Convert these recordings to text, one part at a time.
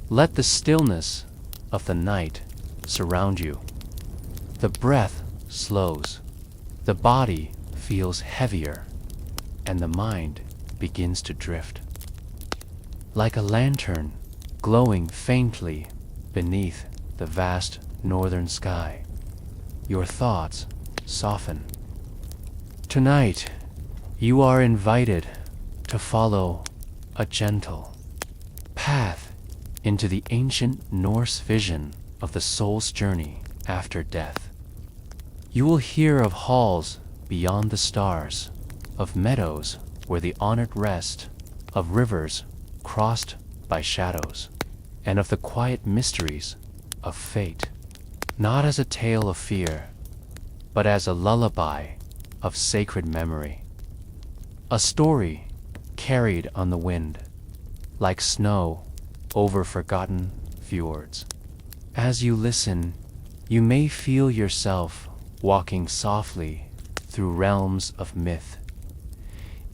Let the stillness of the night surround you. The breath slows, the body feels heavier, and the mind begins to drift. Like a lantern glowing faintly beneath the vast northern sky, your thoughts soften. Tonight, you are invited to follow a gentle path into the ancient Norse vision of the soul's journey after death. You will hear of halls beyond the stars, of meadows where the honored rest, of rivers crossed by shadows, and of the quiet mysteries of fate, not as a tale of fear, but as a lullaby of sacred memory. A story carried on the wind, like snow over forgotten fjords. As you listen, you may feel yourself walking softly through realms of myth,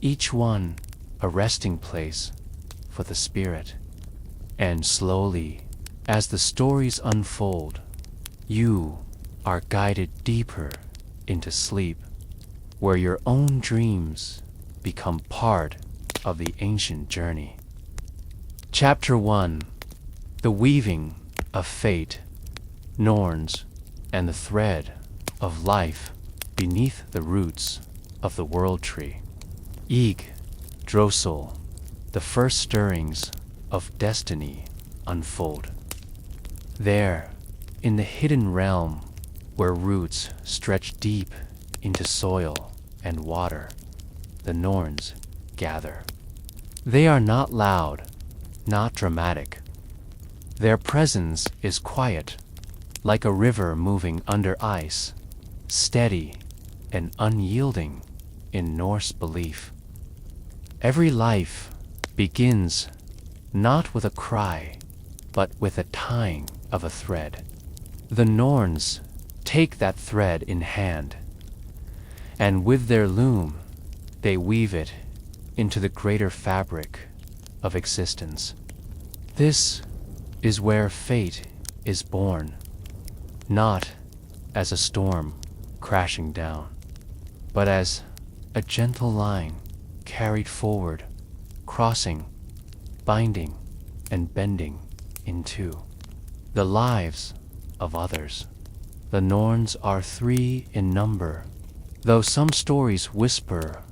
each one a resting place for the spirit. And slowly, as the stories unfold, you are guided deeper into sleep, where your own dreams become part of the ancient journey. Chapter 1: The Weaving of Fate, Norns, and the Thread of Life Beneath the Roots of the World Tree. Yggdrasil, the first stirrings of destiny unfold. There, in the hidden realm where roots stretch deep into soil and water, the Norns gather. They are not loud, not dramatic. Their presence is quiet, like a river moving under ice, steady and unyielding in Norse belief. Every life begins not with a cry, but with a tying of a thread. The Norns take that thread in hand, and with their loom, they weave it into the greater fabric of existence. This is where fate is born, not as a storm crashing down, but as a gentle line carried forward, crossing, binding, and bending in two the lives of others. The Norns are 3 in number, though some stories whisper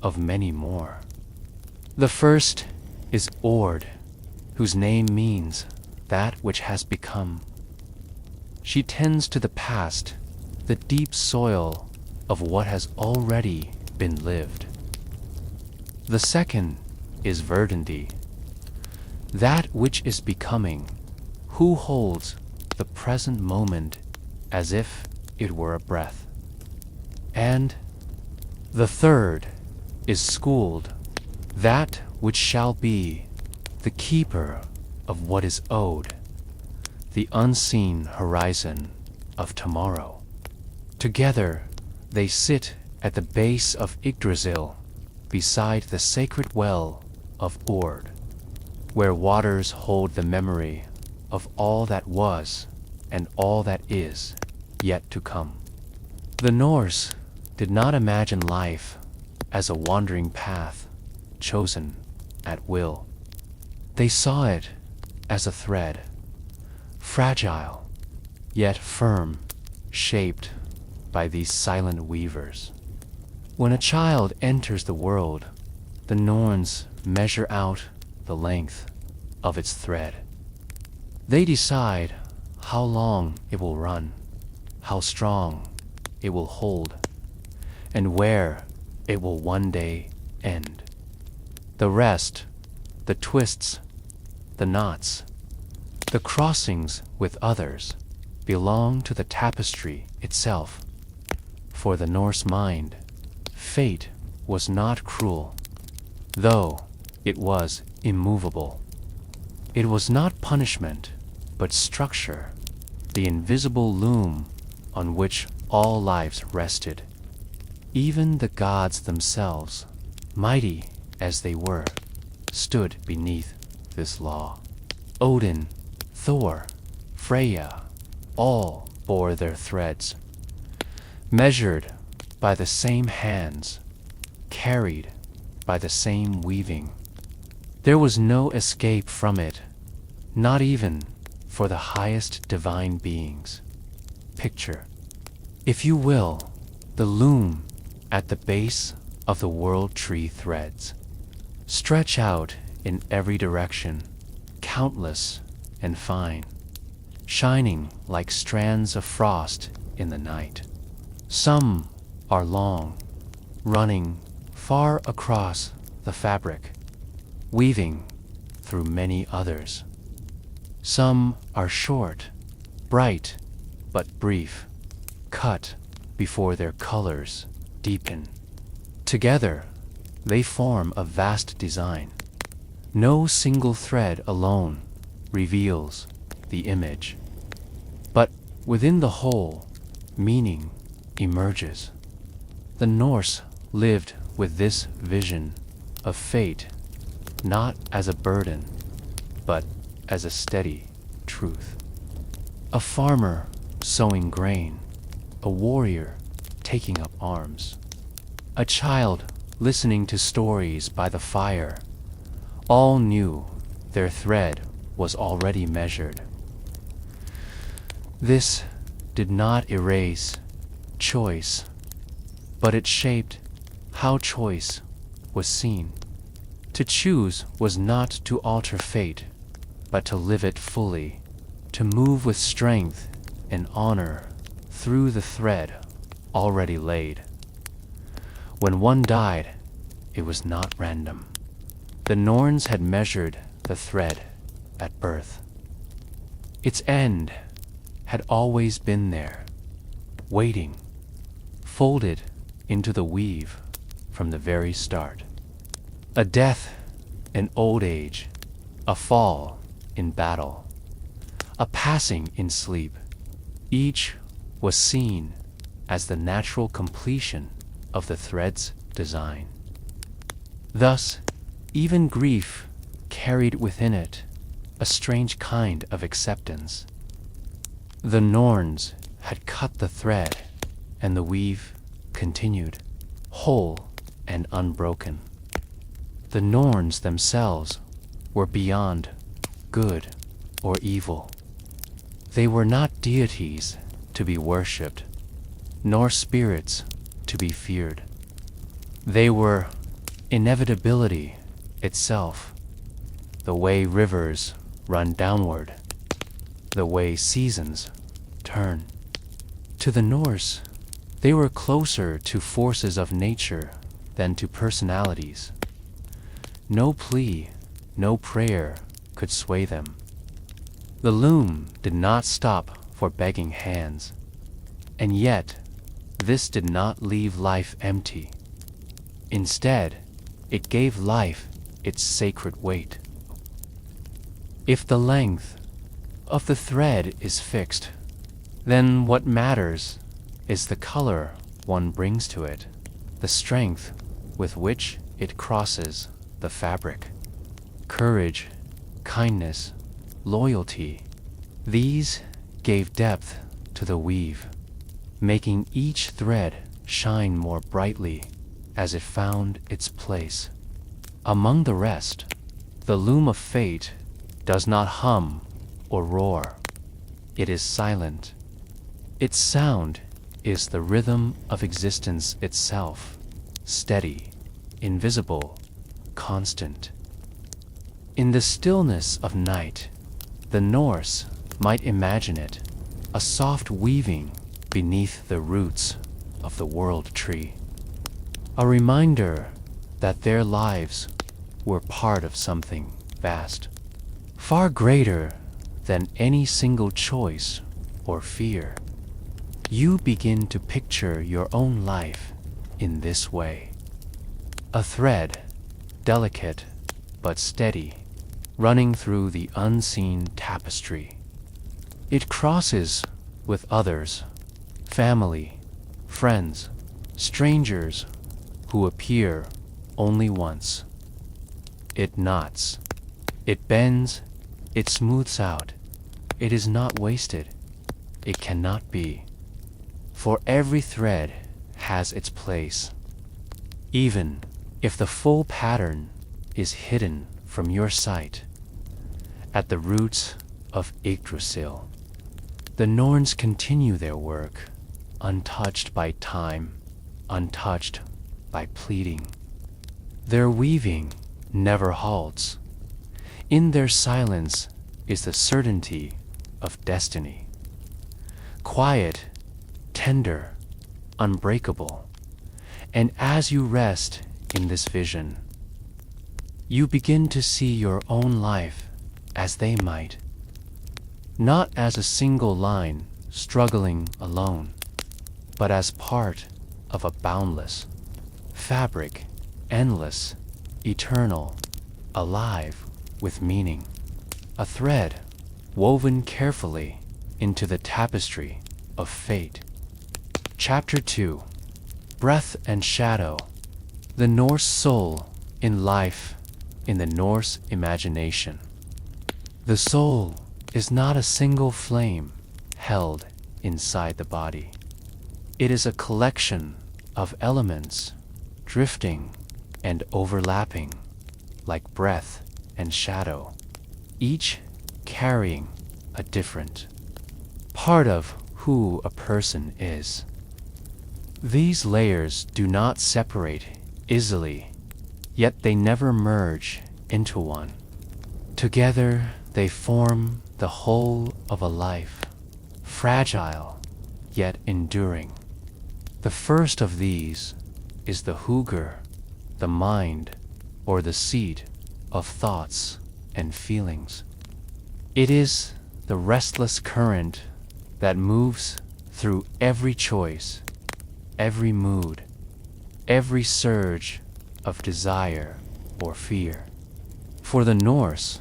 of many more. The first is Ord, whose name means that which has become. She tends to the past, the deep soil of what has already been lived. The second is Verdandi, that which is becoming, who holds the present moment as if it were a breath. And the third is Skuld, that which shall be, the keeper of what is owed, the unseen horizon of tomorrow. Together they sit at the base of Yggdrasil, beside the sacred well of Ord, where waters hold the memory of all that was and all that is yet to come. The Norse did not imagine life as a wandering path chosen at will. They saw it as a thread, fragile yet firm, shaped by these silent weavers. When a child enters the world, the Norns measure out the length of its thread. They decide how long it will run, how strong it will hold, and where it will one day end. The rest, the twists, the knots, the crossings with others, belong to the tapestry itself. For the Norse mind, fate was not cruel, though it was immovable. It was not punishment, but structure, the invisible loom on which all lives rested. Even the gods themselves, mighty as they were, stood beneath this law. Odin Thor, Freya, all bore their threads, measured by the same hands, carried by the same weaving. There was no escape from it, not even for the highest divine beings. Picture, if you will, the loom at the base of the world tree threads. Stretch out in every direction, countless and fine, shining like strands of frost in the night. Some are long, running far across the fabric, weaving through many others. Some are short, bright, but brief, cut before their colors deepen. Together, they form a vast design. No single thread alone reveals the image, but within the whole, meaning emerges. The Norse lived with this vision of fate not as a burden, but as a steady truth. A farmer sowing grain, a warrior taking up arms, a child listening to stories by the fire, all knew their thread was already measured. This did not erase choice, but it shaped how choice was seen. To choose was not to alter fate, but to live it fully, to move with strength and honor through the thread already laid. When one died, it was not random. The Norns had measured the thread at birth. Its end had always been there, waiting, folded into the weave from the very start. A death in old age, a fall in battle, a passing in sleep, each was seen as the natural completion of the thread's design. Thus, even grief carried within it a strange kind of acceptance. The Norns had cut the thread, and the weave continued, whole and unbroken. The Norns themselves were beyond good or evil. They were not deities to be worshipped, nor spirits to be feared. They were inevitability itself, the way rivers run downward, the way seasons turn. To the Norse, they were closer to forces of nature than to personalities. No plea, no prayer could sway them. The loom did not stop for begging hands, and yet this did not leave life empty. Instead, it gave life its sacred weight. If the length of the thread is fixed, then what matters is the color one brings to it, the strength with which it crosses the fabric. Courage, kindness, loyalty, these gave depth to the weave, making each thread shine more brightly as it found its place. Among the rest, the loom of fate does not hum or roar. It is silent. Its sound is the rhythm of existence itself, steady, invisible, constant. In the stillness of night, the Norse might imagine it, a soft weaving beneath the roots of the world tree, a reminder that their lives were part of something vast, far greater than any single choice or fear. You begin to picture your own life in this way. A thread, delicate but steady, running through the unseen tapestry. It crosses with others, family, friends, strangers who appear only once. It knots, it bends, it smooths out, it is not wasted. It cannot be. For every thread has its place. Even if the full pattern is hidden from your sight, at the roots of Yggdrasil, the Norns continue their work, untouched by time, untouched by pleading. Their weaving never halts. In their silence is the certainty of destiny. Quiet, tender, unbreakable. And as you rest in this vision, you begin to see your own life as they might, not as a single line struggling alone, but as part of a boundless fabric, endless, eternal, alive with meaning, a thread woven carefully into the tapestry of fate. Chapter 2: Breath and Shadow. The Norse soul in life in the Norse imagination. The soul is not a single flame held inside the body. It is a collection of elements drifting and overlapping like breath and shadow, each carrying a different part of who a person is. These layers do not separate easily, yet they never merge into one. Together they form the whole of a life, fragile yet enduring. The first of these is the hugr, the mind, or the seat of thoughts and feelings. It is the restless current that moves through every choice, every mood, every surge of desire or fear. For the Norse,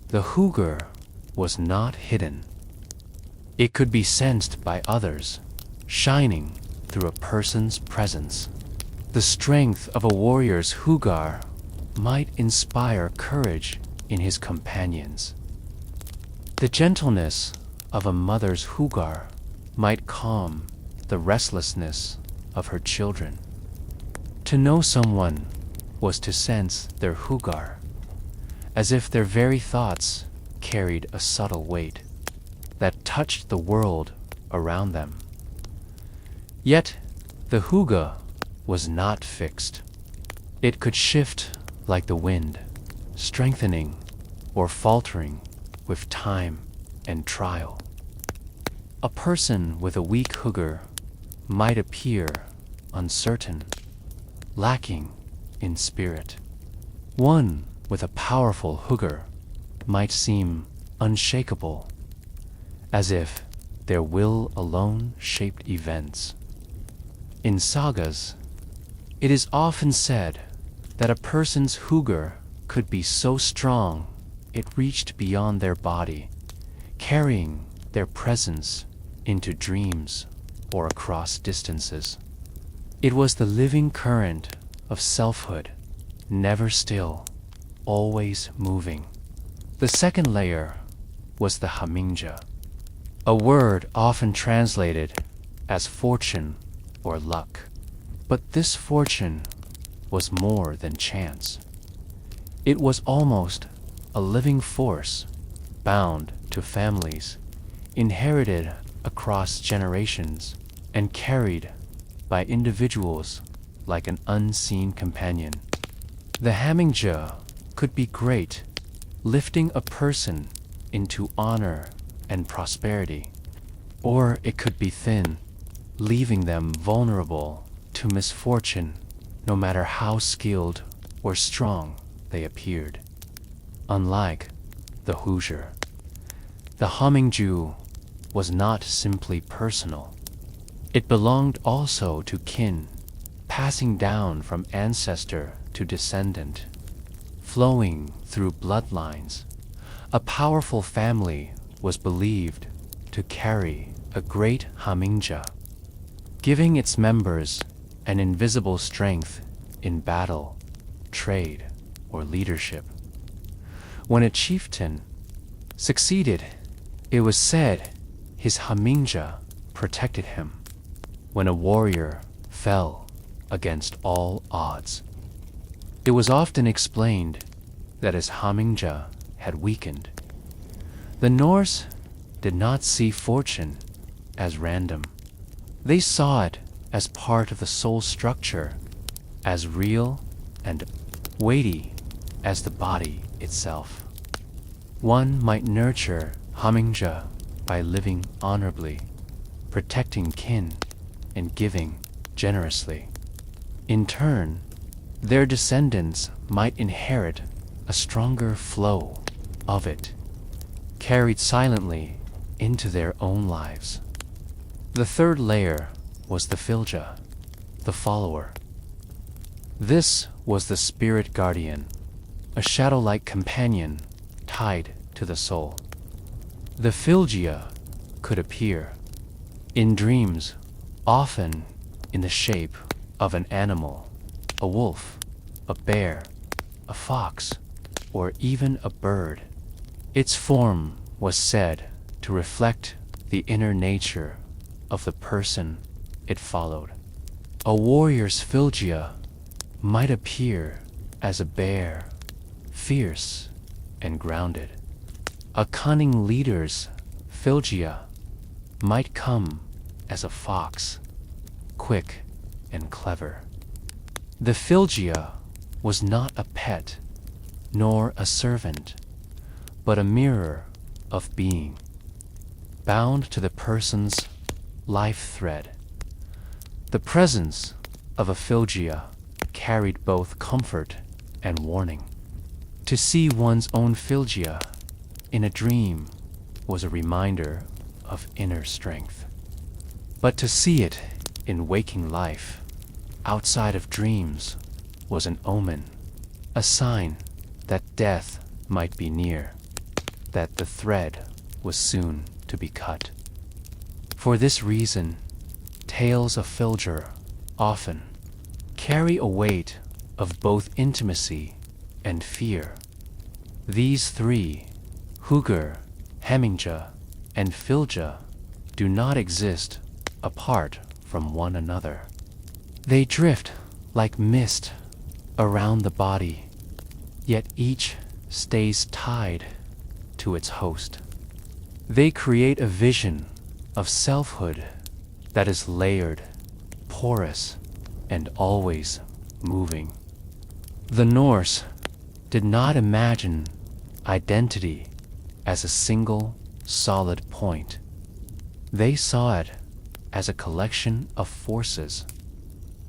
the hugr was not hidden. It could be sensed by others, shining through a person's presence. The strength of a warrior's hugr might inspire courage in his companions. The gentleness of a mother's hugr might calm the restlessness of her children. To know someone was to sense their hugr, as if their very thoughts carried a subtle weight that touched the world around them. Yet the hugr was not fixed. It could shift like the wind, strengthening or faltering with time and trial. A person with a weak hugr might appear uncertain, lacking in spirit. One with a powerful hugr might seem unshakable, as if their will alone shaped events. In sagas, it is often said that a person's hugr could be so strong it reached beyond their body, carrying their presence into dreams or across distances. It was the living current of selfhood, never still, always moving. The second layer was the hamingja, a word often translated as fortune or luck. But this fortune was more than chance. It was almost a living force, bound to families, inherited across generations, and carried by individuals like an unseen companion. The hamingja could be great, lifting a person into honor and prosperity, or it could be thin, leaving them vulnerable to misfortune, no matter how skilled or strong they appeared. Unlike the hugr, the hamingju was not simply personal. It belonged also to kin, passing down from ancestor to descendant, flowing through bloodlines. A powerful family was believed to carry a great hamingja, giving its members an invisible strength in battle, trade, or leadership. When a chieftain succeeded, It was said his haminja protected him when a warrior fell against all odds. It was often explained that his haminja had weakened. The Norse did not see fortune as random. They saw it as part of the soul structure, as real and weighty as the body itself. One might nurture haminja by living honorably, protecting kin, and giving generously. In turn, their descendants might inherit a stronger flow of it, carried silently into their own lives. The third layer was the filja, the follower. This was the spirit guardian, a shadow-like companion tied to the soul. The filgia could appear in dreams, often in the shape of an animal, a wolf, a bear, a fox, or even a bird. Its form was said to reflect the inner nature of the person it followed. A warrior's filgia might appear as a bear, fierce and grounded. A cunning leader's filgia might come as a fox, quick and clever. The filgia was not a pet, nor a servant, but a mirror of being, bound to the person's life thread. The presence of a filgia carried both comfort and warning. To see one's own filgia in a dream was a reminder of inner strength. But to see it in waking life, outside of dreams, was an omen, a sign that death might be near, that the thread was soon to be cut. For this reason, tales of filger often carry a weight of both intimacy and fear. These three, hugr, haminja, and filja, do not exist apart from one another. They drift like mist around the body, yet each stays tied to its host. They create a vision of selfhood that is layered, porous, and always moving. The Norse did not imagine identity as a single, solid point. They saw it as a collection of forces,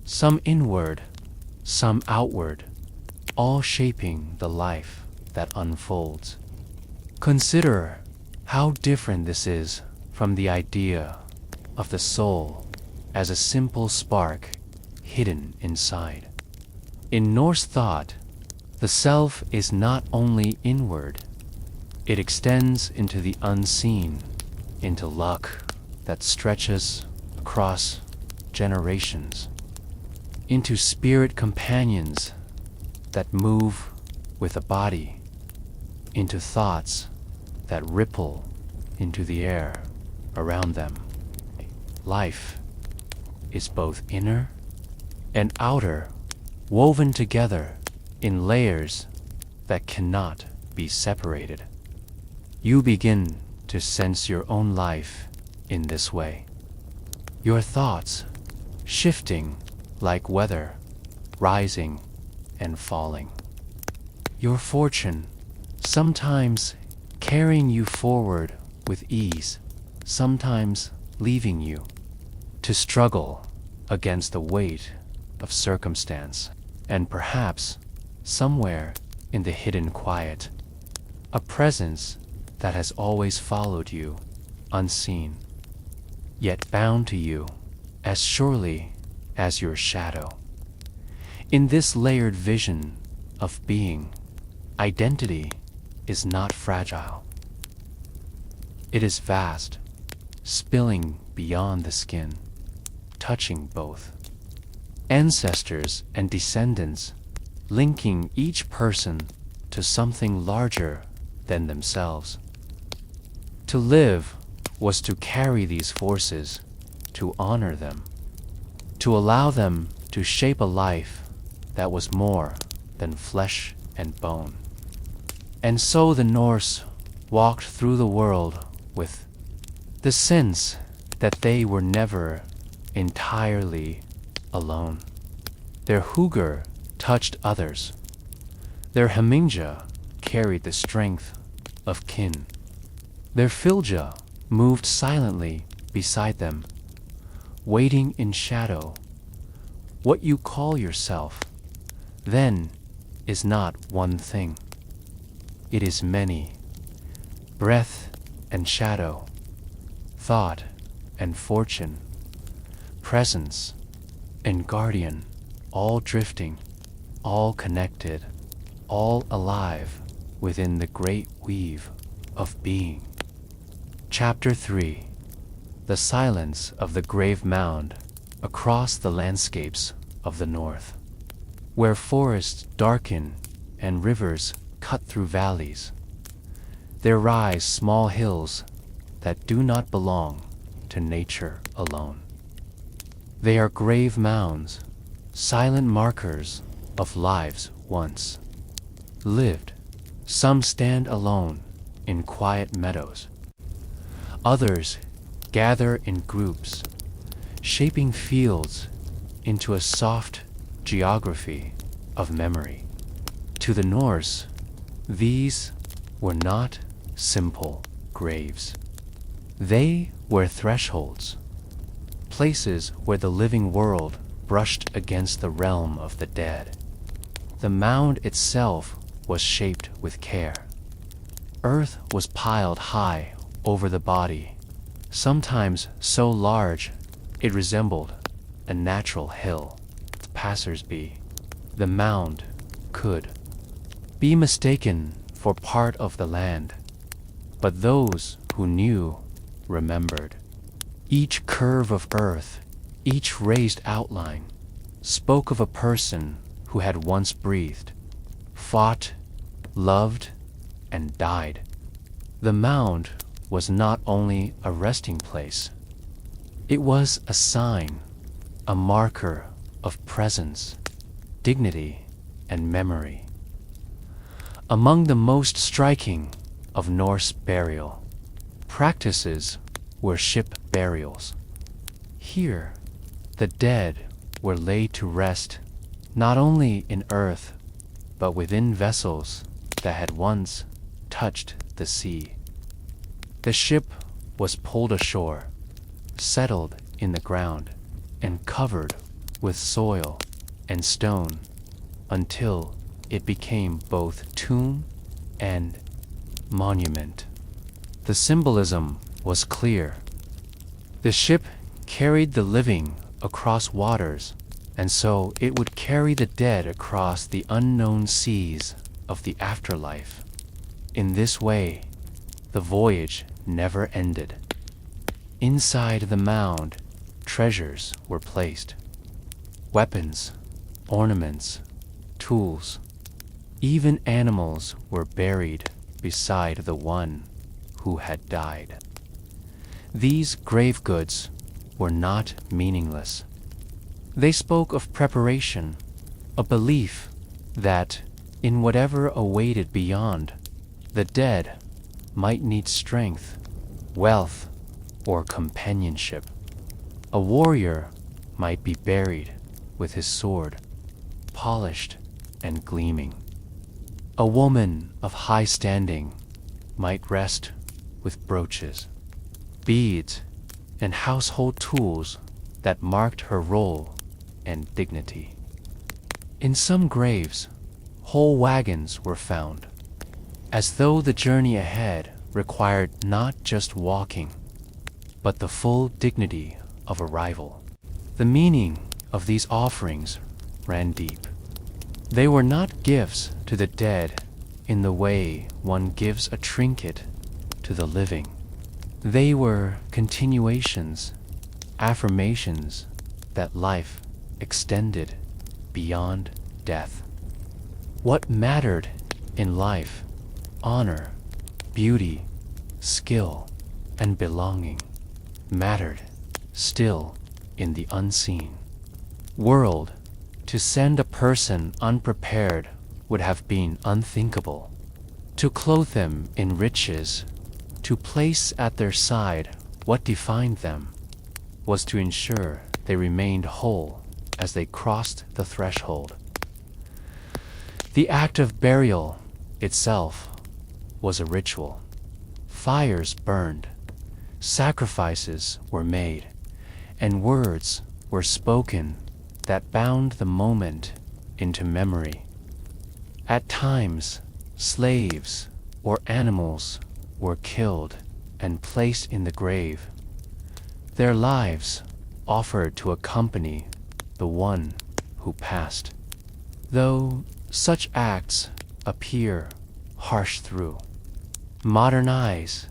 some inward, some outward, all shaping the life that unfolds. Consider how different this is from the idea of the soul as a simple spark hidden inside. In Norse thought, the self is not only inward, it extends into the unseen, into luck that stretches across generations, into spirit companions that move with a body, into thoughts that ripple into the air around them. Life is both inner and outer, woven together in layers that cannot be separated. You begin to sense your own life in this way. Your thoughts shifting like weather, rising and falling. Your fortune sometimes carrying you forward with ease, sometimes leaving you to struggle against the weight of circumstance, and perhaps somewhere in the hidden quiet, a presence that has always followed you, unseen, yet bound to you as surely as your shadow. In this layered vision of being, identity is not fragile. It is vast, spilling beyond the skin, touching both. Ancestors and descendants, linking each person to something larger than themselves. To live was to carry these forces, to honor them, to allow them to shape a life that was more than flesh and bone. And so the Norse walked through the world with the sense that they were never entirely alone. Their hugr touched others. Their hamingja carried the strength of kin. Their filja moved silently beside them, waiting in shadow. What you call yourself, then, is not one thing. It is many. Breath and shadow, thought and fortune, presence and guardian, all drifting, all connected, all alive within the great weave of being. Chapter 3. The silence of the grave mound across the landscapes of the north, where forests darken and rivers cut through valleys. There rise small hills that do not belong to nature alone. They are grave mounds, silent markers of lives once lived. Some stand alone in quiet meadows. Others gather in groups, shaping fields into a soft geography of memory. To the Norse, these were not simple graves. They were thresholds, places where the living world brushed against the realm of the dead. The mound itself was shaped with care. Earth was piled high over the body, sometimes so large it resembled a natural hill. Passers-by, the mound could be mistaken for part of the land, but those who knew remembered. Each curve of earth, each raised outline, spoke of a person who had once breathed, fought, loved, and died. The mound was not only a resting place, it was a sign, a marker of presence, dignity, and memory. Among the most striking of Norse burial practices were ship burials. Here, the dead were laid to rest not only in earth, but within vessels that had once touched the sea. The ship was pulled ashore, settled in the ground, and covered with soil and stone until it became both tomb and monument. The symbolism was clear. The ship carried the living across waters, and so it would carry the dead across the unknown seas of the afterlife. In this way, the voyage never ended. Inside the mound, treasures were placed. Weapons, ornaments, tools, even animals were buried beside the one who had died. These grave goods were not meaningless. They spoke of preparation, a belief that, in whatever awaited beyond, the dead might need strength, wealth, or companionship. A warrior might be buried with his sword, polished and gleaming. A woman of high standing might rest with brooches, beads, and household tools that marked her role and dignity. In some graves, whole wagons were found, as though the journey ahead required not just walking, but the full dignity of arrival. The meaning of these offerings ran deep. They were not gifts to the dead in the way one gives a trinket to the living. They were continuations, affirmations that life extended beyond death. What mattered in life, honor, beauty, skill, and belonging mattered still in the unseen world. To send a person unprepared would have been unthinkable. To clothe them in riches, to place at their side what defined them, was to ensure they remained whole as they crossed the threshold. The act of burial itself was a ritual. Fires burned, sacrifices were made, and words were spoken that bound the moment into memory. At times, slaves or animals were killed and placed in the grave, their lives offered to accompany the one who passed. Though such acts appear harsh through modern eyes,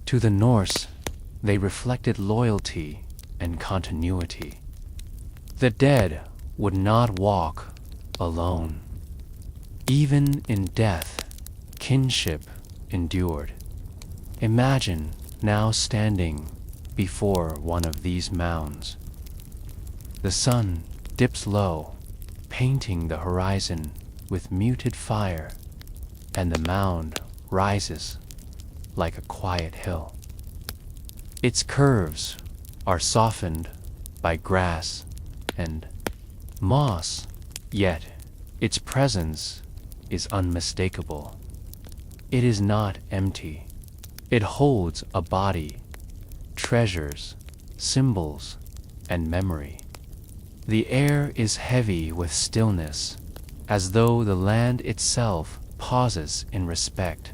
to the Norse they reflected loyalty and continuity. The dead would not walk alone. Even in death, kinship endured. Imagine now standing before one of these mounds. The sun dips low, painting the horizon with muted fire, and the mound rises like a quiet hill. Its curves are softened by grass and moss, yet its presence is unmistakable. It is not empty. It holds a body, treasures, symbols, and memory. The air is heavy with stillness, as though the land itself pauses in respect.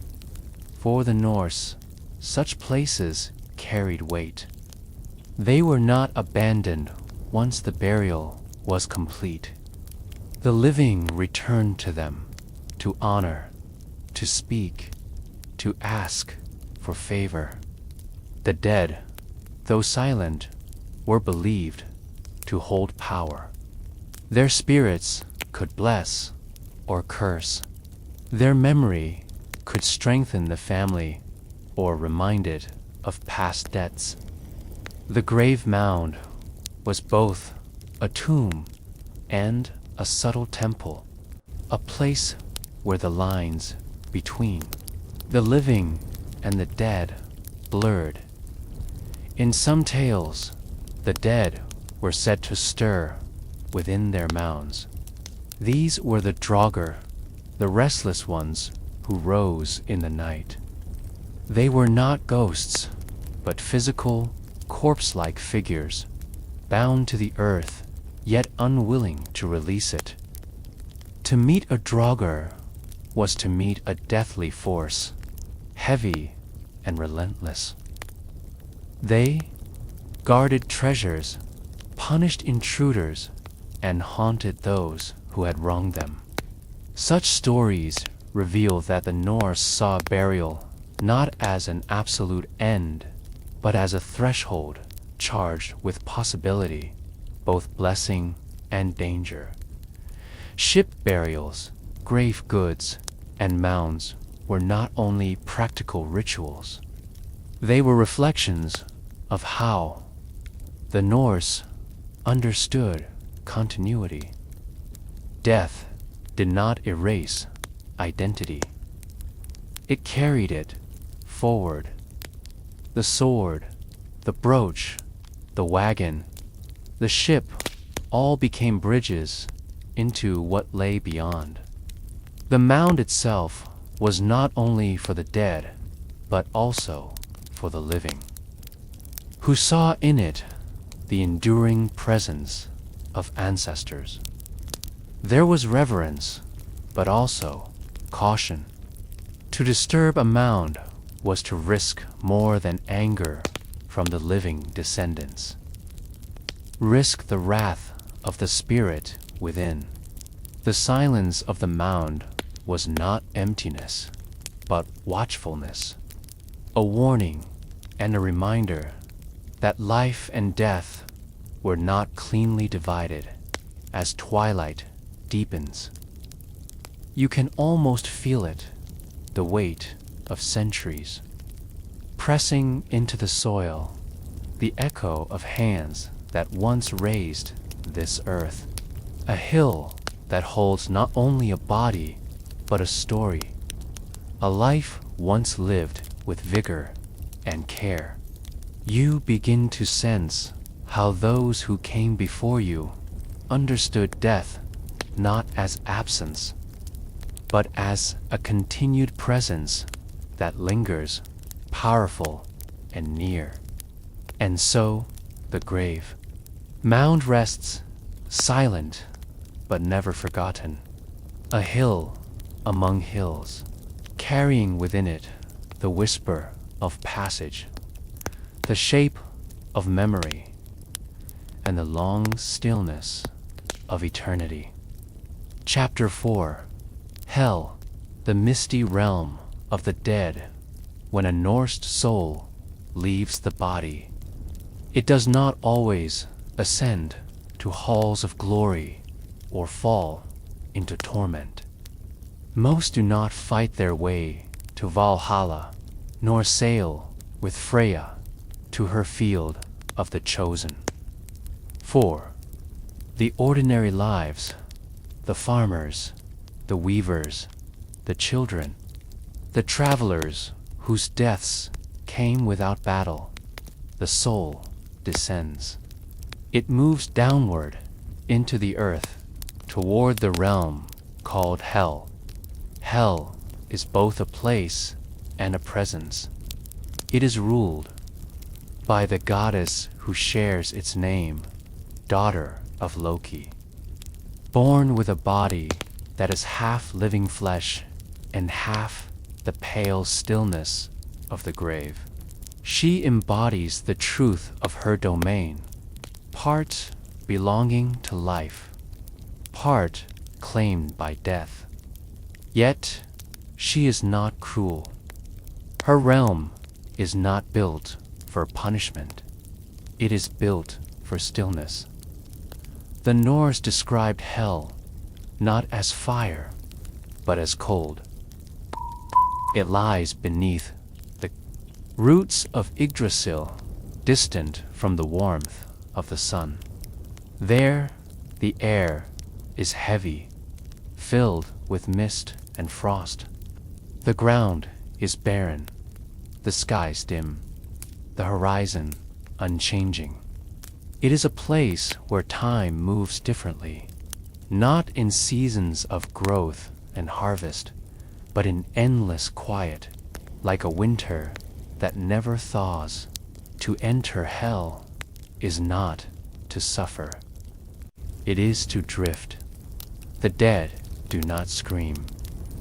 For the Norse, such places carried weight. They were not abandoned once the burial was complete. The living returned to them, to honor, to speak, to ask for favor. The dead, though silent, were believed to hold power. Their spirits could bless or curse. Their memory could strengthen the family or remind it of past debts. The grave mound was both a tomb and a subtle temple, a place where the lines between the living and the dead blurred. In some tales, the dead were said to stir within their mounds. These were the draugr, the restless ones who rose in the night. They were not ghosts, but physical, corpse-like figures, bound to the earth, yet unwilling to release it. To meet a draugr was to meet a deathly force, heavy and relentless. They guarded treasures, punished intruders, and haunted those who had wronged them. Such stories reveal that the Norse saw burial not as an absolute end, but as a threshold charged with possibility, both blessing and danger. Ship burials, grave goods, and mounds were not only practical rituals. They were reflections of how the Norse understood continuity. Death did not erase identity. It carried it forward. The sword, the brooch, the wagon, the ship all became bridges into what lay beyond. The mound itself was not only for the dead, but also for the living, who saw in it the enduring presence of ancestors. There was reverence, but also caution. To disturb a mound was to risk more than anger from the living descendants. Risk the wrath of the spirit within. The silence of the mound was not emptiness, but watchfulness, a warning and a reminder that life and death were not cleanly divided as twilight deepens. You can almost feel it, the weight of centuries. pressing into the soil, the echo of hands that once raised this earth. A hill that holds not only a body, but a story. A life once lived with vigor and care. You begin to sense how those who came before you understood death not as absence, but as a continued presence that lingers, powerful and near. And so, the grave. Mound rests, silent, but never forgotten. A hill among hills, carrying within it the whisper of passage, the shape of memory, and the long stillness of eternity. Chapter 4. Hell, the misty realm of the dead. When a Norse soul leaves the body, it does not always ascend to halls of glory or fall into torment. Most do not fight their way to Valhalla, nor sail with Freya to her field of the chosen. 4. The ordinary lives, the farmers, the weavers, the children, the travelers whose deaths came without battle, the soul descends. It moves downward into the earth toward the realm called Hell. Hell is both a place and a presence. It is ruled by the goddess who shares its name, daughter of Loki. Born with a body that is half living flesh and half the pale stillness of the grave. She embodies the truth of her domain, part belonging to life, part claimed by death. Yet she is not cruel. Her realm is not built for punishment. It is built for stillness. The Norse described hell not as fire, but as cold. It lies beneath the roots of Yggdrasil, distant from the warmth of the sun. There, the air is heavy, filled with mist and frost. The ground is barren, the skies dim, the horizon unchanging. It is a place where time moves differently, not in seasons of growth and harvest, but in endless quiet, like a winter that never thaws. To enter hell is not to suffer. It is to drift. The dead do not scream.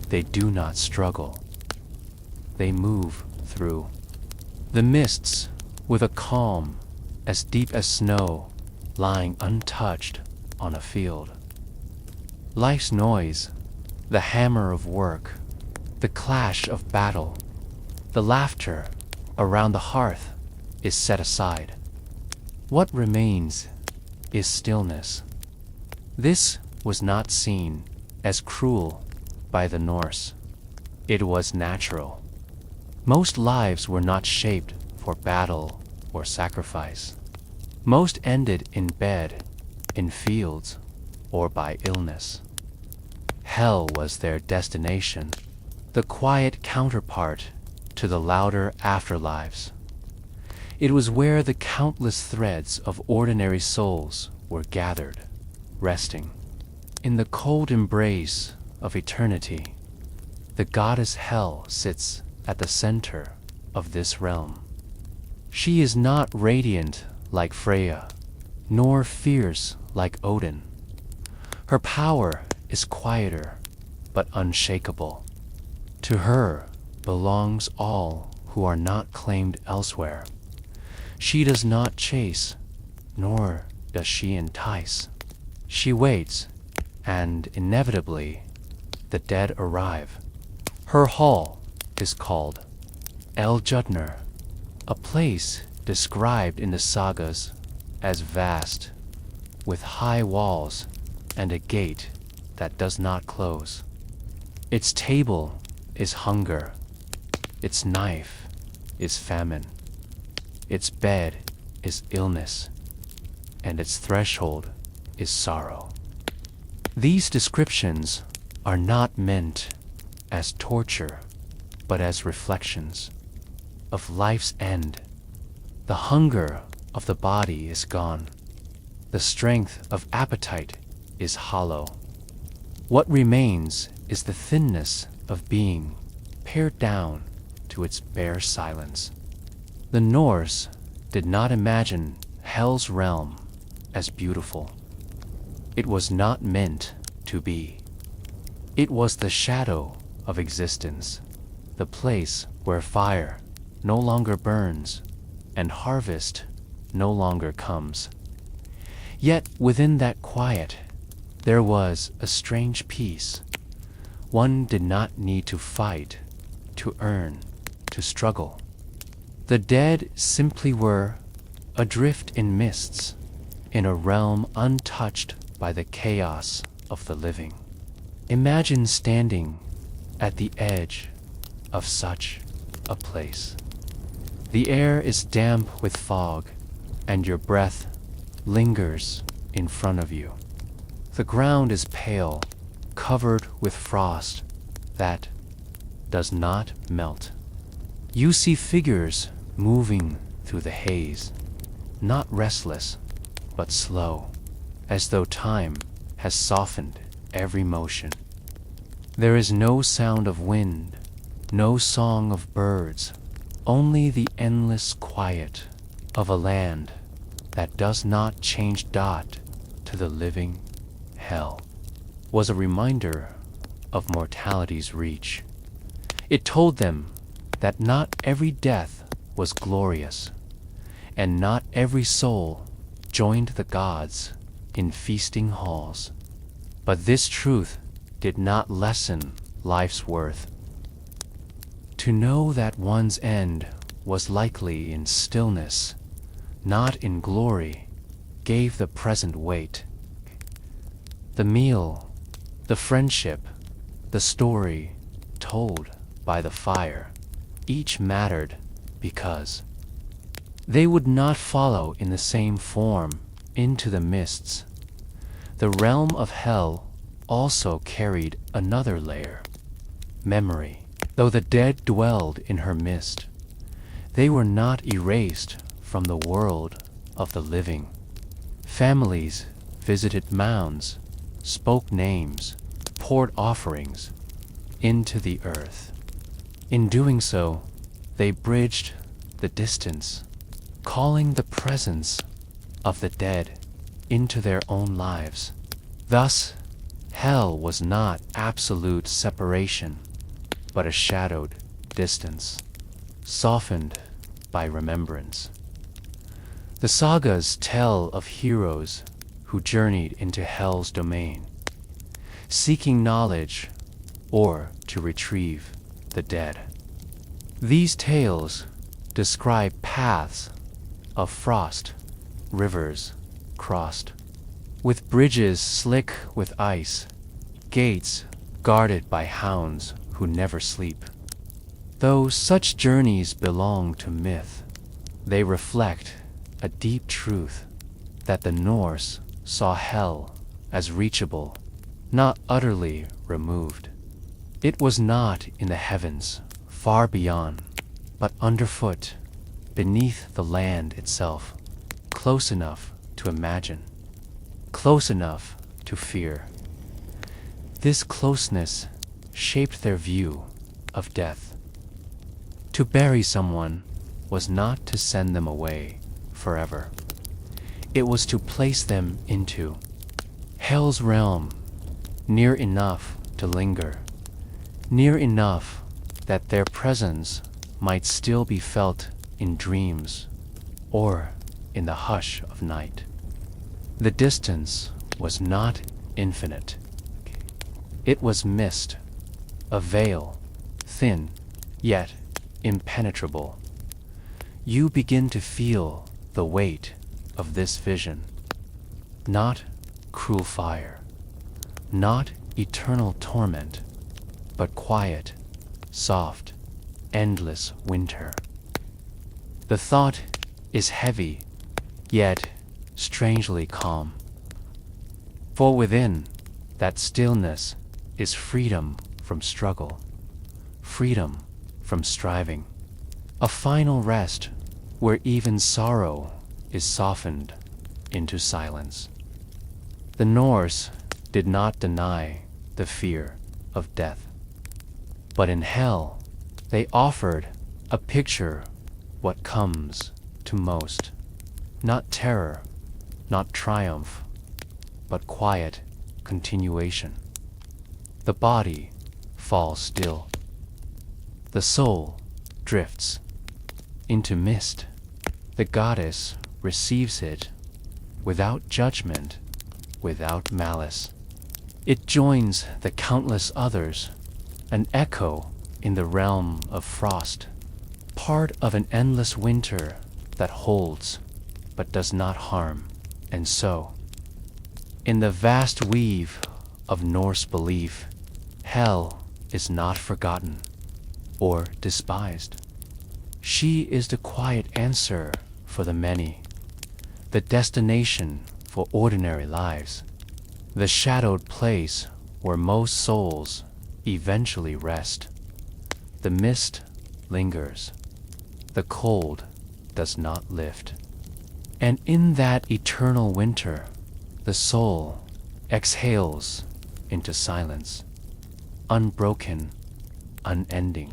They do not struggle. They move through the mists with a calm as deep as snow lying untouched on a field. Life's noise, the hammer of work, the clash of battle, the laughter around the hearth is set aside. What remains is stillness. This was not seen as cruel by the Norse. It was natural. Most lives were not shaped for battle or sacrifice. Most ended in bed, in fields, or by illness. Hell was their destination, the quiet counterpart to the louder afterlives. It was where the countless threads of ordinary souls were gathered, resting. In the cold embrace of eternity, the goddess Hel sits at the center of this realm. She is not radiant like Freya, nor fierce like Odin. Her power is quieter, but unshakable. To her belongs all who are not claimed elsewhere. She does not chase, nor does she entice. She waits, and inevitably, the dead arrive. Her hall is called El Judner, a place described in the sagas as vast, with high walls and a gate that does not close. Its table is hunger, its knife is famine, its bed is illness, and its threshold is sorrow. These descriptions are not meant as torture, but as reflections of life's end. The hunger of the body is gone. The strength of appetite is hollow. What remains is the thinness of being, pared down to its bare silence. The Norse did not imagine Hell's realm as beautiful. It was not meant to be. It was the shadow of existence, the place where fire no longer burns and harvest no longer comes. Yet within that quiet, there was a strange peace. One did not need to fight, to earn, to struggle. The dead simply were adrift in mists, in a realm untouched by the chaos of the living. Imagine standing at the edge of such a place. The air is damp with fog, and your breath lingers in front of you. The ground is pale, covered with frost that does not melt. You see figures moving through the haze, not restless, but slow, as though time has softened every motion. There is no sound of wind, no song of birds, only the endless quiet of a land that does not change dot to the living hell. Was a reminder of mortality's reach. It told them that not every death was glorious, and not every soul joined the gods in feasting halls. But this truth did not lessen life's worth. To know that one's end was likely in stillness, not in glory, gave the present weight. The meal, the friendship, the story told by the fire, each mattered because they would not follow in the same form into the mists. The realm of hell also carried another layer, memory. Though the dead dwelled in her mist, they were not erased from the world of the living. Families visited mounds, spoke names, poured offerings into the earth. In doing so, they bridged the distance, calling the presence of the dead into their own lives. Thus, hell was not absolute separation, but a shadowed distance, softened by remembrance. The sagas tell of heroes who journeyed into hell's domain, seeking knowledge or to retrieve the dead. These tales describe paths of frost, rivers crossed, with bridges slick with ice, gates guarded by hounds who never sleep. Though such journeys belong to myth, they reflect a deep truth that the Norse saw hell as reachable, not utterly removed. It was not in the heavens, far beyond, but underfoot, beneath the land itself, close enough to imagine, close enough to fear. This closeness shaped their view of death. To bury someone was not to send them away forever. It was to place them into hell's realm, near enough to linger, near enough that their presence might still be felt in dreams or in the hush of night. The distance was not infinite. It was mist, a veil, thin, yet impenetrable. You begin to feel the weight of this vision. Not cruel fire, not eternal torment, but quiet, soft, endless winter. The thought is heavy, yet strangely calm. For within that stillness is freedom from struggle, freedom from striving, a final rest where even sorrow is softened into silence. The Norse did not deny the fear of death, but in hell they offered a picture what comes to most, not terror, not triumph, but quiet continuation. The body falls still. The soul drifts into mist. The goddess receives it without judgment, without malice. It joins the countless others, an echo in the realm of frost, part of an endless winter that holds but does not harm. And so, in the vast weave of Norse belief, hell is not forgotten or despised. She is the quiet answer for the many, the destination for ordinary lives, the shadowed place where most souls eventually rest. The mist lingers, the cold does not lift, and in that eternal winter, the soul exhales into silence, unbroken, unending.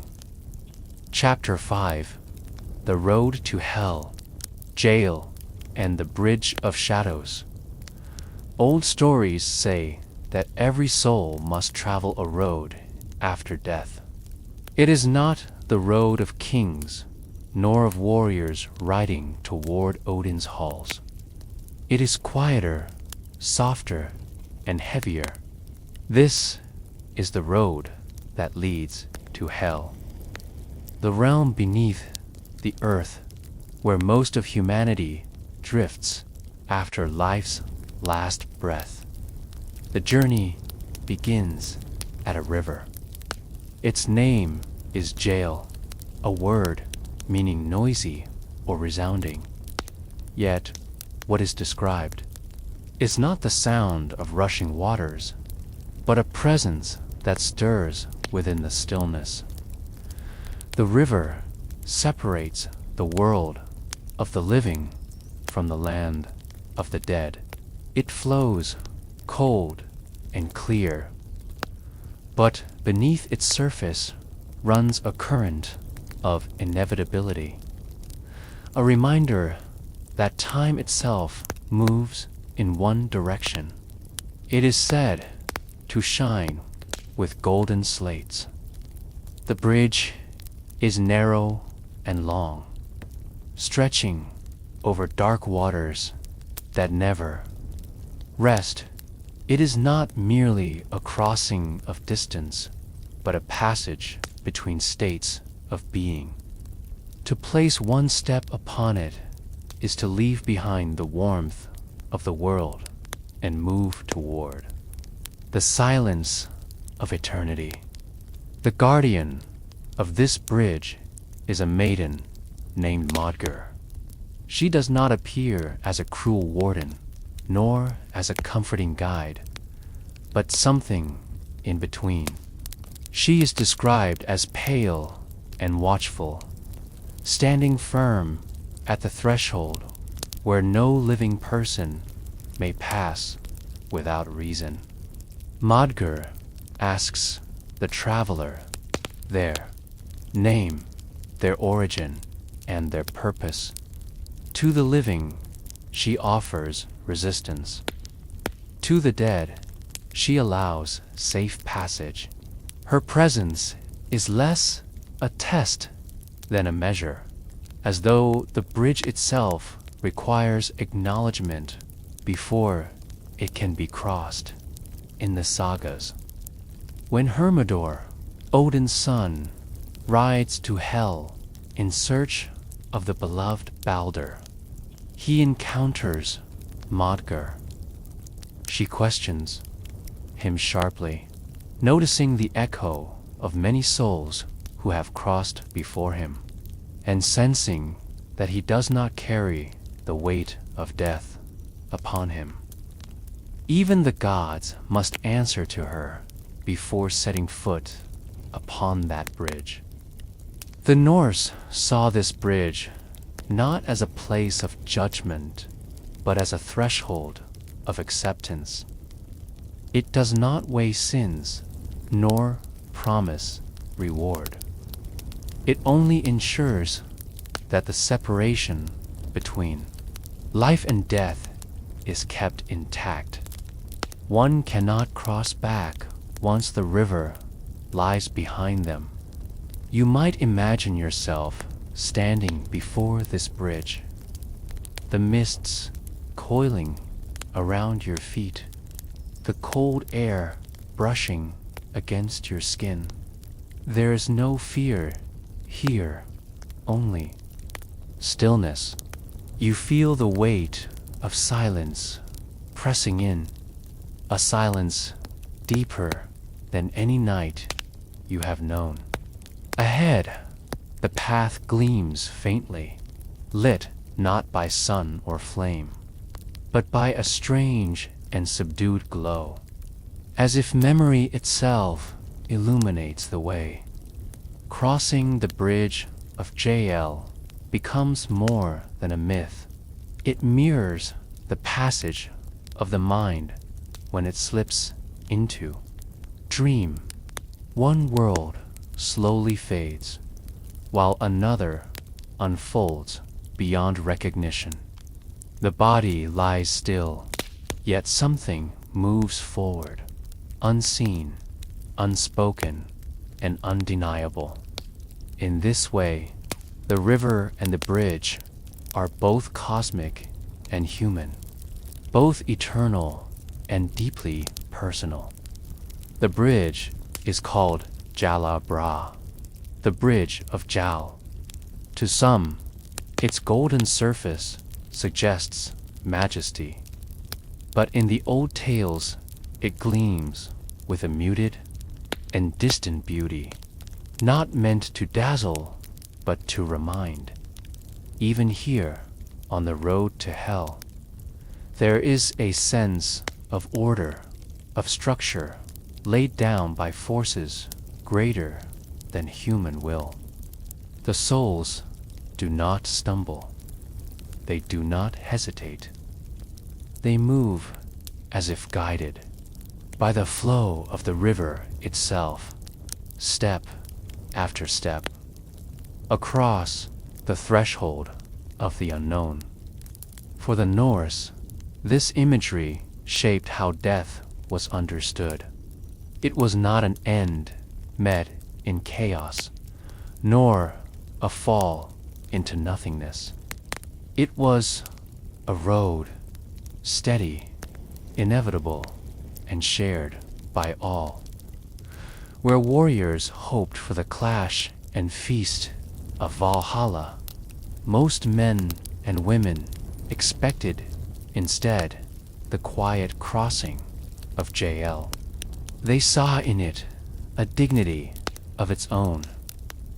Chapter 5: The Road to Hell, Jail, and the Bridge of Shadows. Old stories say that every soul must travel a road after death. It is not the road of kings, nor of warriors riding toward Odin's halls. It is quieter, softer, and heavier. This is the road that leads to hell, the realm beneath the earth where most of humanity drifts after life's last breath. The journey begins at a river. Its name is jail, a word meaning noisy or resounding. Yet, what is described is not the sound of rushing waters, but a presence that stirs within the stillness. The river separates the world of the living from the land of the dead. It flows cold and clear, but beneath its surface runs a current of inevitability, a reminder that time itself moves in one direction. It is said to shine with golden slates. The bridge is narrow and long, stretching over dark waters that never rest. It is not merely a crossing of distance, but a passage between states of being. To place one step upon it is to leave behind the warmth of the world and move toward the silence of eternity. The guardian of this bridge is a maiden named Modgr. She does not appear as a cruel warden, nor as a comforting guide, but something in between. She is described as pale and watchful, standing firm at the threshold where no living person may pass without reason. Modgr asks the traveler their name, their origin, and their purpose. To the living, she offers resistance. To the dead, she allows safe passage. Her presence is less a test than a measure, as though the bridge itself requires acknowledgement before it can be crossed. In the sagas, when Hermodr, Odin's son, rides to Hel in search of the beloved Balder, he encounters Modgr. She questions him sharply, noticing the echo of many souls who have crossed before him, and sensing that he does not carry the weight of death upon him. Even the gods must answer to her before setting foot upon that bridge. The Norse saw this bridge not as a place of judgment, but as a threshold of acceptance. It does not weigh sins, nor promise reward. It only ensures that the separation between life and death is kept intact. One cannot cross back once the river lies behind them. You might imagine yourself standing before this bridge, the mists coiling around your feet, the cold air brushing against your skin. There is no fear here, only stillness. You feel the weight of silence pressing in, a silence deeper than any night you have known. Ahead, the path gleams faintly, lit not by sun or flame, but by a strange and subdued glow, as if memory itself illuminates the way. Crossing the bridge of Yggdrasil becomes more than a myth. It mirrors the passage of the mind when it slips into dream. One world slowly fades, while another unfolds beyond recognition. The body lies still, yet something moves forward, unseen, unspoken, and undeniable. In this way, the river and the bridge are both cosmic and human, both eternal and deeply personal. The bridge is called Jalabra, the bridge of Jal. To some, its golden surface suggests majesty, but in the old tales it gleams with a muted and distant beauty, not meant to dazzle, but to remind. Even here, on the road to hell, there is a sense of order, of structure, laid down by forces greater than human will. The souls do not stumble. They do not hesitate. They move as if guided by the flow of the river itself, step after step, across the threshold of the unknown. For the Norse, this imagery shaped how death was understood. It was not an end met in chaos, nor a fall into nothingness. It was a road, steady, inevitable, and shared by all, where warriors hoped for the clash and feast of Valhalla. Most men and women expected, instead, the quiet crossing of Yggdrasil. They saw in it a dignity of its own,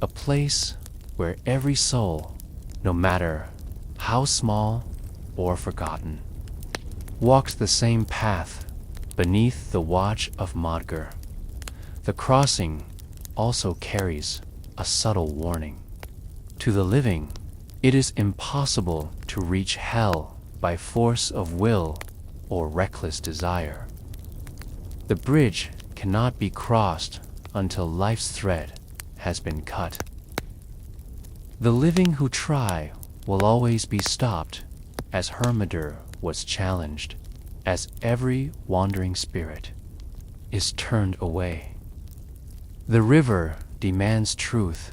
a place where every soul, no matter how small or forgotten, walked the same path beneath the watch of Modgr. The crossing also carries a subtle warning. To the living, it is impossible to reach hell by force of will or reckless desire. The bridge cannot be crossed until life's thread has been cut. The living who try will always be stopped, as Hermodr was challenged, as every wandering spirit is turned away. The river demands truth,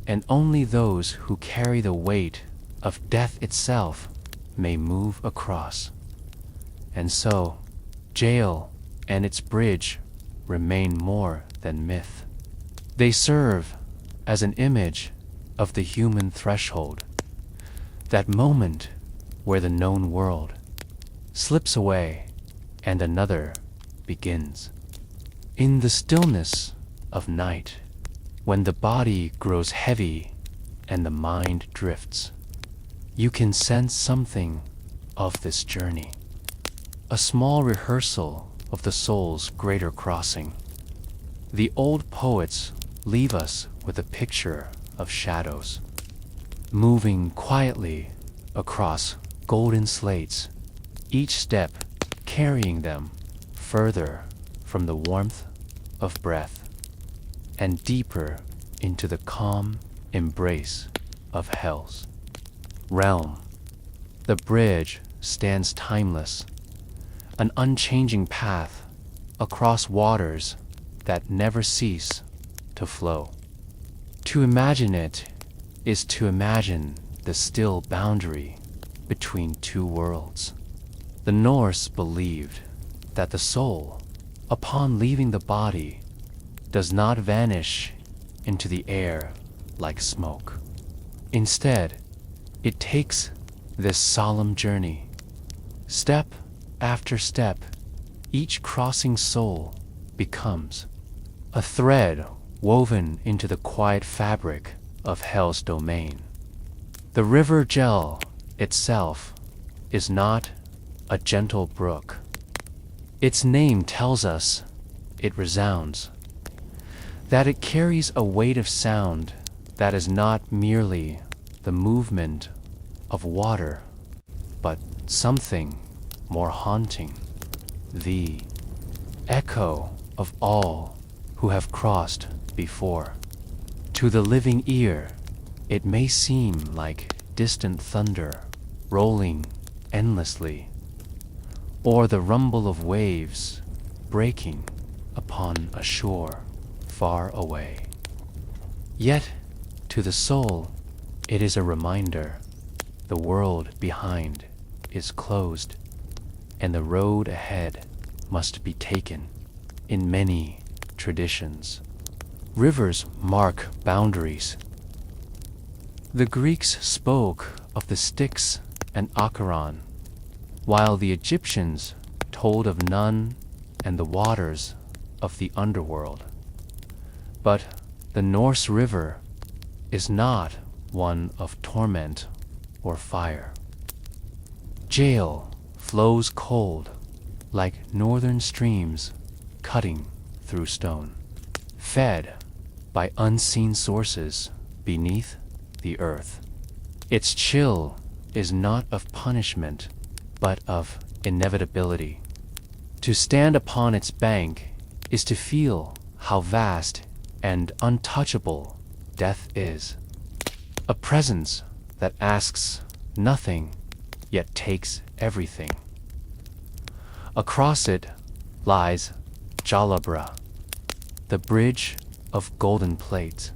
and only those who carry the weight of death itself may move across. And so, Yggdrasil and its bridge remain more than myth. They serve as an image of the human threshold, that moment where the known world slips away and another begins. In the stillness of night, when the body grows heavy and the mind drifts, you can sense something of this journey. A small rehearsal of the soul's greater crossing. The old poets leave us with a picture of shadows, moving quietly across golden slates, each step carrying them further from the warmth of breath and deeper into the calm embrace of hell's realm. The bridge stands timeless, an unchanging path across waters that never cease to flow. To imagine it is to imagine the still boundary between two worlds. The Norse believed that the soul, upon leaving the body, does not vanish into the air like smoke. Instead, it takes this solemn journey. Step after step, each crossing soul becomes a thread woven into the quiet fabric of hell's domain. The river Gel itself is not a gentle brook. Its name tells us it resounds, that it carries a weight of sound that is not merely the movement of water, but something more haunting, the echo of all who have crossed before. To the living ear, it may seem like distant thunder rolling endlessly, or the rumble of waves breaking upon a shore far away. Yet, to the soul, it is a reminder the world behind is closed, and the road ahead must be taken in many traditions. Rivers mark boundaries. The Greeks spoke of the Styx and Acheron, while the Egyptians told of Nun and the waters of the underworld. But the Norse river is not one of torment or fire. Gale flows cold, like northern streams cutting through stone, fed by unseen sources beneath the earth. Its chill is not of punishment, but of inevitability. To stand upon its bank is to feel how vast and untouchable death is. A presence that asks nothing, yet takes everything. Across it lies Jalabra, the bridge of golden plates.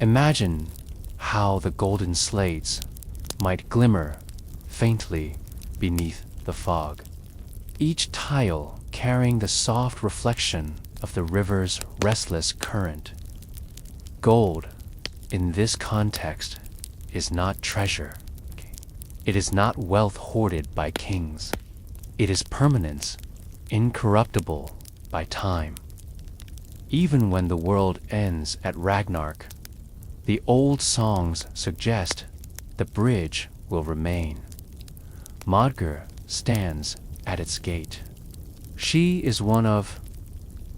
Imagine how the golden slates might glimmer faintly beneath the fog, each tile carrying the soft reflection of the river's restless current. Gold, in this context, is not treasure. It is not wealth hoarded by kings. It is permanence, incorruptible by time. Even when the world ends at Ragnarok, the old songs suggest the bridge will remain. Modgr stands at its gate. She is one of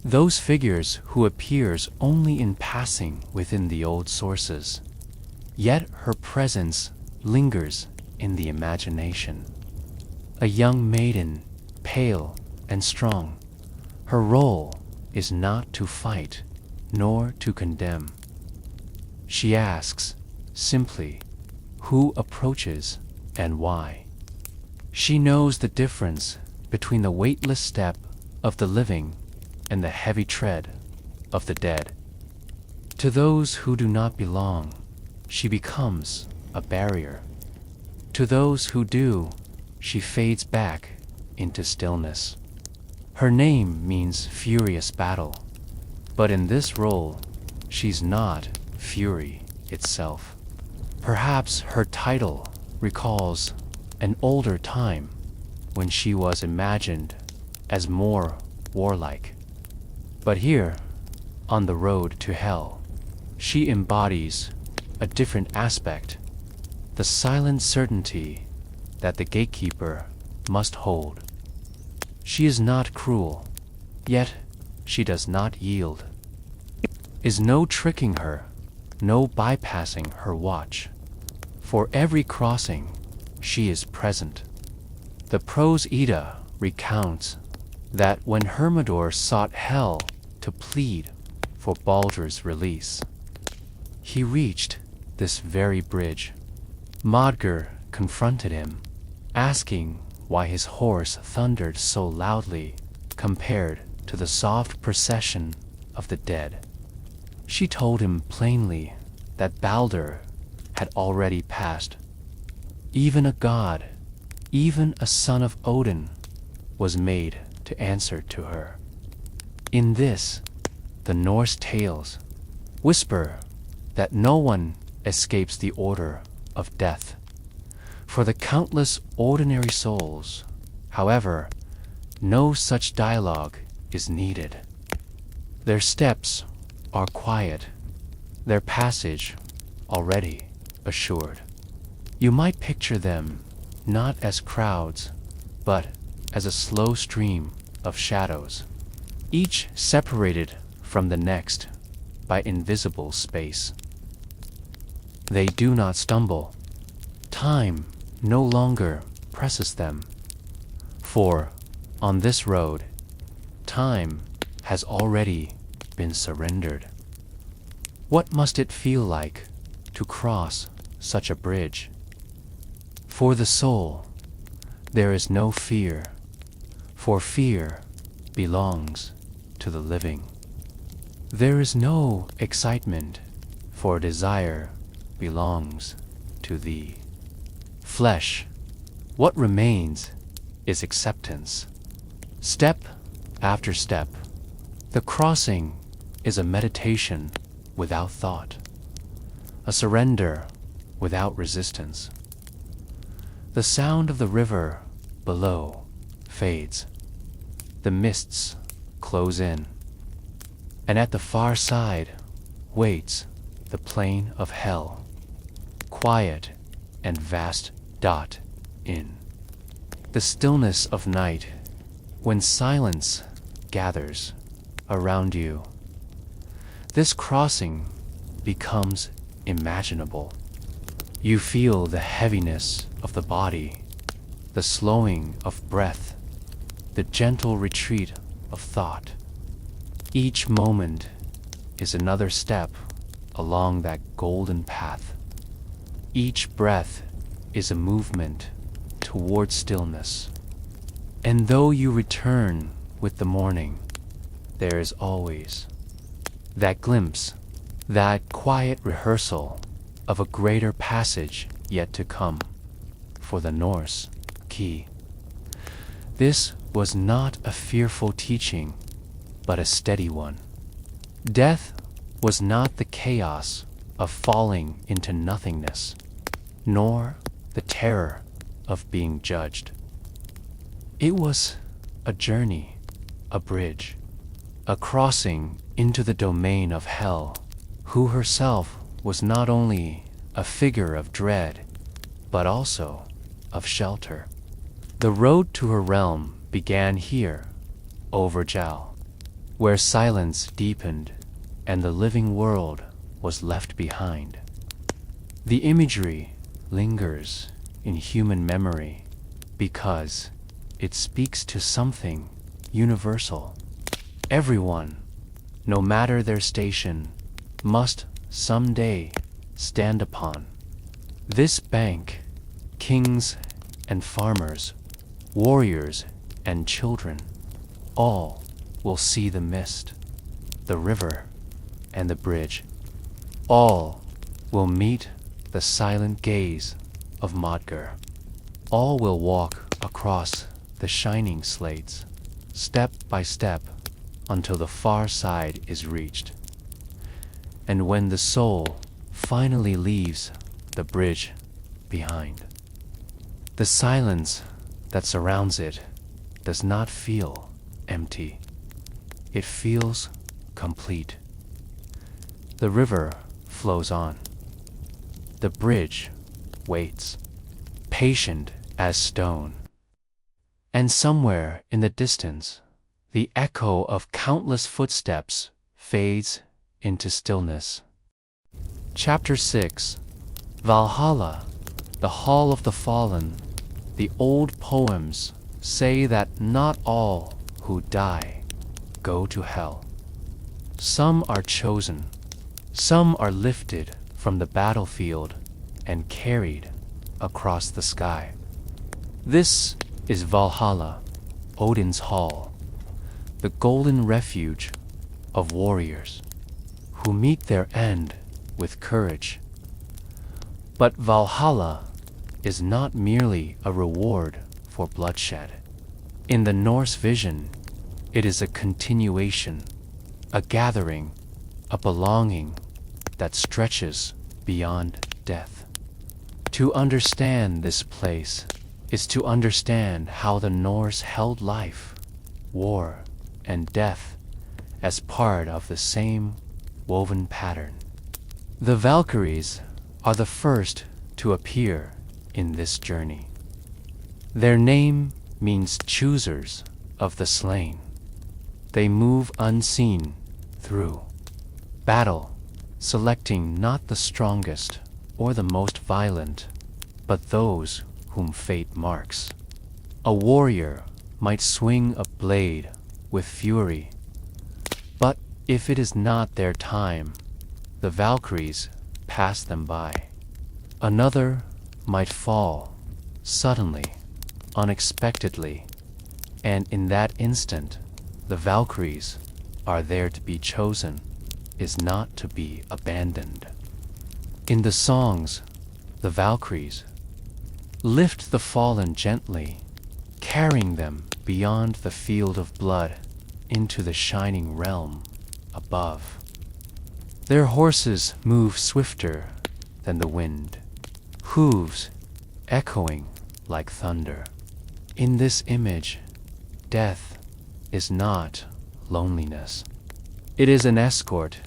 those figures who appears only in passing within the old sources, yet her presence lingers in the imagination. A young maiden, pale and strong, her role is not to fight nor to condemn. She asks, simply, who approaches and why. She knows the difference between the weightless step of the living and the heavy tread of the dead. To those who do not belong, she becomes a barrier. To those who do, she fades back into stillness. Her name means furious battle, but in this role, she's not fury itself. Perhaps her title recalls an older time when she was imagined as more warlike. But here, on the road to hell, she embodies a different aspect, the silent certainty that the gatekeeper must hold. She is not cruel, yet she does not yield. Is no tricking her, no bypassing her watch. For every crossing, she is present. The prose Edda recounts that when Hermodor sought Hel to plead for Baldr's release, he reached this very bridge. Modgr confronted him, asking why his horse thundered so loudly compared to the soft procession of the dead. She told him plainly that Baldur had already passed. Even a god, even a son of Odin, was made to answer to her. In this, the Norse tales whisper that no one escapes the order of death. For the countless ordinary souls, however, no such dialogue is needed. Their steps are quiet, their passage already assured. You might picture them not as crowds, but as a slow stream of shadows, each separated from the next by invisible space. They do not stumble. Time no longer presses them, for on this road, time has already been surrendered. What must it feel like to cross such a bridge? For the soul, there is no fear, for fear belongs to the living. There is no excitement, for desire belongs to thee. Flesh, what remains is acceptance. Step after step, the crossing is a meditation without thought, a surrender without resistance. The sound of the river below fades. The mists close in, and at the far side waits the plain of Hel, quiet and vast dot in the stillness of night, when silence gathers around you. This crossing becomes imaginable. You feel the heaviness of the body, the slowing of breath, the gentle retreat of thought. Each moment is another step along that golden path. Each breath is a movement toward stillness. And though you return with the morning, there is always that glimpse, that quiet rehearsal of a greater passage yet to come for the Norse key. This was not a fearful teaching, but a steady one. Death was not the chaos of falling into nothingness, nor the terror of being judged. It was a journey, a bridge, a crossing into the domain of Hel, who herself was not only a figure of dread, but also of shelter. The road to her realm began here, over Yggdrasil, where silence deepened and the living world was left behind. The imagery lingers in human memory because it speaks to something universal. Everyone, no matter their station, must someday stand upon this bank. Kings and farmers, warriors and children, all will see the mist, the river, and the bridge. All will meet the silent gaze of Modgr. All will walk across the shining slates, step by step, until the far side is reached. And when the soul finally leaves the bridge behind, the silence that surrounds it does not feel empty. It feels complete. The river flows on. The bridge waits, patient as stone. And somewhere in the distance, the echo of countless footsteps fades into stillness. Chapter 6. Valhalla, the Hall of the Fallen. The old poems say that not all who die go to hell. Some are chosen, some are lifted from the battlefield and carried across the sky. This is Valhalla, Odin's Hall, the golden refuge of warriors who meet their end with courage. But Valhalla is not merely a reward for bloodshed. In the Norse vision, it is a continuation, a gathering, a belonging that stretches beyond death. To understand this place is to understand how the Norse held life, war, and death as part of the same woven pattern. The Valkyries are the first to appear in this journey. Their name means choosers of the slain. They move unseen through battle, selecting not the strongest or the most violent, but those whom fate marks. A warrior might swing a blade with fury, but if it is not their time, the Valkyries pass them by. Another might fall suddenly, unexpectedly, and in that instant, the Valkyries are there to be chosen, is not to be abandoned. In the songs, the Valkyries lift the fallen gently, carrying them beyond the field of blood into the shining realm above. Their horses move swifter than the wind, hooves echoing like thunder. In this image, death is not loneliness. It is an escort,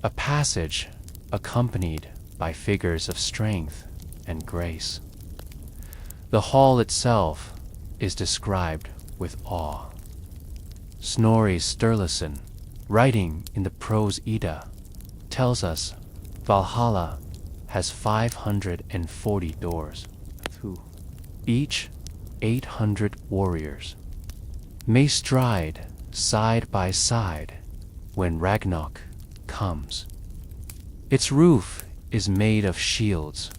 a passage accompanied by figures of strength and grace. The hall itself is described with awe. Snorri Sturluson, writing in the Prose Edda, tells us Valhalla has 540 doors, each 800 warriors may stride side by side when Ragnarok comes. Its roof is made of shields,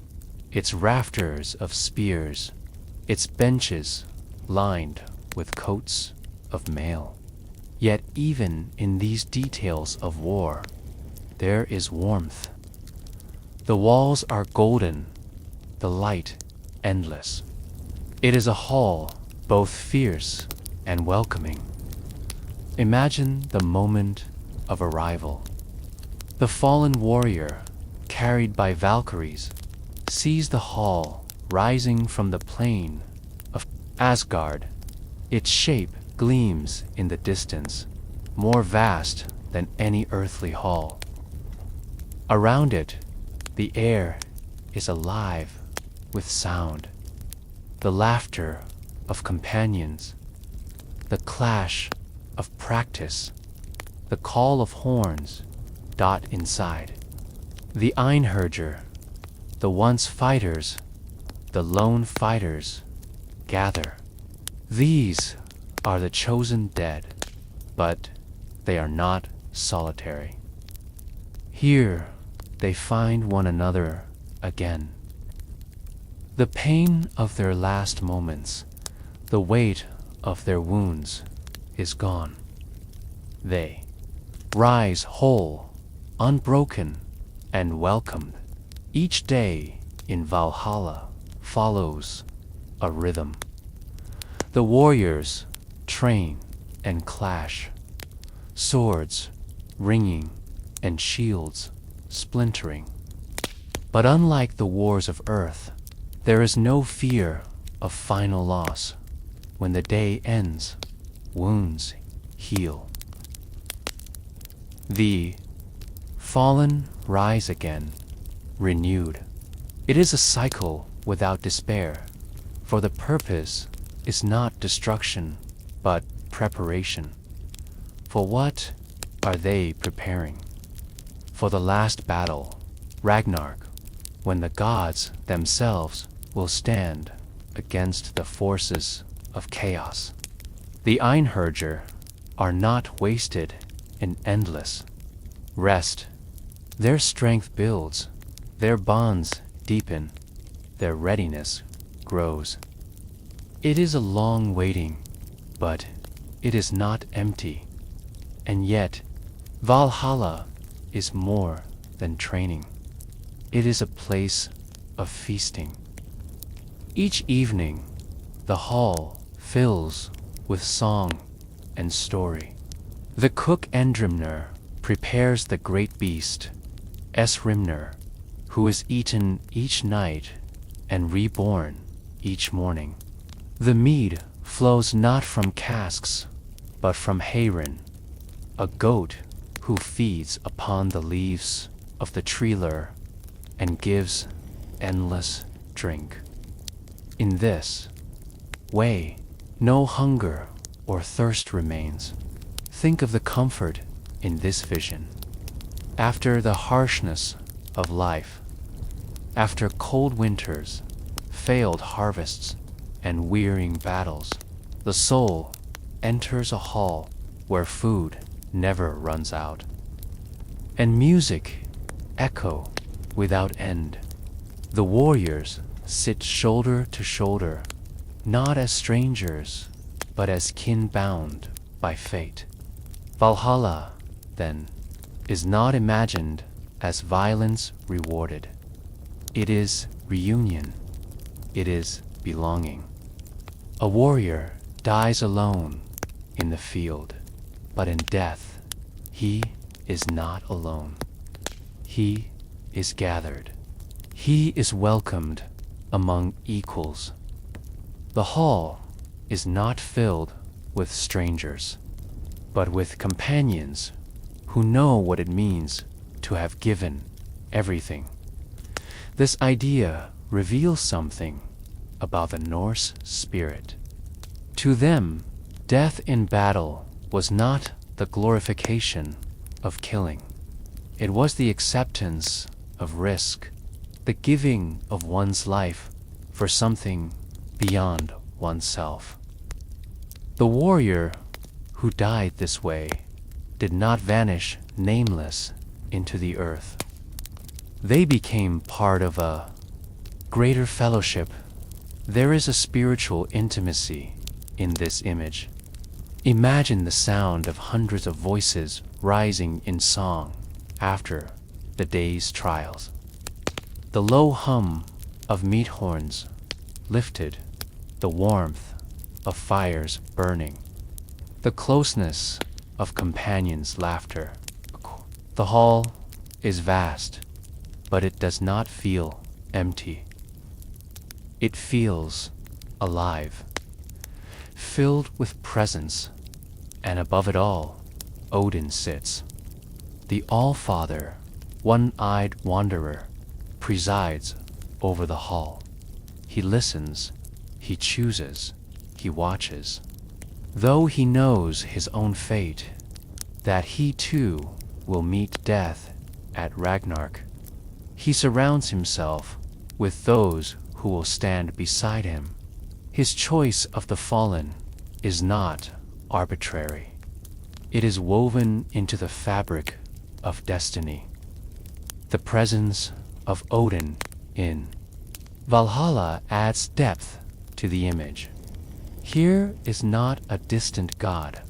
its rafters of spears, its benches lined with coats of mail. Yet even in these details of war, there is warmth. The walls are golden, the light endless. It is a hall both fierce and welcoming. Imagine the moment of arrival. The fallen warrior, carried by Valkyries, sees the hall rising from the plain of Asgard. Its shape gleams in the distance, more vast than any earthly hall. Around it, the air is alive with sound, the laughter of companions, the clash of practice, the call of horns dot inside. The Einherjar, the once fighters, the lone fighters, gather. These are the chosen dead, but they are not solitary. Here they find one another again. The pain of their last moments, the weight of their wounds is gone. They rise whole, unbroken, and welcomed. Each day in Valhalla follows a rhythm. The warriors train and clash, swords ringing and shields splintering. But unlike the wars of earth, there is no fear of final loss. When the day ends, wounds heal. The fallen rise again, renewed. It is a cycle without despair, for the purpose is not destruction, but preparation. For what are they preparing? For the last battle, Ragnarok, when the gods themselves will stand against the forces of chaos. The Einherjar are not wasted in endless rest. Their strength builds, their bonds deepen, their readiness grows. It is a long waiting, but it is not empty. And yet, Valhalla is more than training. It is a place of feasting. Each evening, the hall fills with song and story. The cook Endrimner prepares the great beast, Esrimner, who is eaten each night and reborn each morning. The mead flows not from casks, but from Heyrin, a goat who feeds upon the leaves of the treeler and gives endless drink. In this way, no hunger or thirst remains. Think of the comfort in this vision. After the harshness of life, after cold winters, failed harvests, and wearying battles, the soul enters a hall where food never runs out, and music echo without end. The warriors sit shoulder to shoulder, not as strangers, but as kin bound by fate. Valhalla, then, is not imagined as violence rewarded. It is reunion. It is belonging. A warrior dies alone in the field, but in death, he is not alone. He is gathered. He is welcomed among equals. The hall is not filled with strangers, but with companions who know what it means to have given everything. This idea reveals something about the Norse spirit. To them, death in battle was not the glorification of killing. It was the acceptance of risk, the giving of one's life for something beyond oneself. The warrior who died this way did not vanish nameless into the earth. They became part of a greater fellowship. There is a spiritual intimacy in this image. Imagine the sound of hundreds of voices rising in song after the day's trials. The low hum of meat horns lifted, the warmth of fires burning, the closeness of companions' laughter. The hall is vast, but it does not feel empty. It feels alive, filled with presence, and above it all, Odin sits. The All-Father, one-eyed wanderer, presides over the hall. He listens, he chooses, he watches. Though he knows his own fate, that he too will meet death at Ragnarok, he surrounds himself with those who will stand beside him. His choice of the fallen is not arbitrary. It is woven into the fabric of destiny. The presence of Odin in Valhalla adds depth to the image. Here is not a distant god,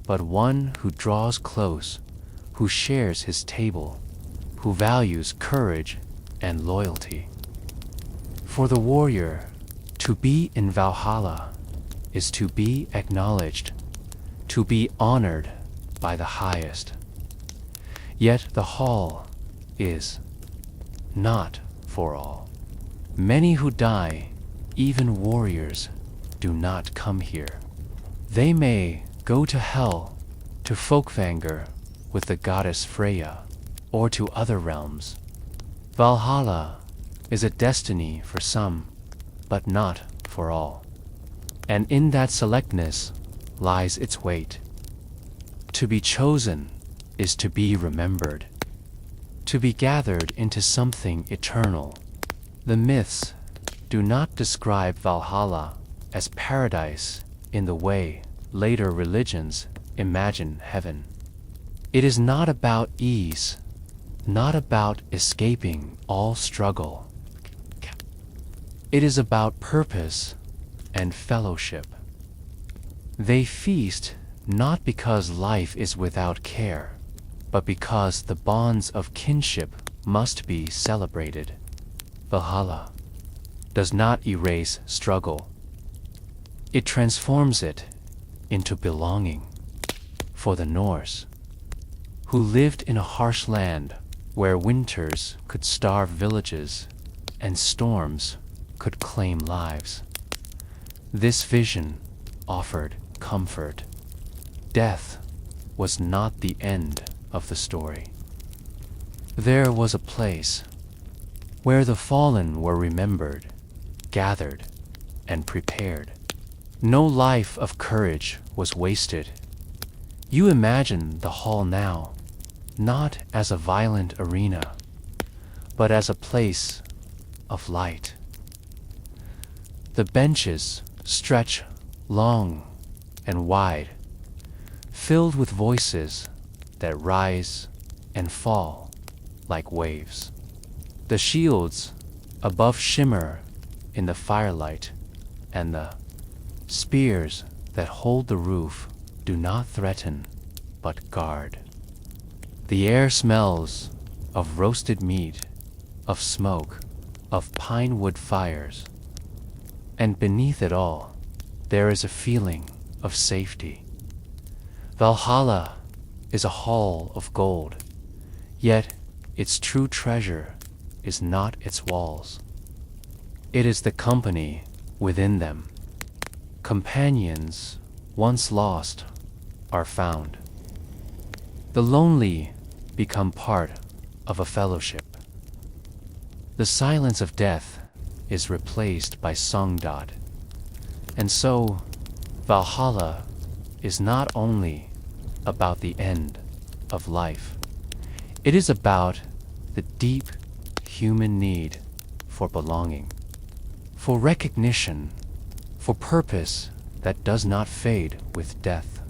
but one who draws close, who shares his table, who values courage and loyalty. For the warrior, to be in Valhalla is to be acknowledged, to be honored by the highest. Yet the hall is not for all. Many who die, even warriors, do not come here. They may go to hell, to Fólkvangr with the goddess Freya, or to other realms. Valhalla is a destiny for some, but not for all. And in that selectness lies its weight. To be chosen is to be remembered, to be gathered into something eternal. The myths do not describe Valhalla as paradise in the way later religions imagine heaven. It is not about ease, not about escaping all struggle. It is about purpose and fellowship. They feast not because life is without care, but because the bonds of kinship must be celebrated. Valhalla does not erase struggle. It transforms it into belonging. For the Norse, who lived in a harsh land where winters could starve villages and storms could claim lives, this vision offered comfort. Death was not the end of the story. There was a place where the fallen were remembered, gathered, and prepared. No life of courage was wasted. You imagine the hall now, not as a violent arena, but as a place of light. The benches stretch long and wide, filled with voices that rise and fall like waves. The shields above shimmer in the firelight, and the spears that hold the roof do not threaten but guard. The air smells of roasted meat, of smoke, of pine wood fires, and beneath it all there is a feeling of safety. Valhalla is a hall of gold, yet its true treasure is not its walls. It is the company within them. Companions once lost are found. The lonely become part of a fellowship. The silence of death is replaced by song. And so, Valhalla is not only about the end of life, it is about the deep human need for belonging, for recognition, for purpose that does not fade with death.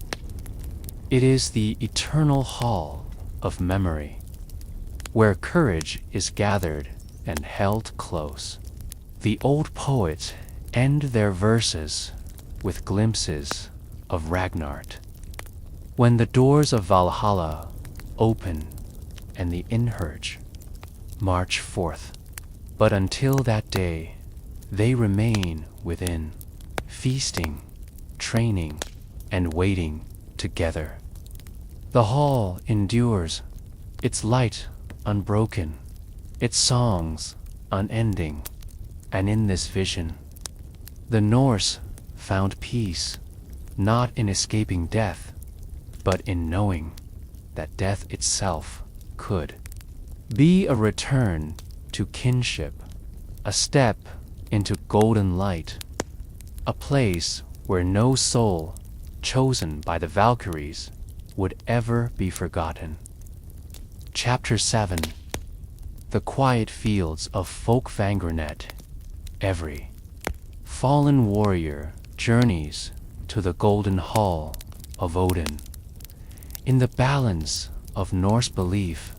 It is the eternal hall of memory, where courage is gathered and held close. The old poets end their verses with glimpses of Ragnarök, when the doors of Valhalla open and the Inherj march forth. But until that day, they remain within, feasting, training, and waiting together. The hall endures, its light unbroken, its songs unending, and in this vision, the Norse found peace, not in escaping death, but in knowing that death itself could be a return to kinship, a step into golden light, a place where no soul chosen by the Valkyries would ever be forgotten. Chapter 7. The quiet fields of Fólkvangr. Every fallen warrior journeys to the golden hall of Odin. In the balance of Norse belief,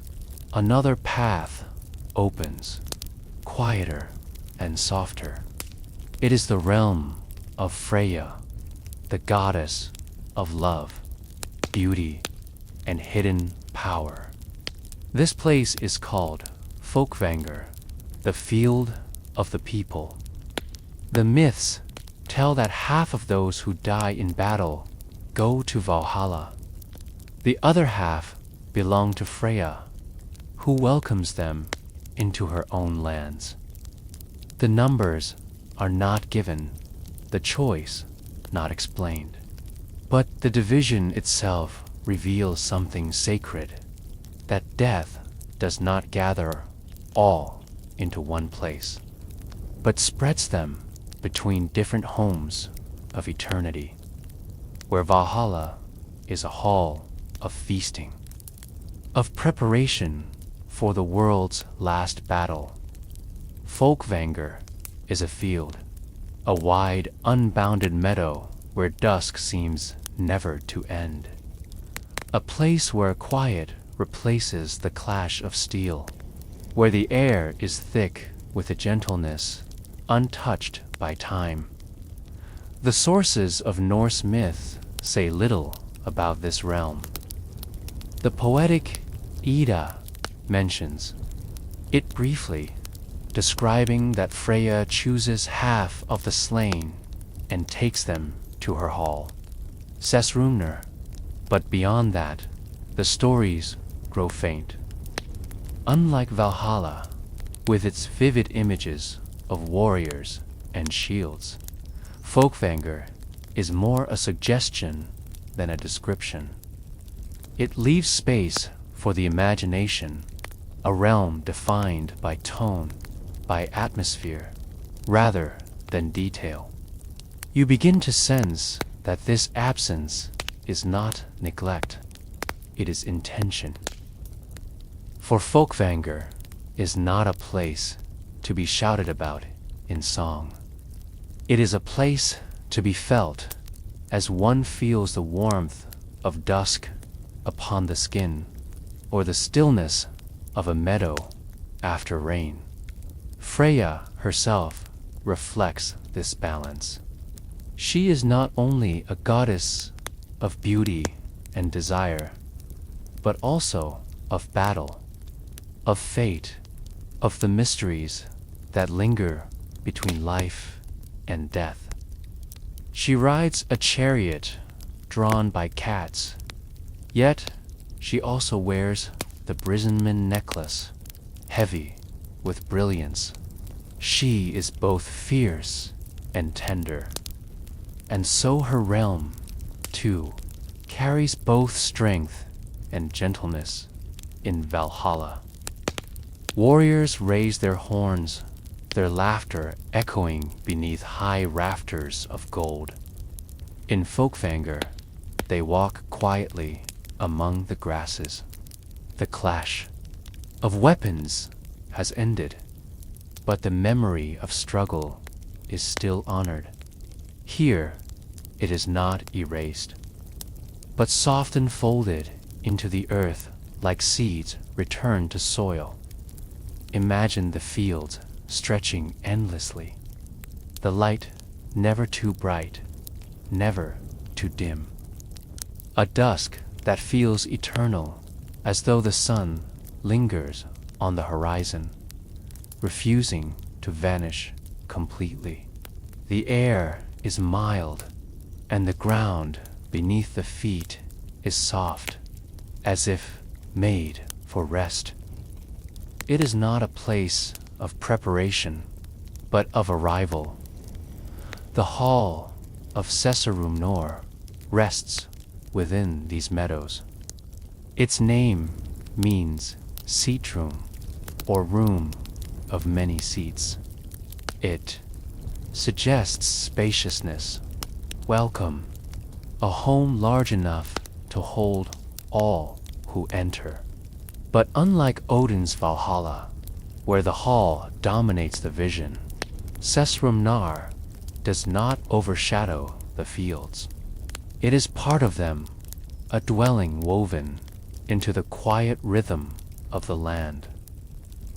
another path opens, quieter and softer. It is the realm of Freya, the goddess of love, beauty, and hidden power. This place is called Fólkvangr, the field of the people. The myths tell that half of those who die in battle go to Valhalla. The other half belong to Freya, who welcomes them into her own lands. The numbers are not given, the choice not explained. But the division itself reveals something sacred, that death does not gather all into one place, but spreads them between different homes of eternity, where Valhalla is a hall of feasting, of preparation for the world's last battle. Fólkvangr is a field, a wide, unbounded meadow where dusk seems never to end, a place where quiet replaces the clash of steel, where the air is thick with a gentleness untouched by time. The sources of Norse myth say little about this realm. The poetic Edda mentions it briefly, describing that Freya chooses half of the slain and takes them to her hall, Sessrumnir, but beyond that, the stories grow faint. Unlike Valhalla, with its vivid images of warriors and shields, Fólkvangr is more a suggestion than a description. It leaves space for the imagination, a realm defined by tone, by atmosphere, rather than detail. You begin to sense that this absence is not neglect, it is intention. For Fólkvangr is not a place to be shouted about in song. It is a place to be felt as one feels the warmth of dusk upon the skin, or the stillness of a meadow after rain. Freya herself reflects this balance. She is not only a goddess of beauty and desire, but also of battle, of fate, of the mysteries that linger between life and death. She rides a chariot drawn by cats, yet she also wears the Brisnman necklace, heavy with brilliance. She is both fierce and tender, and so her realm, too, carries both strength and gentleness in Valhalla. Warriors raise their horns, their laughter echoing beneath high rafters of gold. In Fólkvangr, they walk quietly among the grasses. The clash of weapons has ended, but the memory of struggle is still honored. Here, it is not erased, but soft enfolded into the earth like seeds returned to soil. Imagine the fields stretching endlessly, the light never too bright, never too dim. A dusk that feels eternal, as though the sun lingers on the horizon, refusing to vanish completely. The air is mild, and the ground beneath the feet is soft, as if made for rest. It is not a place of preparation, but of arrival. The hall of Sessrumnir rests within these meadows. Its name means seat room, or room of many seats. It suggests spaciousness, welcome, a home large enough to hold all who enter. But unlike Odin's Valhalla, where the hall dominates the vision, Sessrumnir does not overshadow the fields. It is part of them, a dwelling woven into the quiet rhythm of the land.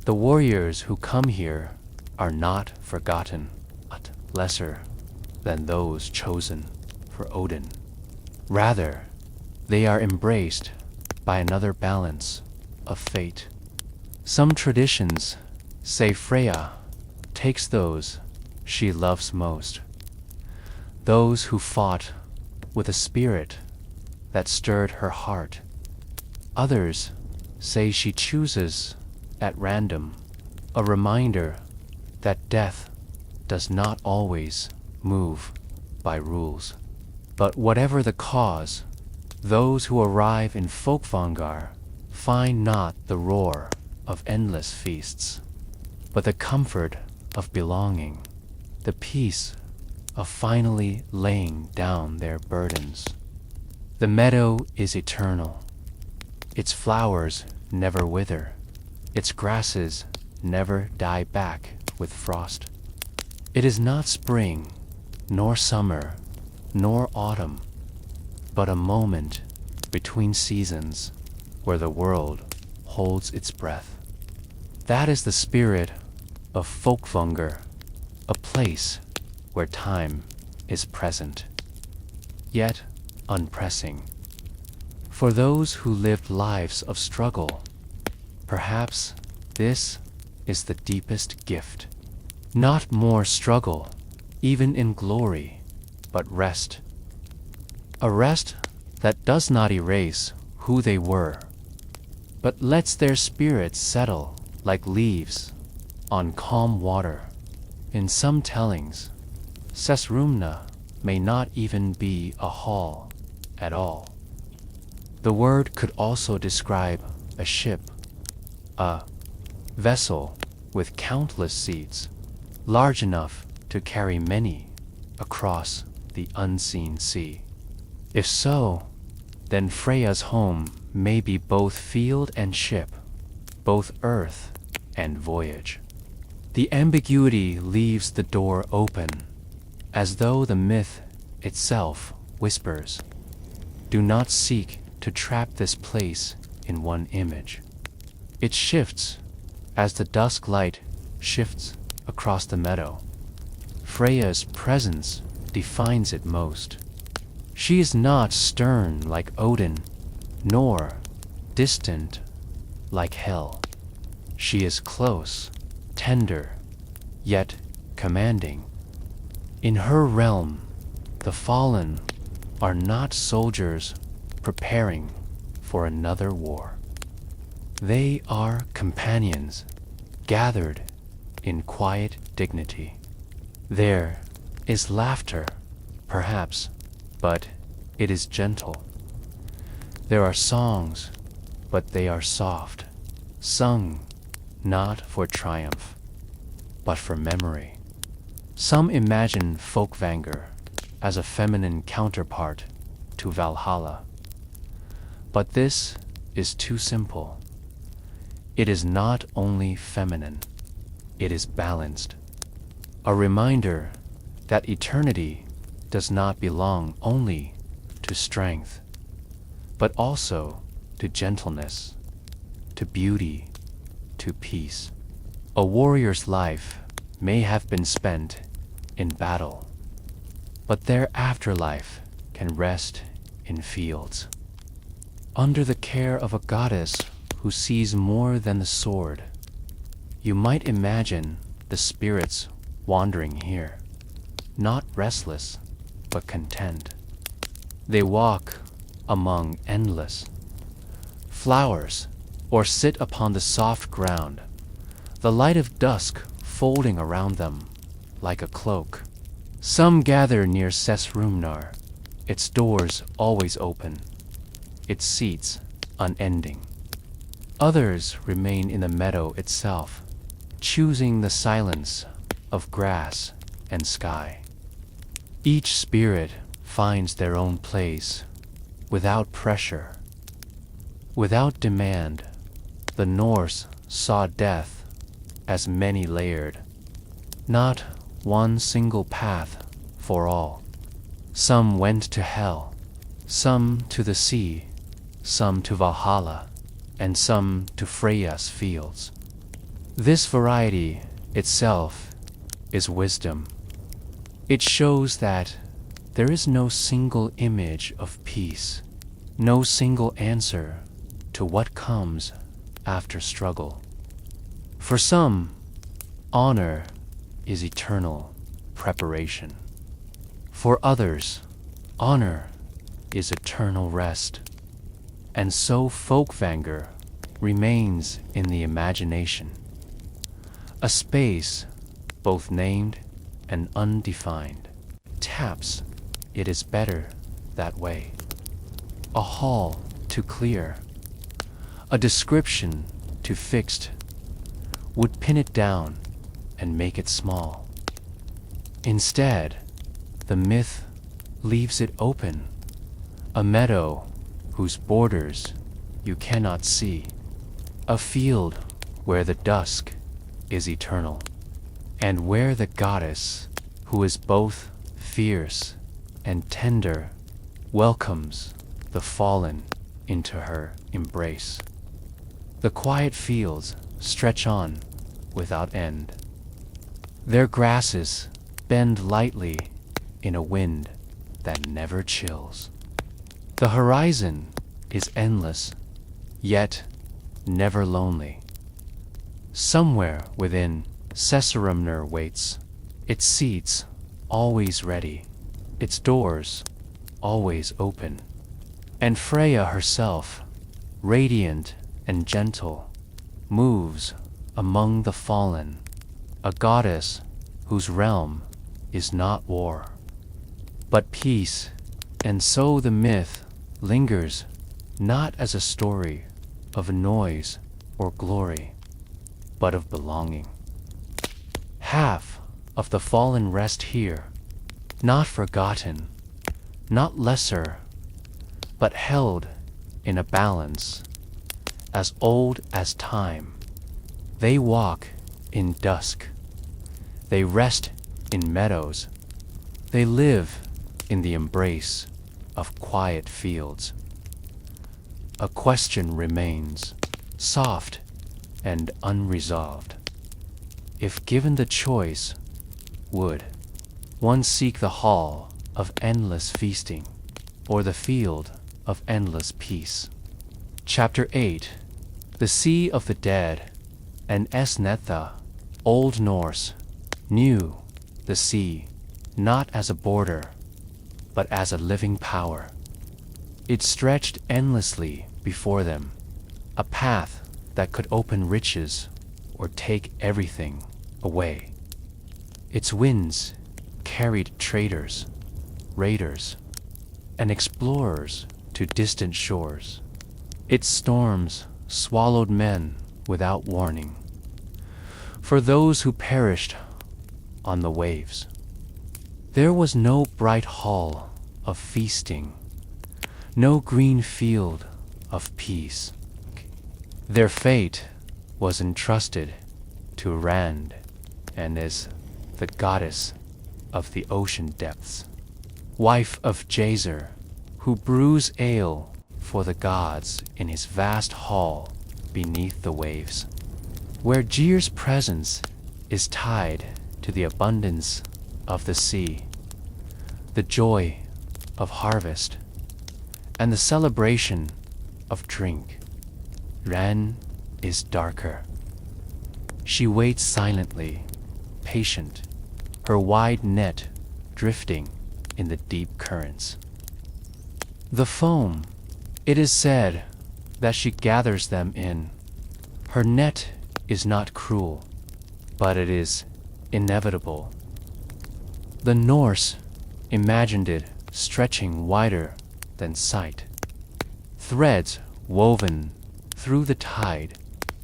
The warriors who come here are not forgotten, but lesser than those chosen for Odin. Rather, they are embraced by another balance of fate. Some traditions say Freya takes those she loves most, those who fought with a spirit that stirred her heart. Others say she chooses at random, a reminder that death does not always move by rules. But whatever the cause, those who arrive in Fólkvangr find not the roar of endless feasts, but the comfort of belonging, the peace of finally laying down their burdens. The meadow is eternal. Its flowers never wither. Its grasses never die back with frost. It is not spring, nor summer, nor autumn, but a moment between seasons where the world holds its breath. That is the spirit of Fólkvangr, a place where time is present, yet unpressing. For those who lived lives of struggle, perhaps this is the deepest gift. Not more struggle, even in glory, but rest. A rest that does not erase who they were, but lets their spirits settle like leaves on calm water. In some tellings, Sessrumna may not even be a hall at all. The word could also describe a ship, a vessel with countless seats, large enough to carry many across the unseen sea. If so, then Freya's home may be both field and ship, both earth and voyage. The ambiguity leaves the door open, as though the myth itself whispers, "Do not seek to trap this place in one image." It shifts as the dusk light shifts across the meadow. Freya's presence defines it most. She is not stern like Odin, nor distant like Hel. She is close, tender, yet commanding. In her realm, the fallen are not soldiers preparing for another war. They are companions, gathered in quiet dignity. There is laughter, perhaps, but it is gentle. There are songs, but they are soft, sung not for triumph, but for memory. Some imagine Fólkvangr as a feminine counterpart to Valhalla, but this is too simple. It is not only feminine, it is balanced. A reminder that eternity does not belong only to strength, but also to gentleness, to beauty, to peace. A warrior's life may have been spent in battle, but their afterlife can rest in fields, under the care of a goddess who sees more than the sword. You might imagine the spirits wandering here, not restless, but content. They walk among endless flowers or sit upon the soft ground, the light of dusk folding around them like a cloak. Some gather near Sessrumnar, its doors always open, its seats unending. Others remain in the meadow itself, choosing the silence of grass and sky. Each spirit finds their own place, without pressure, without demand. The Norse saw death as many-layered, not one single path for all. Some went to hell, some to the sea, some to Valhalla, and some to Freya's fields. This variety itself is wisdom. It shows that there is no single image of peace, no single answer to what comes after struggle. For some, honor is eternal preparation. For others, honor is eternal rest. And so Fólkvangr remains in the imagination, a space both named and undefined. Taps, it is better that way. A hall too clear, a description too fixed, would pin it down and make it small. Instead, the myth leaves it open, a meadow whose borders you cannot see, a field where the dusk is eternal, and where the goddess, who is both fierce and tender, welcomes the fallen into her embrace. The quiet fields stretch on without end. Their grasses bend lightly in a wind that never chills. The horizon is endless, yet never lonely. Somewhere within, Sessrumnir waits, its seats always ready, its doors always open. And Freya herself, radiant and gentle, moves among the fallen, a goddess whose realm is not war, but peace. And so the myth lingers not as a story of noise or glory, but of belonging. Half of the fallen rest here, not forgotten, not lesser, but held in a balance as old as time. They walk in dusk. They rest in meadows. They live in the embrace of quiet fields. A question remains, soft and unresolved. If given the choice, would one seek the hall of endless feasting or the field of endless peace? Chapter 8. The Sea of the Dead. And Esnetha, Old Norse, knew the sea not as a border, but as a living power. It stretched endlessly before them, a path that could open riches or take everything away. Its winds carried traders, raiders, and explorers to distant shores. Its storms swallowed men without warning. For those who perished on the waves, there was no bright hall of feasting, no green field of peace. Their fate was entrusted to Rand, and as the goddess of the ocean depths, wife of Jazer, who brews ale for the gods in his vast hall beneath the waves, where Gyr's presence is tied to the abundance of the sea, the joy of harvest, and the celebration of drink. Ran is darker. She waits silently, patient, her wide net drifting in the deep currents. The foam, it is said that she gathers them in. Her net is not cruel, but it is inevitable. The Norse imagined it stretching wider than sight, threads woven through the tide,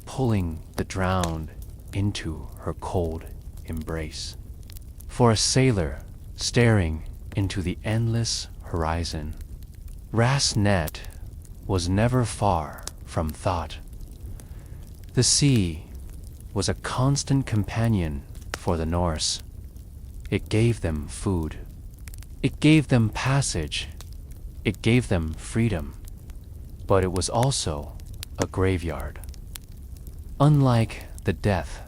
pulling the drowned into her cold embrace. For a sailor staring into the endless horizon, Rasnet was never far from thought. The sea was a constant companion for the Norse. It gave them food. It gave them passage. It gave them freedom. But it was also a graveyard. Unlike the death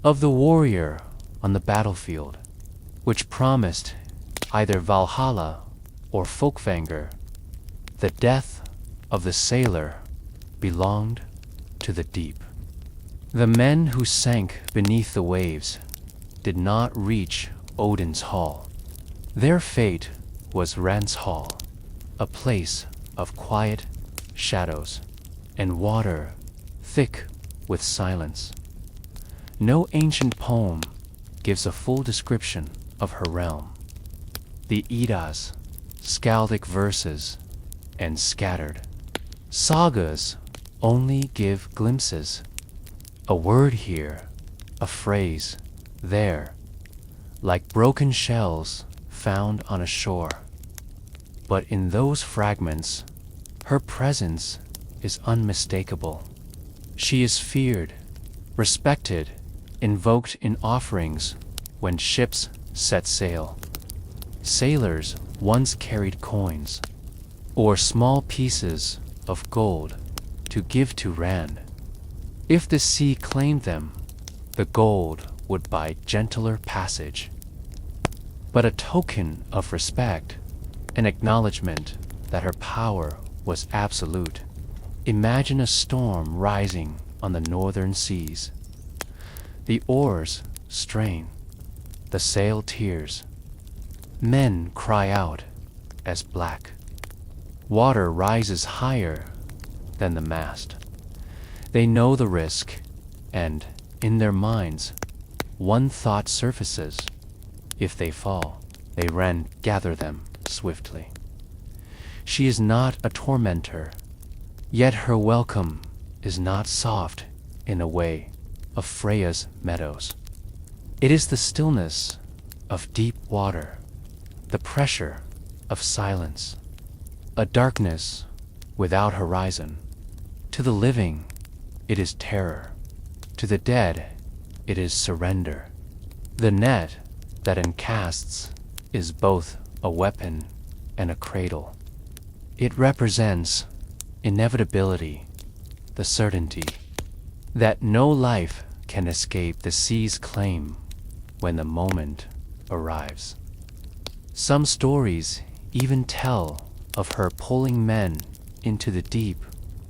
of the warrior on the battlefield, which promised either Valhalla or Fólkvangr, the death of the sailor belonged to the deep. The men who sank beneath the waves did not reach Odin's hall. Their fate was Rand's hall, a place of quiet shadows and water thick with silence. No ancient poem gives a full description of her realm. The Eddas, skaldic verses, and scattered sagas only give glimpses. A word here, a phrase there, like broken shells found on a shore. But in those fragments, her presence is unmistakable. She is feared, respected, invoked in offerings when ships set sail. Sailors once carried coins, or small pieces of gold to give to Rand. If the sea claimed them, the gold would buy gentler passage. But a token of respect, an acknowledgement that her power was absolute. Imagine a storm rising on the northern seas. The oars strain, the sail tears. Men cry out as black. Water rises higher than the mast. They know the risk, and in their minds, one thought surfaces. If they fall, they gather them swiftly. She is not a tormentor, yet her welcome is not soft in a way of Freya's meadows. It is the stillness of deep water, the pressure of silence, a darkness without horizon. To the living, it is terror. To the dead, it is surrender. The net that encasts is both a weapon and a cradle. It represents inevitability, the certainty that no life can escape the sea's claim when the moment arrives. Some stories even tell of her pulling men into the deep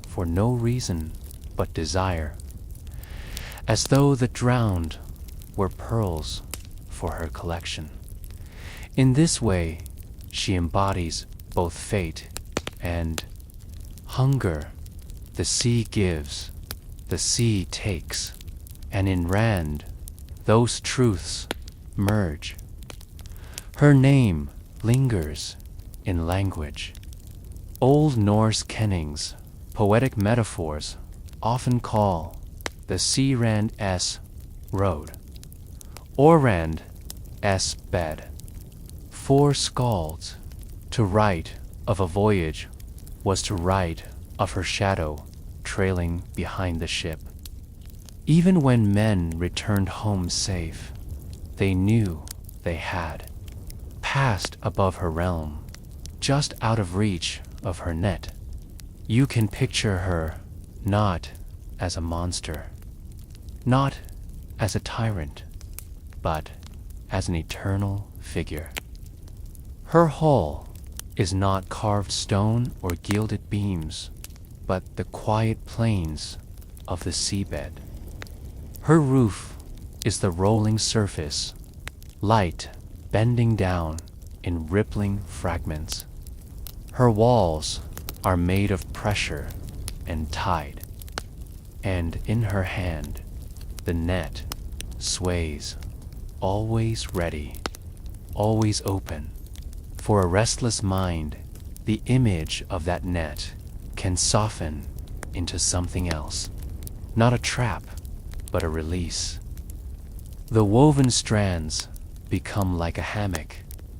for no reason but desire, as though the drowned were pearls for her collection. In this way, she embodies both fate and hunger. The sea gives, the sea takes, and in Rand, those truths merge. Her name lingers in language. Old Norse kennings, poetic metaphors, often call the sea Rand's road, or Rand's bed. For skalds, to write of a voyage was to write of her shadow trailing behind the ship. Even when men returned home safe, they knew they had passed above her realm, just out of reach of her net. You can picture her not as a monster, not as a tyrant, but as an eternal figure. Her hull is not carved stone or gilded beams, but the quiet plains of the seabed. Her roof is the rolling surface, light bending down in rippling fragments. Her walls are made of pressure and tide, and in her hand the net sways, always ready, always open. For a restless mind, the image of that net can soften into something else, not a trap, but a release. The woven strands become like a hammock,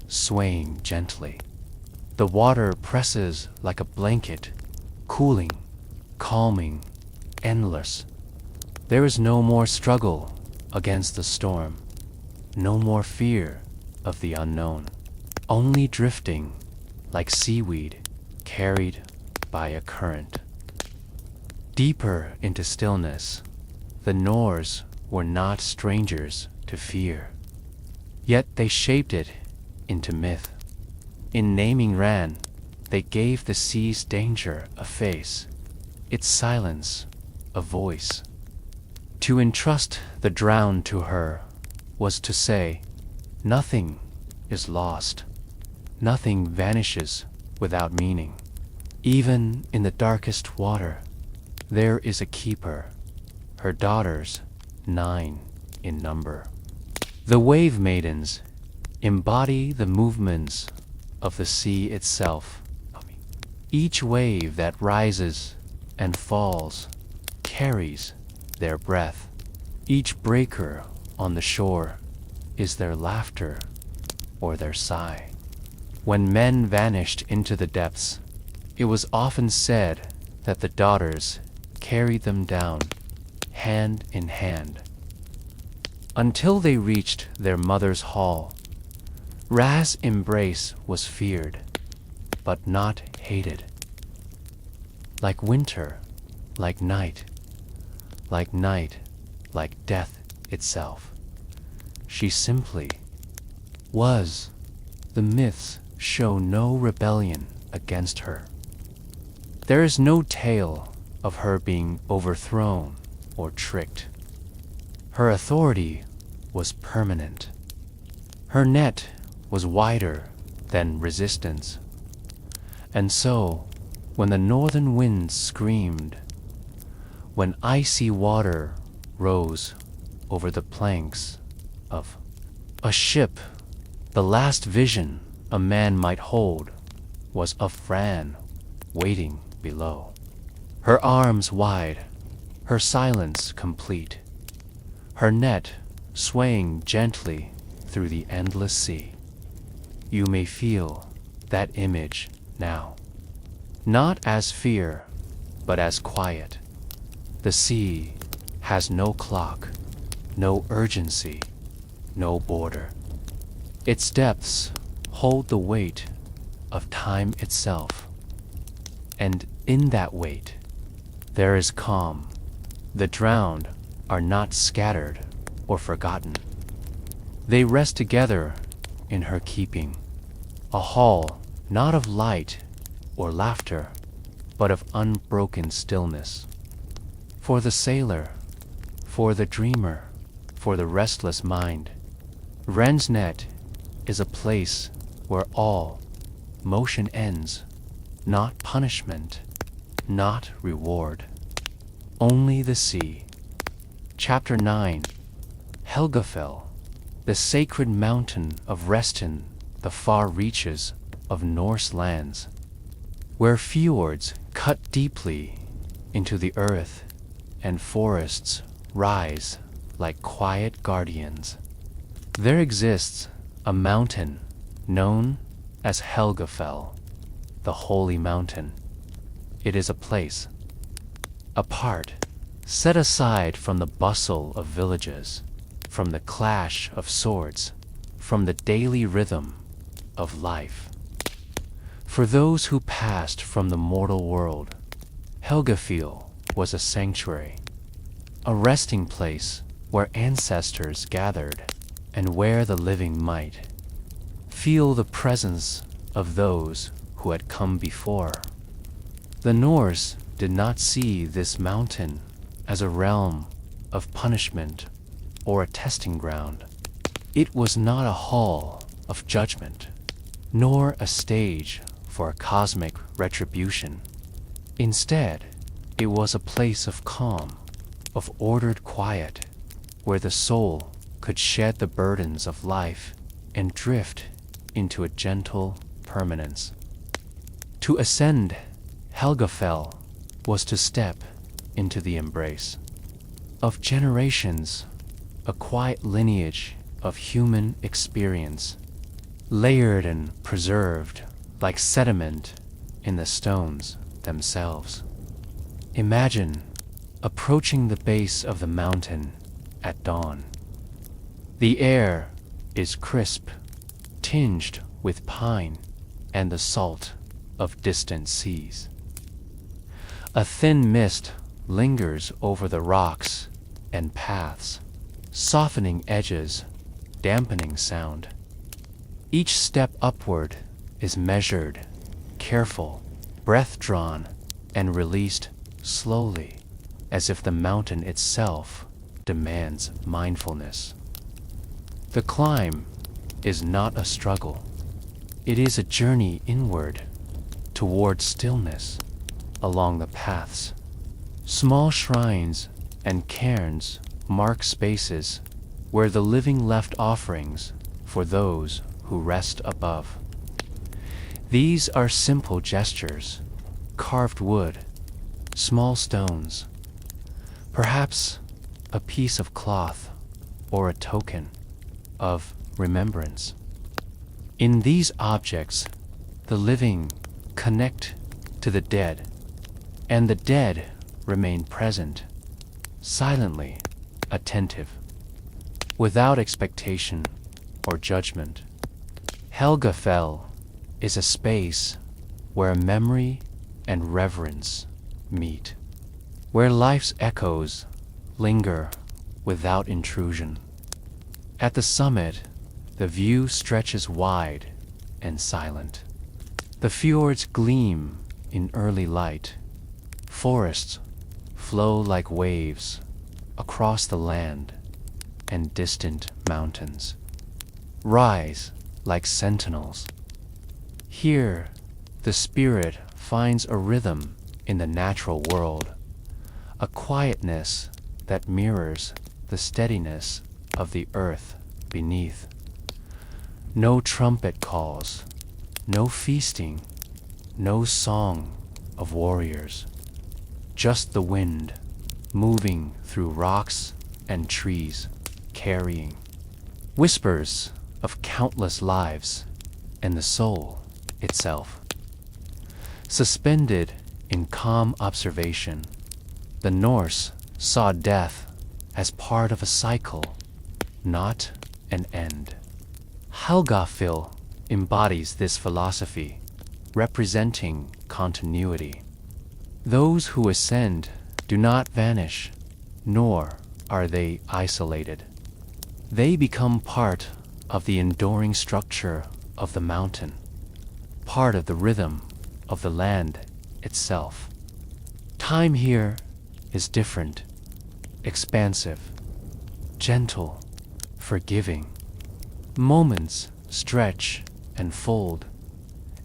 swaying gently. The water presses like a blanket, cooling, calming, endless. There is no more struggle against the storm, no more fear of the unknown, only drifting like seaweed carried by a current. Deeper into stillness, the Norse were not strangers to fear, yet they shaped it into myth. In naming Ran, they gave the sea's danger a face, its silence a voice. To entrust the drowned to her was to say, nothing is lost, nothing vanishes without meaning. Even in the darkest water, there is a keeper, her daughters 9 in number. The wave maidens embody the movements of the sea itself. Each wave that rises and falls carries their breath. Each breaker on the shore is their laughter or their sigh. When men vanished into the depths, it was often said that the daughters carried them down, hand in hand. Until they reached their mother's hall, Ra's embrace was feared, but not hated. Like winter, like night, like night, like death itself. She simply was. The myths show no rebellion against her. There is no tale of her being overthrown or tricked. Her authority was permanent. Her net was wider than resistance. And so, when the northern winds screamed, when icy water rose over the planks of a ship, the last vision a man might hold was of Fran waiting below. Her arms wide, her silence complete, her net swaying gently through the endless sea. You may feel that image now, not as fear, but as quiet. The sea has no clock, no urgency, no border. Its depths hold the weight of time itself. And in that weight, there is calm. The drowned are not scattered or forgotten. They rest together in her keeping, a hall not of light or laughter, but of unbroken stillness. For the sailor, for the dreamer, for the restless mind, Wren's net is a place where all motion ends, not punishment, not reward, only the sea. Chapter 9. Helgafell, the sacred mountain of rest in the far reaches of Norse lands, where fjords cut deeply into the earth and forests rise like quiet guardians. There exists a mountain known as Helgafell, the holy mountain. It is a place apart, set aside from the bustle of villages, from the clash of swords, from the daily rhythm of life. For those who passed from the mortal world, Helgafell was a sanctuary, a resting place where ancestors gathered and where the living might feel the presence of those who had come before. The Norse did not see this mountain as a realm of punishment or a testing ground. It was not a hall of judgment, nor a stage for a cosmic retribution. Instead, it was a place of calm, of ordered quiet, where the soul could shed the burdens of life and drift into a gentle permanence. To ascend Helgafell was to step into the embrace of generations, a quiet lineage of human experience, layered and preserved like sediment in the stones themselves. Imagine approaching the base of the mountain at dawn. The air is crisp, tinged with pine and the salt of distant seas. A thin mist lingers over the rocks and paths, softening edges, dampening sound. Each step upward is measured, careful, breath drawn and released slowly, as if the mountain itself demands mindfulness. The climb is not a struggle. It is a journey inward, toward stillness, along the paths. Small shrines and cairns mark spaces where the living left offerings for those who rest above. These are simple gestures, carved wood, small stones, perhaps a piece of cloth or a token of remembrance. In these objects, the living connect to the dead, and the dead remain present, silently attentive, without expectation or judgment. Helgafell is a space where memory and reverence meet, where life's echoes linger without intrusion. At the summit, the view stretches wide and silent. The fjords gleam in early light. Forests flow like waves across the land, and distant mountains rise like sentinels. Here, the spirit finds a rhythm in the natural world, a quietness that mirrors the steadiness of the earth beneath. No trumpet calls, no feasting, no song of warriors, just the wind moving through rocks and trees, carrying whispers of countless lives and the soul itself. Suspended in calm observation, the Norse saw death as part of a cycle, not an end. Helgafell embodies this philosophy, representing continuity. Those who ascend do not vanish, nor are they isolated. They become part of the enduring structure of the mountain, part of the rhythm of the land itself. Time here is different, expansive, gentle, forgiving. Moments stretch and fold,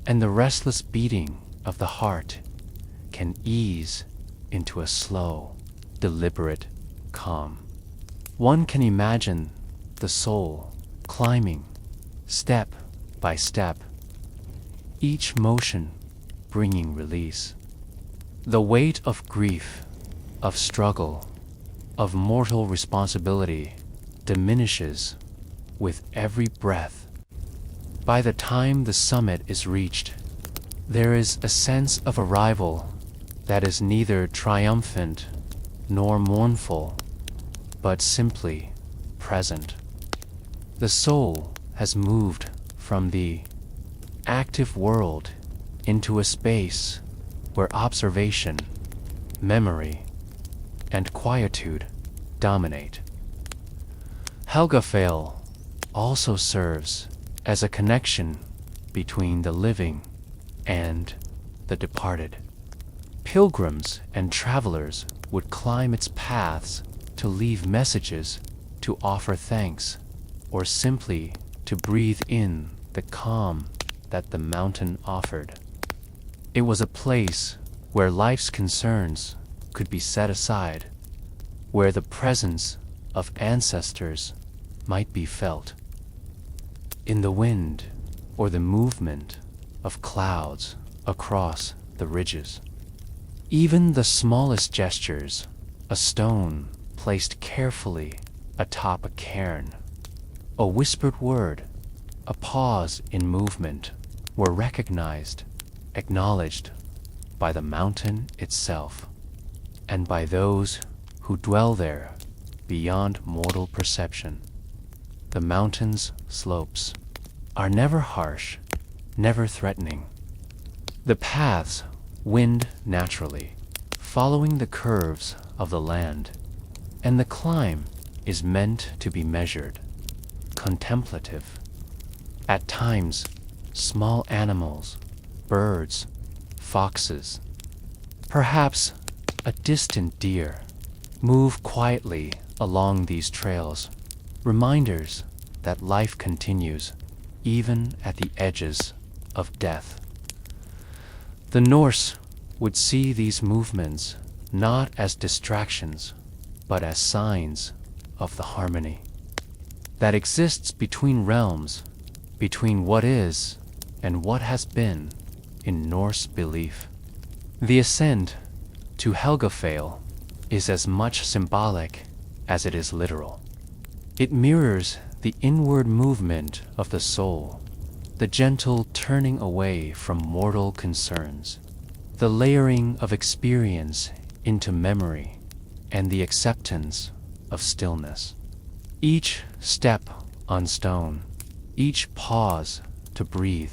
and the restless beating of the heart can ease into a slow, deliberate calm. One can imagine the soul climbing step by step, each motion bringing release. The weight of grief, of struggle, of mortal responsibility diminishes with every breath. By the time the summit is reached, there is a sense of arrival that is neither triumphant nor mournful, but simply present. The soul has moved from the active world into a space where observation, memory, and quietude dominate. Helgafell also serves as a connection between the living and the departed. Pilgrims and travelers would climb its paths to leave messages, to offer thanks, or simply to breathe in the calm that the mountain offered. It was a place where life's concerns could be set aside, where the presence of ancestors might be felt. In the wind or the movement of clouds across the ridges. Even the smallest gestures, a stone placed carefully atop a cairn, a whispered word, a pause in movement, were recognized, acknowledged by the mountain itself, and by those who dwell there beyond mortal perception. The mountain's slopes are never harsh, never threatening. The paths wind naturally, following the curves of the land, and the climb is meant to be measured, contemplative. At times, small animals, birds, foxes, perhaps a distant deer, move quietly along these trails, reminders that life continues even at the edges of death. The Norse would see these movements not as distractions, but as signs of the harmony that exists between realms, between what is and what has been in Norse belief. The ascent to Helgafell is as much symbolic as it is literal. It mirrors the inward movement of the soul, the gentle turning away from mortal concerns, the layering of experience into memory, and the acceptance of stillness. Each step on stone, each pause to breathe,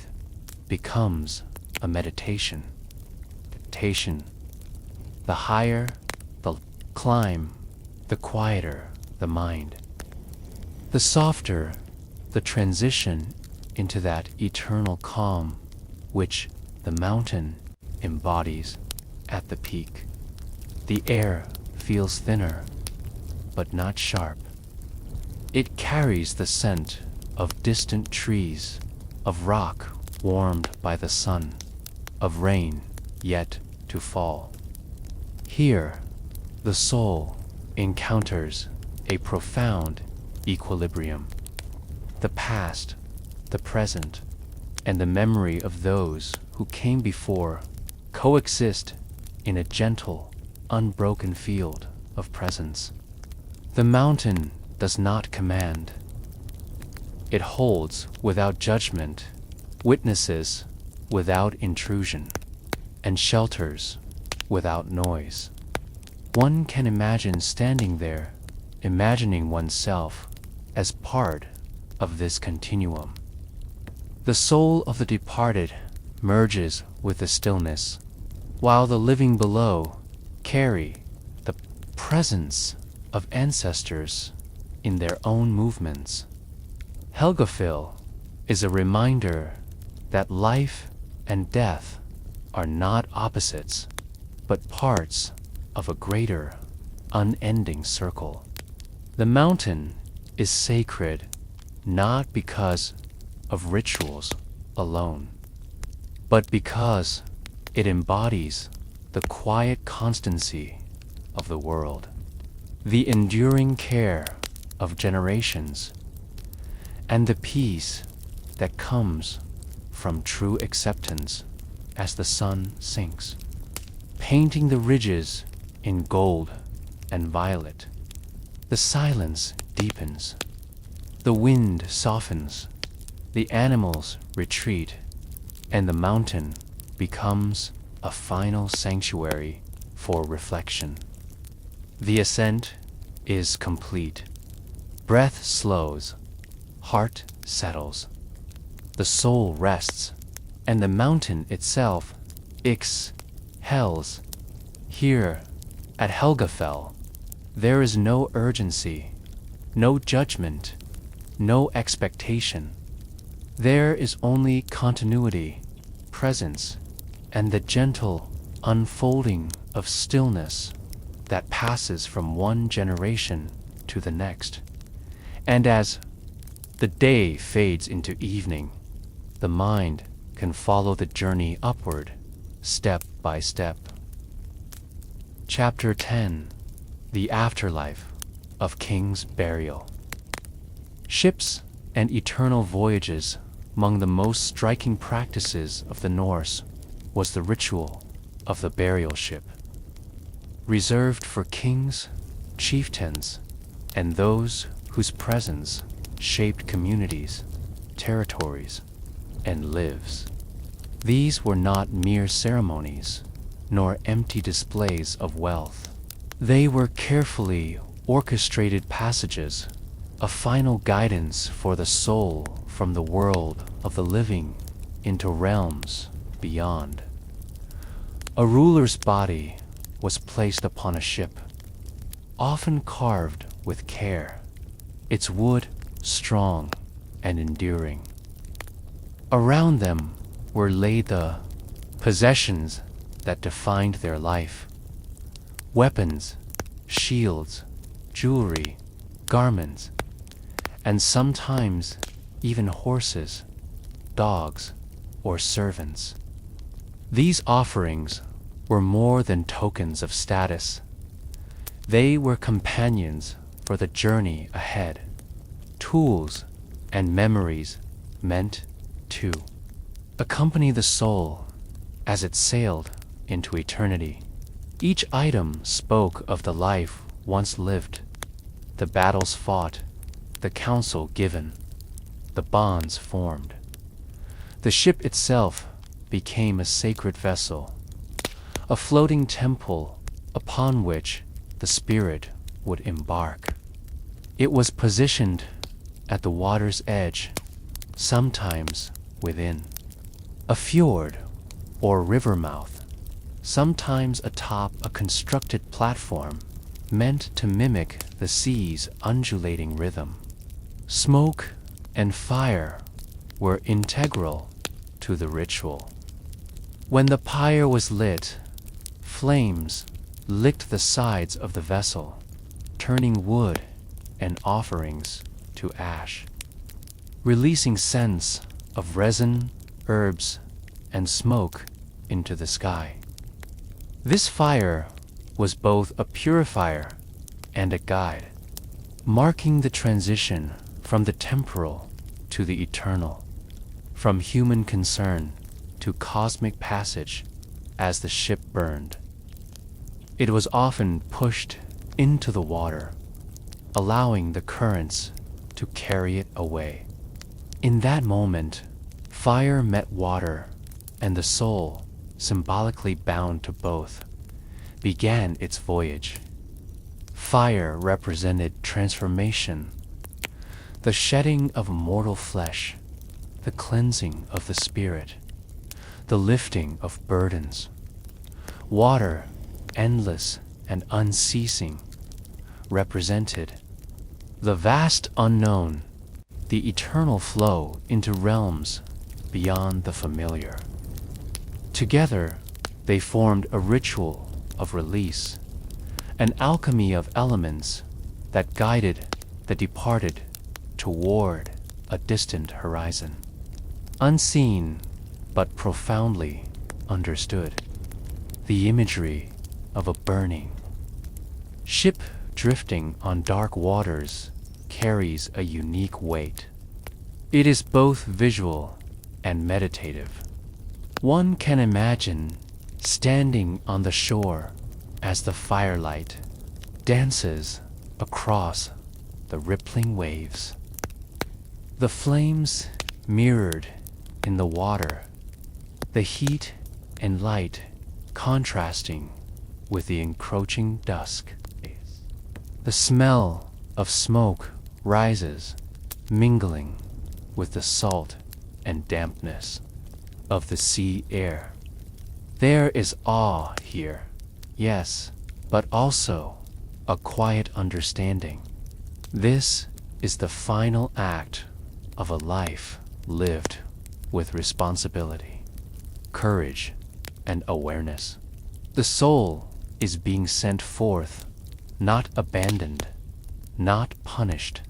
becomes a meditation. The higher the climb, the quieter the mind. The softer the transition into that eternal calm which the mountain embodies at the peak. The air feels thinner, but not sharp. It carries the scent of distant trees, of rock warmed by the sun, of rain yet to fall. Here, the soul encounters a profound equilibrium. The past, the present, and the memory of those who came before coexist in a gentle, unbroken field of presence. The mountain does not command. It holds without judgment, witnesses without intrusion, and shelters without noise. One can imagine standing there, imagining oneself as part of this continuum. The soul of the departed merges with the stillness, while the living below carry the presence of ancestors in their own movements. Yggdrasil is a reminder that life and death are not opposites, but parts of a greater, unending circle. The mountain is sacred not because of rituals alone, but because it embodies the quiet constancy of the world, the enduring care of generations, and the peace that comes from true acceptance as the sun sinks, painting the ridges in gold and violet. The silence deepens, the wind softens, the animals retreat, and the mountain becomes a final sanctuary for reflection. The ascent is complete. Breath slows, heart settles, the soul rests, and the mountain itself exhales. Here at Helgafell, there is no urgency, no judgment, no expectation. There is only continuity, presence, and the gentle unfolding of stillness that passes from one generation to the next. And as the day fades into evening, the mind can follow the journey upward, step by step. Chapter 10: The Afterlife of King's Burial. Ships and eternal voyages. Among the most striking practices of the Norse was the ritual of the burial ship, reserved for kings, chieftains, and those whose presence shaped communities, territories, and lives. These were not mere ceremonies, nor empty displays of wealth. They were carefully orchestrated passages, a final guidance for the soul from the world of the living into realms beyond. A ruler's body was placed upon a ship, often carved with care, its wood strong and enduring. Around them were laid the possessions that defined their life: weapons, shields, jewelry, garments, and sometimes even horses, dogs, or servants. These offerings were more than tokens of status. They were companions for the journey ahead, tools and memories meant to accompany the soul as it sailed into eternity. Each item spoke of the life once lived, the battles fought, the counsel given, the bonds formed. The ship itself became a sacred vessel, a floating temple upon which the spirit would embark. It was positioned at the water's edge, sometimes within a fjord or river mouth, sometimes atop a constructed platform meant to mimic the sea's undulating rhythm. Smoke and fire were integral to the ritual. When the pyre was lit, flames licked the sides of the vessel, turning wood and offerings to ash, releasing scents of resin, herbs, and smoke into the sky. This fire was both a purifier and a guide, marking the transition from the temporal to the eternal, from human concern to cosmic passage as the ship burned. It was often pushed into the water, allowing the currents to carry it away. In that moment, fire met water, and the soul, symbolically bound to both, began its voyage. Fire represented transformation, the shedding of mortal flesh, the cleansing of the spirit, the lifting of burdens. Water, endless and unceasing, represented the vast unknown, the eternal flow into realms beyond the familiar. Together, they formed a ritual of release, an alchemy of elements that guided the departed toward a distant horizon. Unseen, but profoundly understood. The imagery of a burning ship drifting on dark waters carries a unique weight. It is both visual and meditative. One can imagine standing on the shore as the firelight dances across the rippling waves. The flames mirrored in the water, the heat and light contrasting with the encroaching dusk. The smell of smoke rises, mingling with the salt and dampness of the sea air. There is awe here, yes, but also a quiet understanding. This is the final act of a life lived with responsibility, courage, and awareness. The soul is being sent forth, not abandoned, not punished,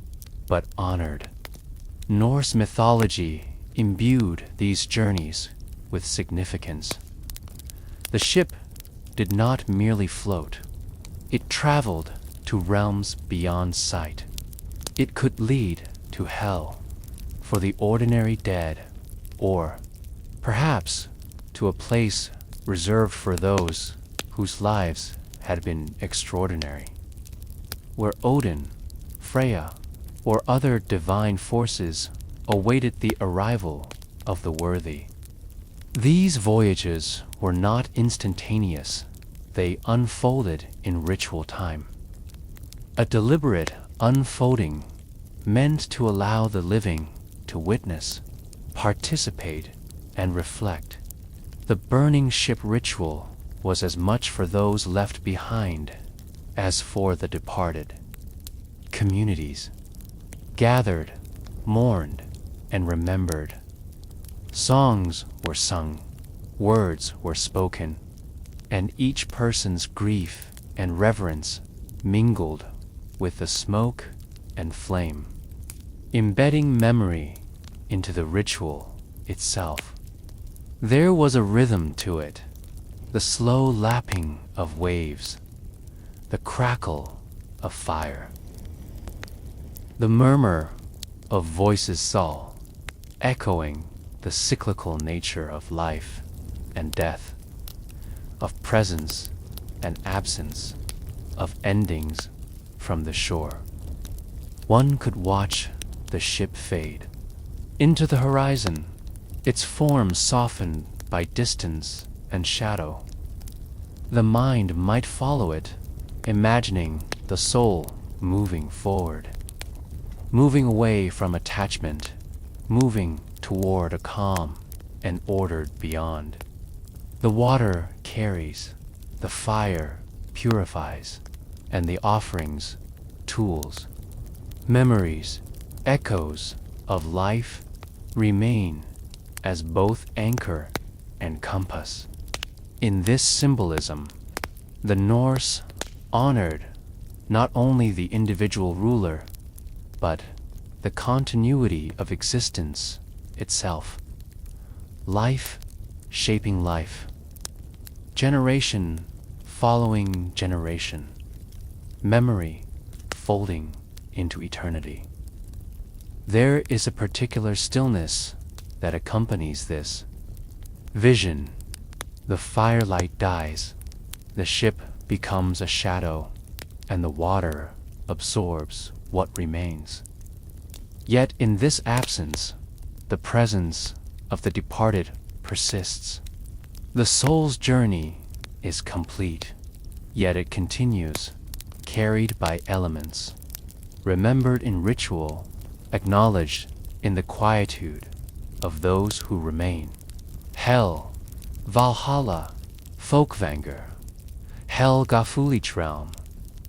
but honored. Norse mythology imbued these journeys with significance. The ship did not merely float. It traveled to realms beyond sight. It could lead to hell for the ordinary dead, or perhaps to a place reserved for those whose lives had been extraordinary, where Odin, Freya, or other divine forces awaited the arrival of the worthy. These voyages were not instantaneous. They unfolded in ritual time. A deliberate unfolding meant to allow the living to witness, participate, and reflect. The burning ship ritual was as much for those left behind as for the departed. Communities gathered, mourned, and remembered. Songs were sung, words were spoken, and each person's grief and reverence mingled with the smoke and flame, embedding memory into the ritual itself. There was a rhythm to it, the slow lapping of waves, the crackle of fire, the murmur of voices saw, echoing the cyclical nature of life and death, of presence and absence, of endings from the shore. one could watch the ship fade into the horizon, its form softened by distance and shadow. The mind might follow it, imagining the soul moving forward, moving away from attachment, moving toward a calm and ordered beyond. The water carries, the fire purifies, and the offerings, tools, memories, echoes of life remain as both anchor and compass. In this symbolism, the Norse honored not only the individual ruler, but the continuity of existence itself. Life shaping life, generation following generation, memory folding into eternity. There is a particular stillness that accompanies this vision. The firelight dies, the ship becomes a shadow, and the water absorbs what remains. Yet in this absence, the presence of the departed persists. The soul's journey is complete, yet it continues, carried by elements, remembered in ritual, acknowledged in the quietude of those who remain. Hell, Valhalla, Fólkvangr, Yggdrasil,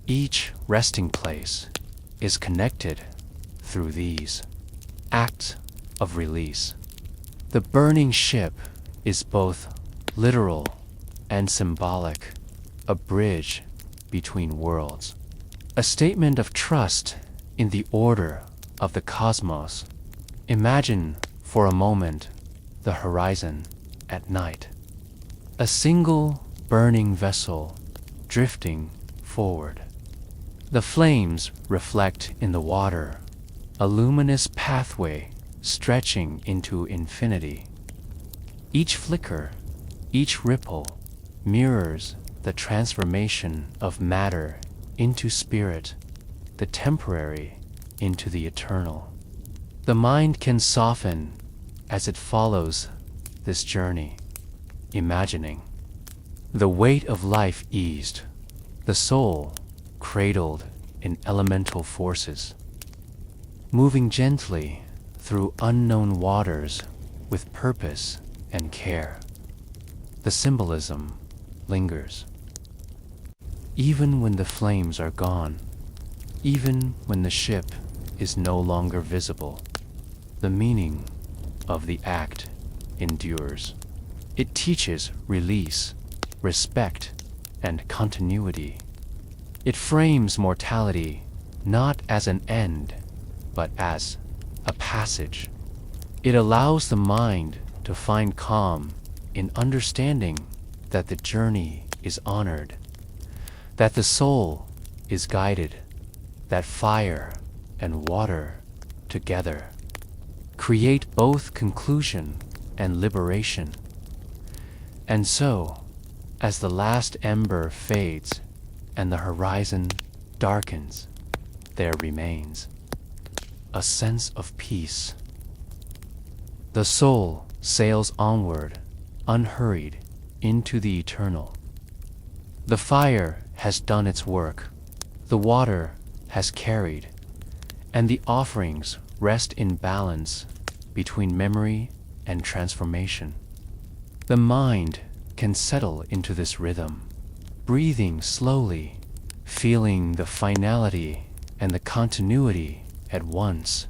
each resting place is connected through these acts of release. The burning ship is both literal and symbolic, a bridge between worlds, a statement of trust in the order of the cosmos. Imagine for a moment the horizon at night, a single burning vessel drifting forward. The flames reflect in the water, a luminous pathway stretching into infinity. Each flicker, each ripple mirrors the transformation of matter into spirit, the temporary into the eternal. The mind can soften as it follows this journey, imagining the weight of life eased, the soul cradled in elemental forces, moving gently through unknown waters with purpose and care. The symbolism lingers. Even when the flames are gone, even when the ship is no longer visible, the meaning of the act endures. It teaches release, respect, and continuity. It frames mortality not as an end, but as a passage. It allows the mind to find calm in understanding that the journey is honored, that the soul is guided, that fire and water together create both conclusion and liberation. And so, as the last ember fades and the horizon darkens, there remains a sense of peace. The soul sails onward, unhurried, into the eternal. The fire has done its work, the water has carried, and the offerings rest in balance between memory and transformation. The mind can settle into this rhythm, breathing slowly, feeling the finality and the continuity at once,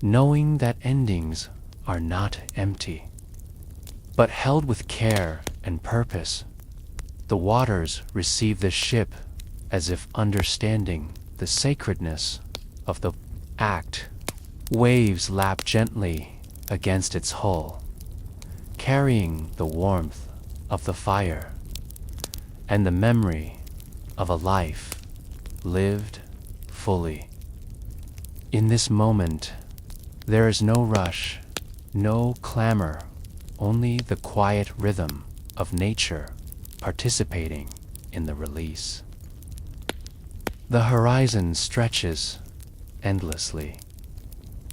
knowing that endings are not empty, but held with care and purpose. The waters receive the ship as if understanding the sacredness of the act. Waves lap gently against its hull, carrying the warmth of the fire and the memory of a life lived fully. In this moment, there is no rush, no clamor, only the quiet rhythm of nature participating in the release. The horizon stretches, endlessly.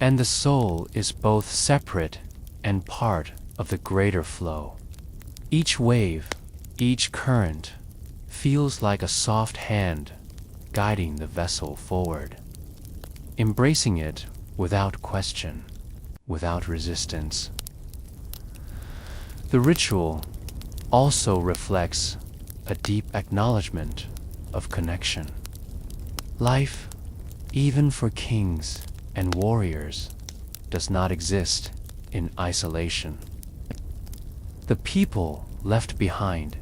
And the soul is both separate and part of the greater flow. Each wave, each current, feels like a soft hand guiding the vessel forward, embracing it without question, without resistance. The ritual also reflects a deep acknowledgement of connection. Life, even for kings and warriors, does not exist in isolation. The people left behind,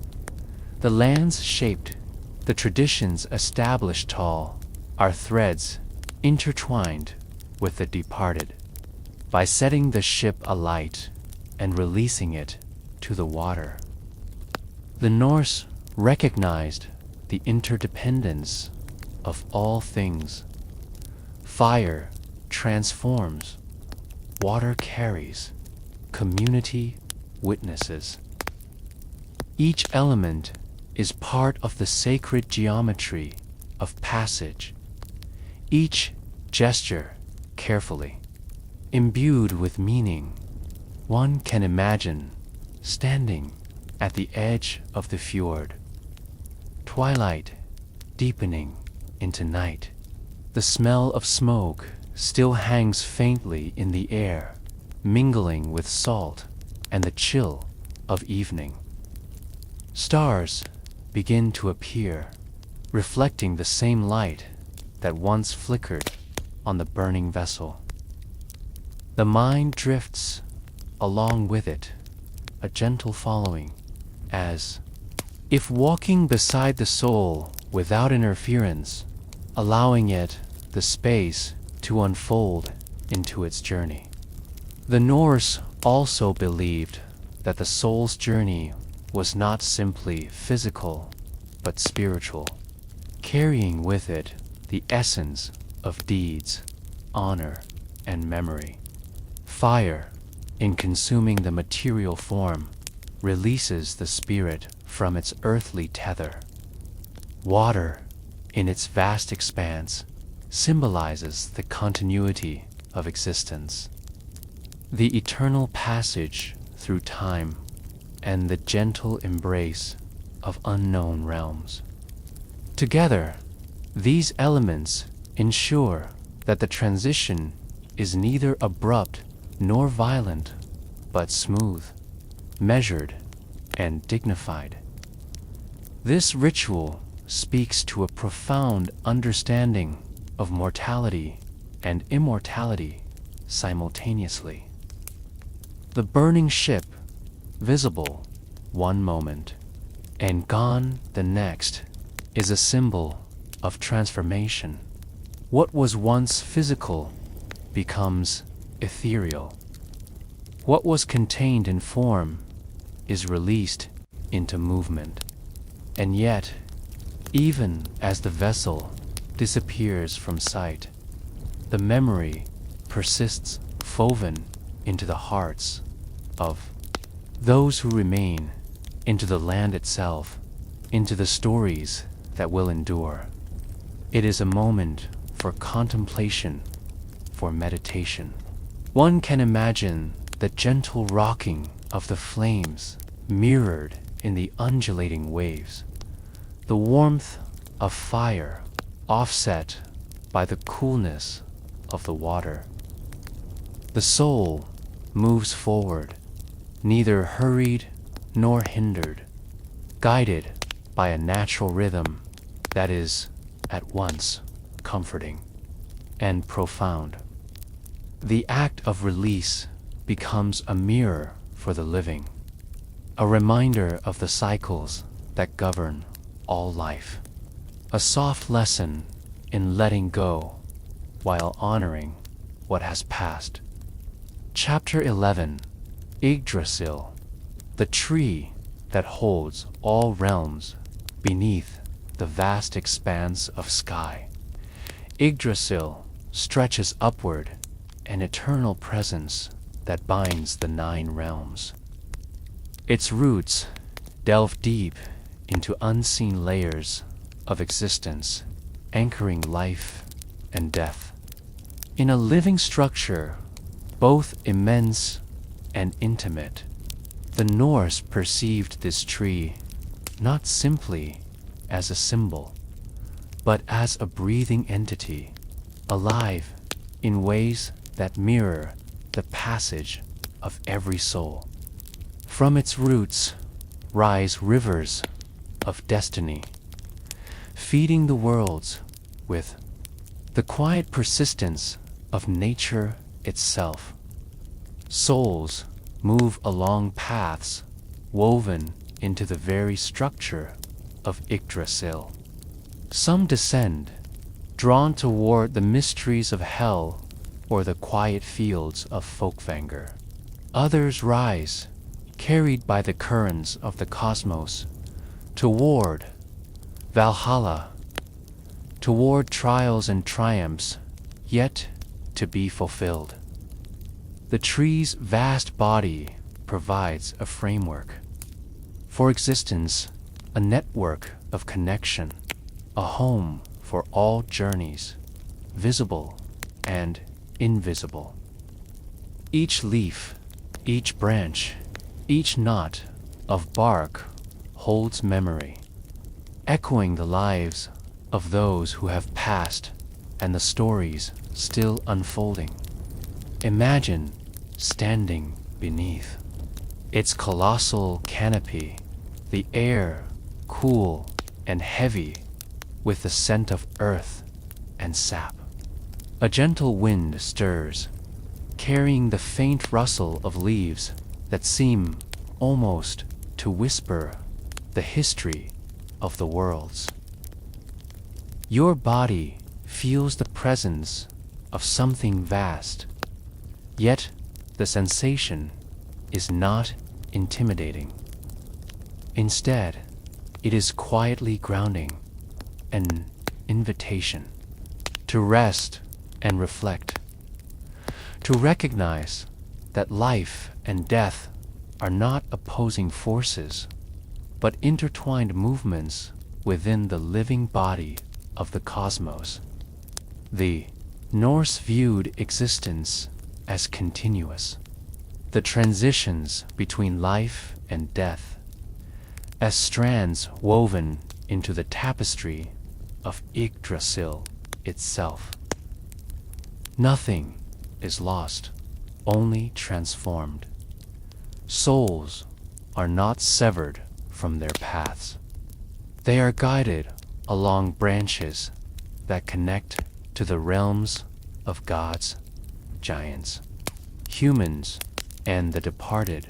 the lands shaped, the traditions established tall, are threads intertwined with the departed. By setting the ship alight and releasing it to the water, the Norse recognized the interdependence of all things. Fire transforms, water carries, community witnesses. Each element is part of the sacred geometry of passage, each gesture carefully imbued with meaning. One can imagine standing at the edge of the fjord, twilight deepening into night. The smell of smoke still hangs faintly in the air, mingling with salt and the chill of evening. Stars begin to appear, reflecting the same light that once flickered on the burning vessel. The mind drifts along with it, a gentle following, as if walking beside the soul without interference, allowing it the space to unfold into its journey. The Norse also believed that the soul's journey was not simply physical, but spiritual, carrying with it the essence of deeds, honor, and memory. Fire, in consuming the material form, releases the spirit from its earthly tether. Water, in its vast expanse, symbolizes the continuity of existence, the eternal passage through time, and the gentle embrace of unknown realms. Together, these elements ensure that the transition is neither abrupt nor violent, but smooth, measured, and dignified. This ritual speaks to a profound understanding of mortality and immortality simultaneously. The burning ship, visible one moment and gone the next, is a symbol of transformation. What was once physical becomes ethereal. What was contained in form is released into movement. And yet, even as the vessel disappears from sight, the memory persists, woven into the hearts of those who remain, into the land itself, into the stories that will endure. It is a moment for contemplation, for meditation. One can imagine the gentle rocking of the flames mirrored in the undulating waves, the warmth of fire offset by the coolness of the water. The soul moves forward, neither hurried nor hindered, guided by a natural rhythm that is at once comforting and profound. The act of release becomes a mirror for the living, a reminder of the cycles that govern all life, a soft lesson in letting go while honoring what has passed. Chapter 11, Yggdrasil, the tree that holds all realms beneath the vast expanse of sky. Yggdrasil stretches upward, an eternal presence that binds the 9 realms. Its roots delve deep into unseen layers of existence, anchoring life and death. in a living structure, both immense and intimate. The Norse perceived this tree not simply as a symbol, but as a breathing entity, alive in ways that mirror the passage of every soul. From its roots rise rivers of destiny, feeding the worlds with the quiet persistence of nature itself. Souls move along paths woven into the very structure of Yggdrasil. Some descend, drawn toward the mysteries of hell or the quiet fields of Fólkvangr. Others rise, carried by the currents of the cosmos, toward Valhalla, toward trials and triumphs yet to be fulfilled. The tree's vast body provides a framework for existence, a network of connection, a home for all journeys, visible and invisible. Each leaf, each branch, each knot of bark holds memory, echoing the lives of those who have passed and the stories still unfolding. Imagine standing beneath its colossal canopy, the air cool and heavy with the scent of earth and sap. A gentle wind stirs, carrying the faint rustle of leaves that seem almost to whisper the history of the worlds. Your body feels the presence of something vast, yet the sensation is not intimidating. Instead, it is quietly grounding, an invitation to rest and reflect, to recognize that life and death are not opposing forces, but intertwined movements within the living body of the cosmos. The Norse viewed existence as continuous, the transitions between life and death as strands woven into the tapestry of Yggdrasil itself. Nothing is lost, only transformed. Souls are not severed from their paths. They are guided along branches that connect to the realms of gods, giants, humans, and the departed.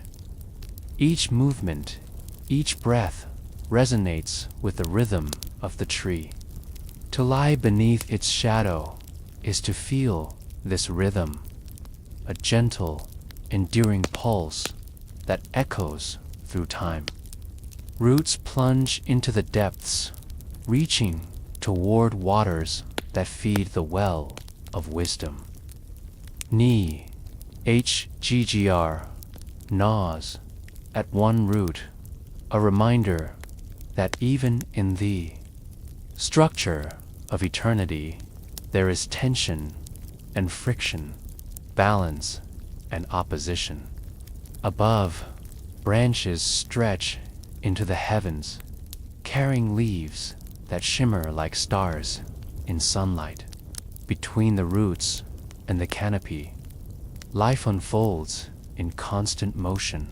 Each movement, each breath resonates with the rhythm of the tree. To lie beneath its shadow is to feel this rhythm, a gentle, enduring pulse that echoes through time. Roots plunge into the depths, reaching toward waters that feed the well of wisdom. Knee, HGGR, gnaws at one root, a reminder that even in the structure of eternity there is tension and friction, balance and opposition. Above, branches stretch into the heavens, carrying leaves that shimmer like stars in sunlight. Between the roots and the canopy, life unfolds in constant motion,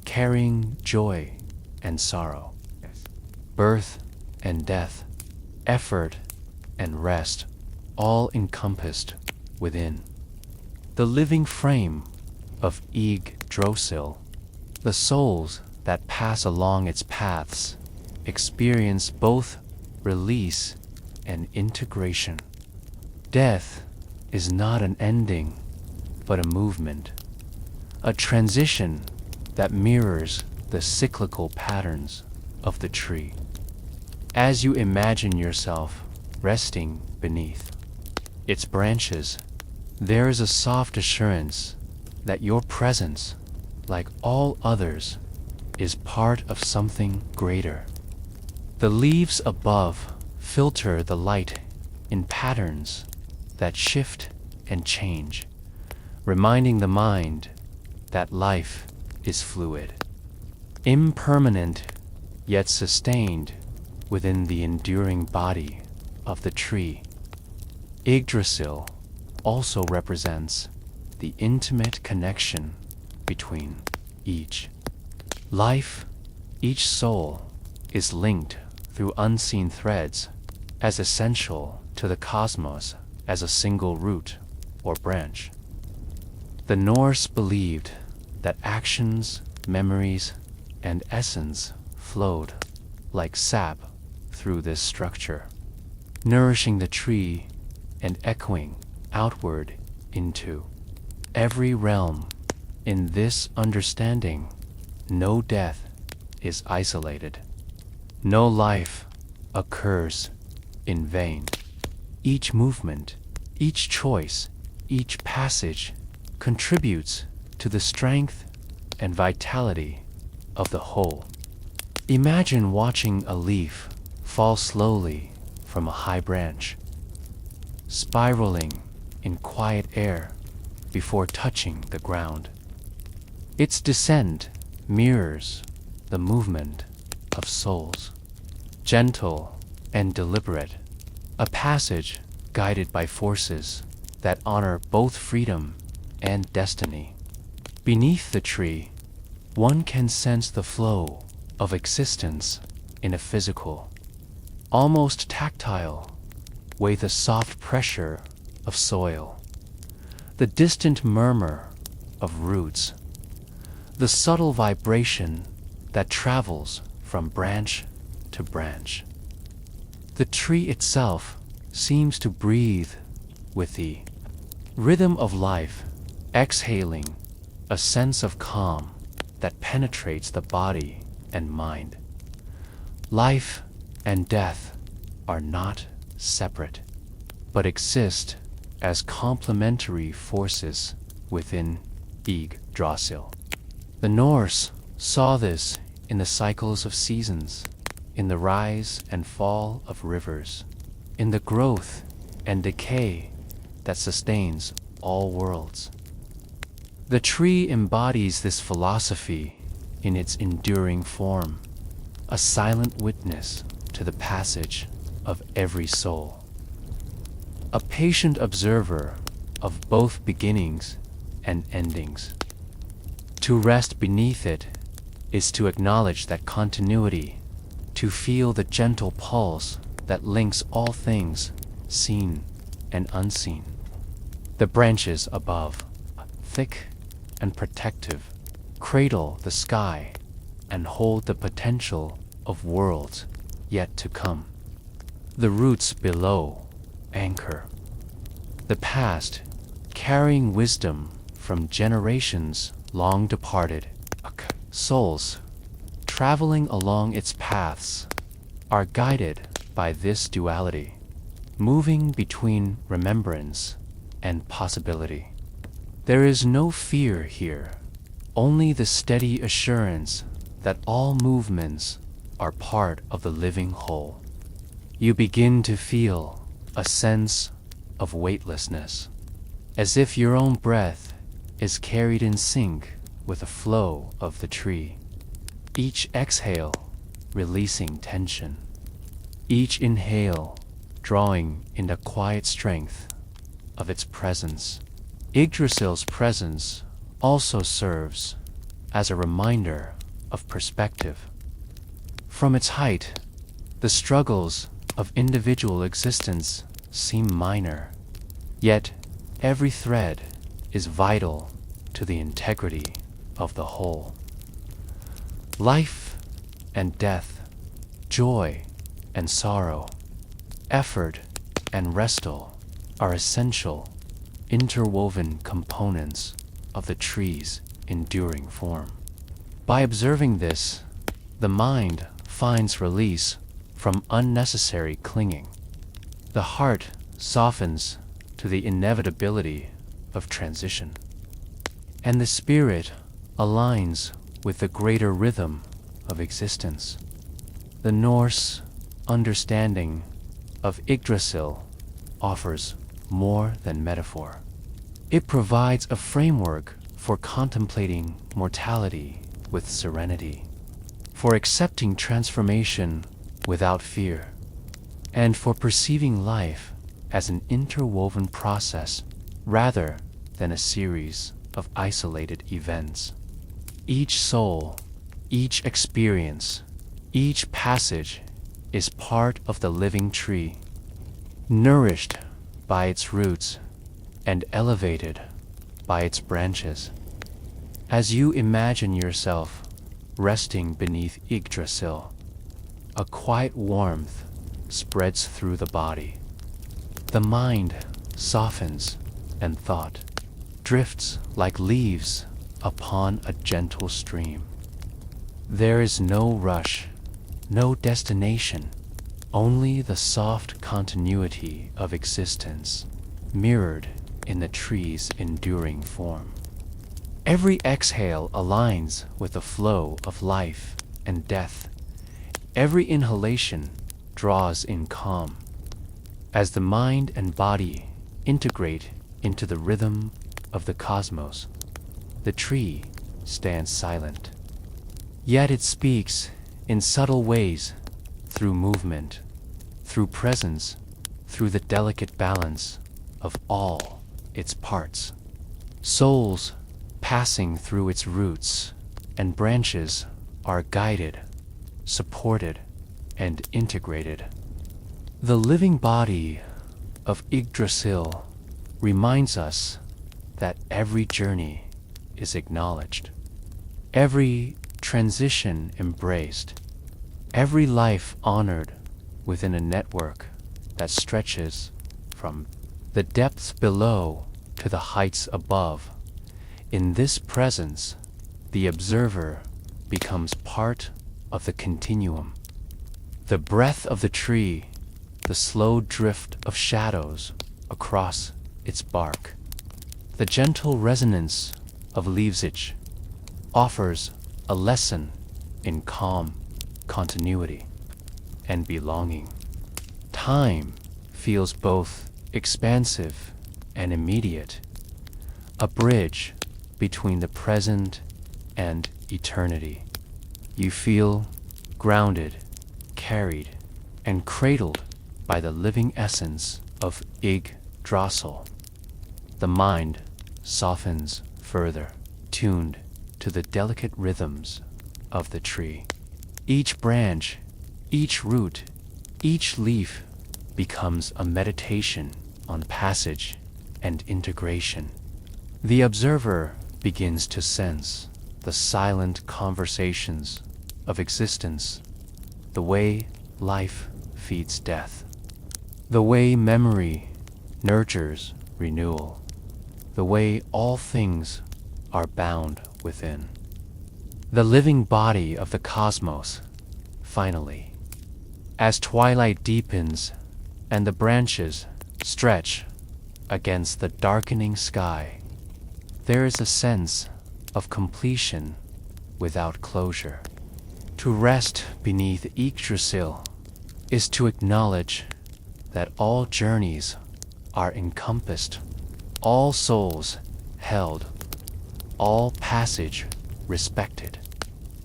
carrying joy and sorrow, birth and death, effort and rest, all encompassed within. The living frame of Yggdrasil, the souls that pass along its paths experience both release and integration. Death is not an ending, but a movement, a transition that mirrors the cyclical patterns of the tree. As you imagine yourself resting beneath its branches, there is a soft assurance that your presence, like all others, is part of something greater. The leaves above filter the light in patterns that shift and change, reminding the mind that life is fluid, impermanent, yet sustained within the enduring body of the tree. Yggdrasil also represents the intimate connection between each life. Each soul is linked through unseen threads, as essential to the cosmos as a single root or branch. The Norse believed that actions, memories, and essence flowed like sap through this structure, nourishing the tree and echoing outward into every realm. In this understanding, no death is isolated. No life occurs in vain. Each movement, each choice, each passage contributes to the strength and vitality of the whole. Imagine watching a leaf fall slowly from a high branch, spiraling in quiet air before touching the ground. Its descent mirrors the movement of souls, gentle and deliberate, a passage guided by forces that honor both freedom and destiny. Beneath the tree, one can sense the flow of existence in a physical, almost tactile way, the soft pressure of soil, the distant murmur of roots, the subtle vibration that travels from branch to branch. The tree itself seems to breathe with the rhythm of life, exhaling a sense of calm that penetrates the body and mind. Life and death are not separate, but exist as complementary forces within Yggdrasil. The Norse saw this in the cycles of seasons, in the rise and fall of rivers, in the growth and decay that sustains all worlds. The tree embodies this philosophy in its enduring form, a silent witness to the passage of every soul, a patient observer of both beginnings and endings. To rest beneath it is to acknowledge that continuity, to feel the gentle pulse that links all things, seen and unseen. The branches above, thick and protective, cradle the sky and hold the potential of worlds yet to come. The roots below anchor the past, carrying wisdom from generations long departed. Souls traveling along its paths are guided by this duality, moving between remembrance and possibility. There is no fear here, only the steady assurance that all movements are part of the living whole. You begin to feel a sense of weightlessness, as if your own breath is carried in sync with the flow of the tree. Each exhale releasing tension, each inhale drawing in the quiet strength of its presence. Yggdrasil's presence also serves as a reminder of perspective. From its height, the struggles of individual existence seem minor, yet every thread is vital to the integrity of the whole. Life and death, joy and sorrow, effort and restal are essential, interwoven components of the tree's enduring form. By observing this, the mind finds release from unnecessary clinging. The heart softens to the inevitability of transition, and the spirit aligns with the greater rhythm of existence. The Norse understanding of Yggdrasil offers more than metaphor. It provides a framework for contemplating mortality with serenity, for accepting transformation without fear, and for perceiving life as an interwoven process rather than a series of isolated events. Each soul, each experience, each passage is part of the living tree, nourished by its roots and elevated by its branches. As you imagine yourself resting beneath Yggdrasil, a quiet warmth spreads through the body. The mind softens and thought drifts like leaves upon a gentle stream. There is no rush, no destination, only the soft continuity of existence mirrored in the tree's enduring form. Every exhale aligns with the flow of life and death. Every inhalation draws in calm. As the mind and body integrate into the rhythm of the cosmos, the tree stands silent. Yet it speaks in subtle ways, through movement, through presence, through the delicate balance of all its parts. Souls passing through its roots and branches are guided, supported, and integrated. The living body of Yggdrasil reminds us that every journey is acknowledged, every transition embraced, every life honored within a network that stretches from the depths below to the heights above. In this presence, the observer becomes part of the continuum. The breath of the tree, the slow drift of shadows across its bark, the gentle resonance of leaves offers a lesson in calm continuity and belonging. Time feels both expansive and immediate, a bridge between the present and eternity. You feel grounded, carried, and cradled by the living essence of Yggdrasil. The mind softens further, tuned to the delicate rhythms of the tree. Each branch, each root, each leaf becomes a meditation on passage and integration. The observer begins to sense the silent conversations of existence, the way life feeds death, the way memory nurtures renewal, the way all things are bound within. The living body of the cosmos, finally. As twilight deepens and the branches stretch against the darkening sky, there is a sense of completion without closure. To rest beneath Yggdrasil is to acknowledge that all journeys are encompassed, all souls held, all passage respected.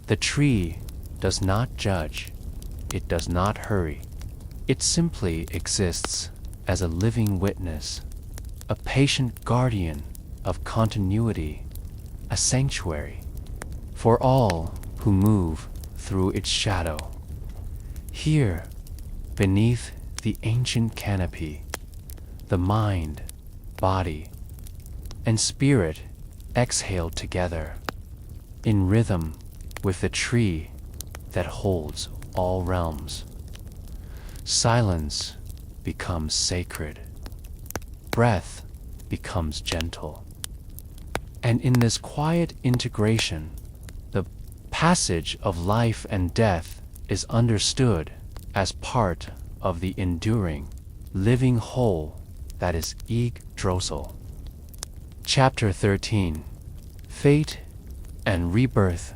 The tree does not judge, it does not hurry. It simply exists as a living witness, a patient guardian of continuity, a sanctuary for all who move through its shadow. Here, beneath the ancient canopy, the mind, body, and spirit exhale together, in rhythm with the tree that holds all realms. Silence becomes sacred. Breath becomes gentle. And in this quiet integration, the passage of life and death is understood as part of the enduring, living whole that is Yggdrasil. Chapter 13. Fate and Rebirth.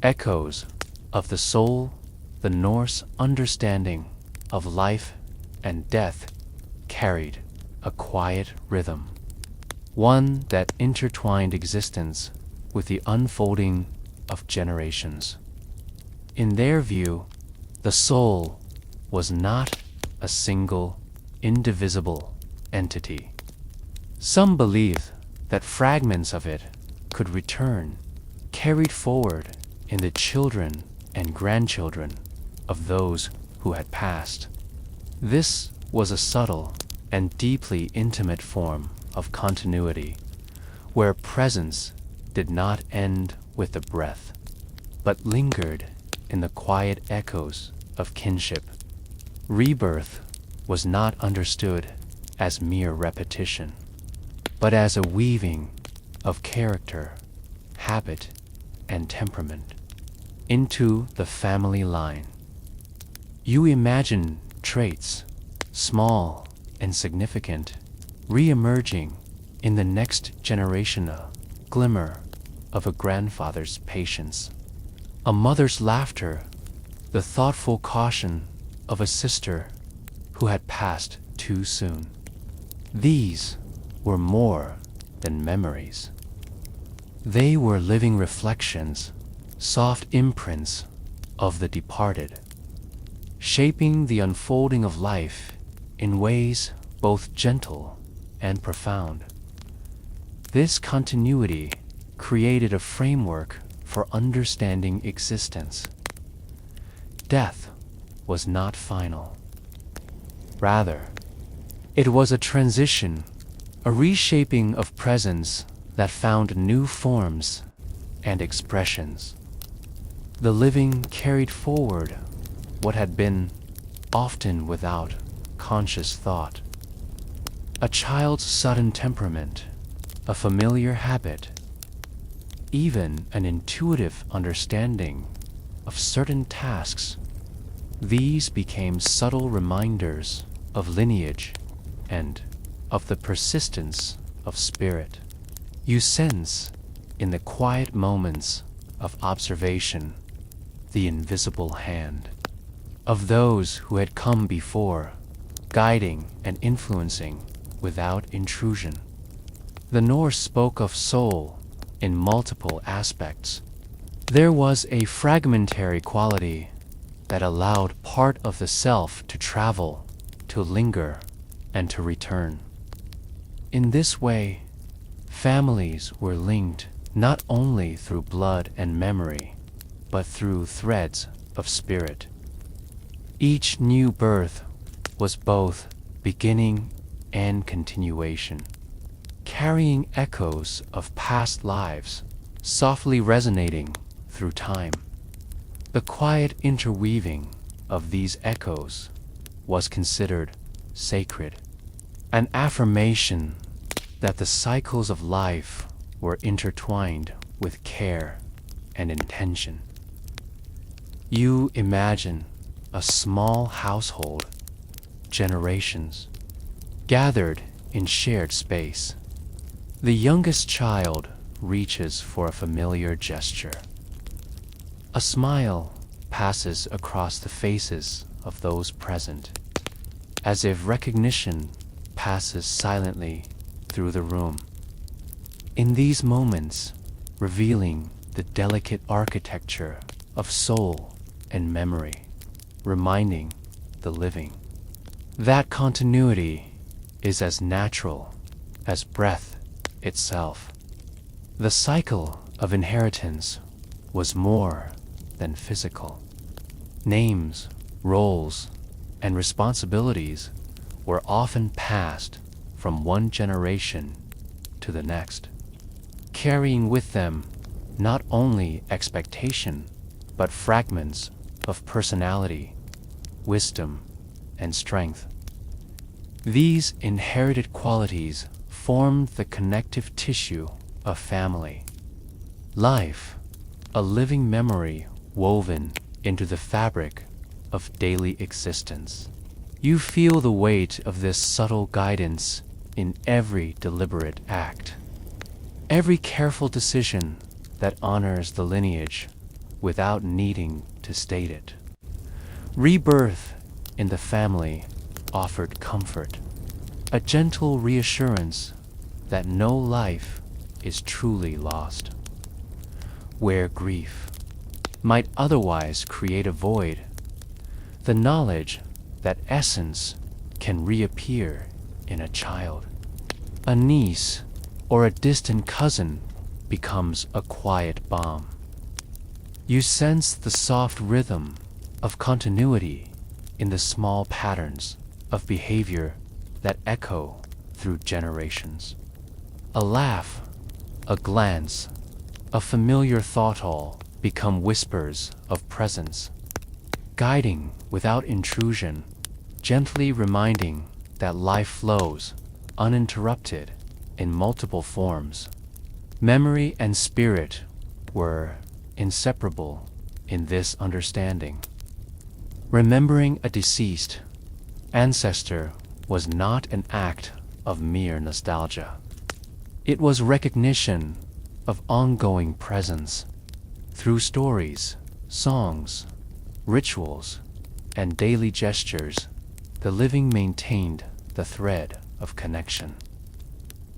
Echoes of the soul, the Norse understanding of life and death carried a quiet rhythm. one that intertwined existence with the unfolding of generations. In their view, the soul was not a single, indivisible entity. Some believed that fragments of it could return, carried forward in the children and grandchildren of those who had passed. This was a subtle and deeply intimate form of continuity, where presence did not end with the breath, but lingered in the quiet echoes of kinship. Rebirth was not understood as mere repetition, but as a weaving of character, habit, and temperament into the family line. You imagine traits, small and significant, re-emerging in the next generation, a glimmer of a grandfather's patience, a mother's laughter, the thoughtful caution of a sister who had passed too soon. These were more than memories. They were living reflections, soft imprints of the departed, shaping the unfolding of life in ways both gentle and profound. This continuity created a framework for understanding existence. Death was not final. Rather, it was a transition, a reshaping of presence that found new forms and expressions. The living carried forward what had been, often without conscious thought. A child's sudden temperament, a familiar habit, even an intuitive understanding of certain tasks. These became subtle reminders of lineage and of the persistence of spirit. You sense, in the quiet moments of observation, the invisible hand of those who had come before, guiding and influencing without intrusion. The Norse spoke of soul in multiple aspects. There was a fragmentary quality that allowed part of the self to travel, to linger, and to return. In this way, families were linked not only through blood and memory, but through threads of spirit. Each new birth was both beginning and continuation, carrying echoes of past lives, softly resonating through time. The quiet interweaving of these echoes was considered sacred, an affirmation that the cycles of life were intertwined with care and intention. You imagine a small household, generations, gathered in shared space. The youngest child reaches for a familiar gesture. A smile passes across the faces of those present, as if recognition passes silently through the room. In these moments, revealing the delicate architecture of soul and memory, reminding the living that continuity is as natural as breath itself. The cycle of inheritance was more than physical. Names, roles, and responsibilities were often passed from one generation to the next, carrying with them not only expectation, but fragments of personality, wisdom, and strength. These inherited qualities formed the connective tissue of family. Life, a living memory woven into the fabric of daily existence. You feel the weight of this subtle guidance in every deliberate act, every careful decision that honors the lineage without needing to state it. Rebirth in the family offered comfort, a gentle reassurance that no life is truly lost. Where grief might otherwise create a void, the knowledge that essence can reappear in a child, a niece, or a distant cousin becomes a quiet balm. You sense the soft rhythm of continuity in the small patterns of behavior that echo through generations. A laugh, a glance, a familiar thought all become whispers of presence, guiding without intrusion, gently reminding that life flows uninterrupted in multiple forms. Memory and spirit were inseparable in this understanding. Remembering a deceased ancestor was not an act of mere nostalgia. It was recognition of ongoing presence. Through stories, songs, rituals, and daily gestures, the living maintained the thread of connection.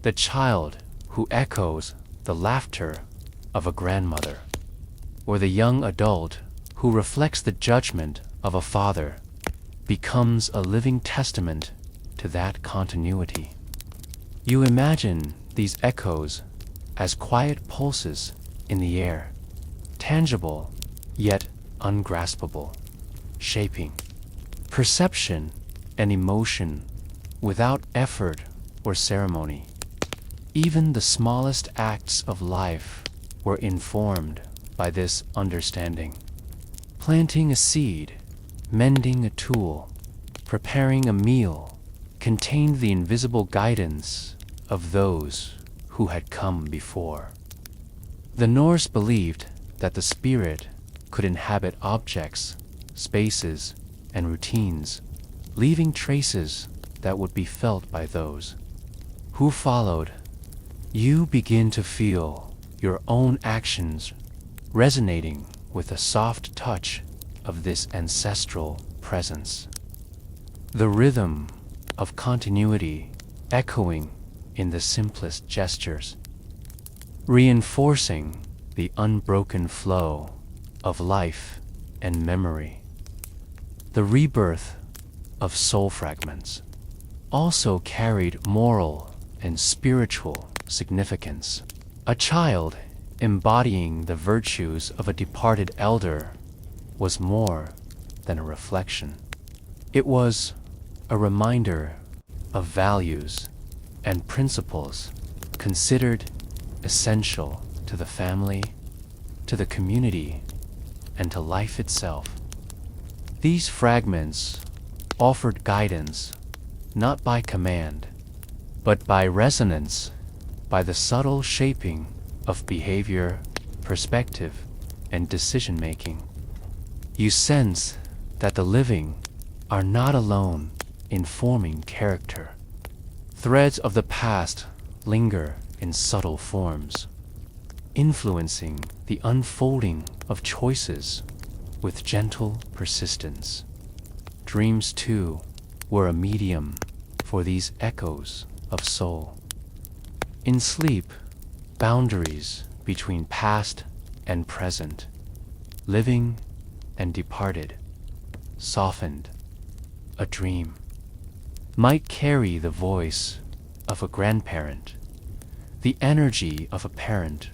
The child who echoes the laughter of a grandmother, or the young adult who reflects the judgment of a father, becomes a living testament to that continuity. You imagine these echoes as quiet pulses in the air, tangible yet ungraspable, shaping perception and emotion without effort or ceremony. Even the smallest acts of life were informed by this understanding. Planting a seed, mending a tool, preparing a meal contained the invisible guidance of those who had come before. The Norse believed that the spirit could inhabit objects, spaces, and routines, leaving traces that would be felt by those who followed. You begin to feel your own actions resonating with the soft touch of this ancestral presence. The rhythm of continuity echoing in the simplest gestures, reinforcing the unbroken flow of life and memory. The rebirth of soul fragments also carried moral and spiritual significance. A child embodying the virtues of a departed elder was more than a reflection. It was a reminder of values and principles considered essential to the family, to the community, and to life itself. These fragments offered guidance not by command, but by resonance, by the subtle shaping of behavior, perspective, and decision-making. You sense that the living are not alone in forming character. Threads of the past linger in subtle forms, influencing the unfolding of choices with gentle persistence. Dreams, too, were a medium for these echoes of soul. In sleep, boundaries between past and present, living and departed, softened. A dream might carry the voice of a grandparent, the energy of a parent,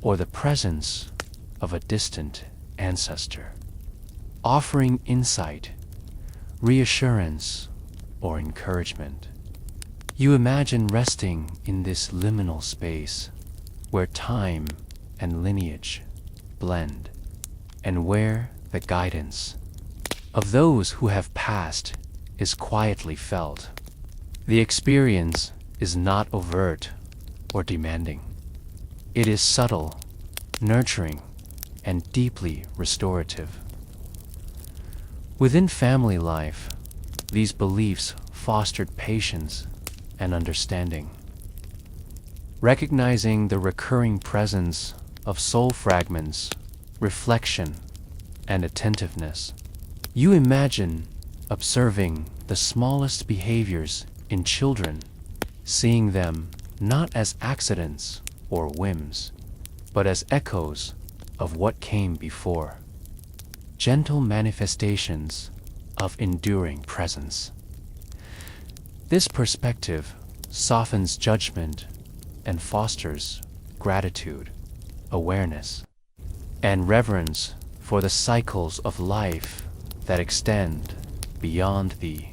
or the presence of a distant ancestor, offering insight, reassurance, or encouragement. You imagine resting in this liminal space where time and lineage blend, and where the guidance of those who have passed is quietly felt. The experience is not overt or demanding. It is subtle, nurturing, and deeply restorative. Within family life, these beliefs fostered patience and understanding. Recognizing the recurring presence of soul fragments, reflection, and attentiveness, you imagine observing the smallest behaviors in children, seeing them not as accidents or whims, but as echoes of what came before, gentle manifestations of enduring presence. This perspective softens judgment and fosters gratitude, awareness, and reverence for the cycles of life that extend beyond the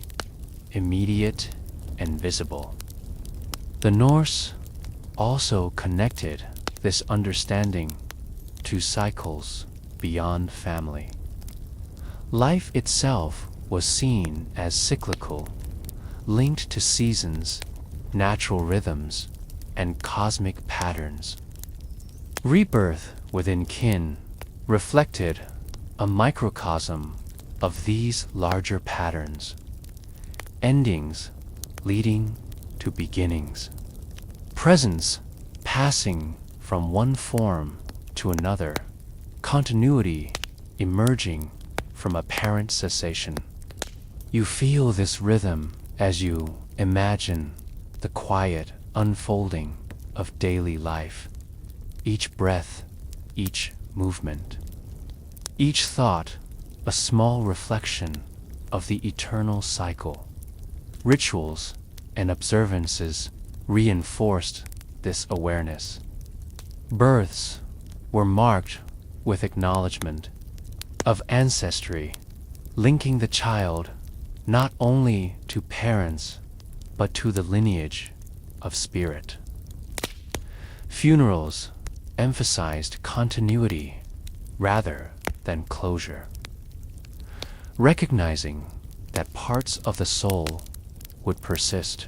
immediate and visible. The Norse also connected this understanding to cycles beyond family. Life itself was seen as cyclical, linked to seasons, natural rhythms, and cosmic patterns. Rebirth within kin reflected a microcosm of these larger patterns, endings leading to beginnings, presence passing from one form to another, continuity emerging from apparent cessation. You feel this rhythm as you imagine the quiet unfolding of daily life, each breath, each movement, each thought a small reflection of the eternal cycle. Rituals and observances reinforced this awareness. Births were marked with acknowledgement of ancestry, linking the child not only to parents but to the lineage of spirit. Funerals emphasized continuity rather than closure, recognizing that parts of the soul would persist,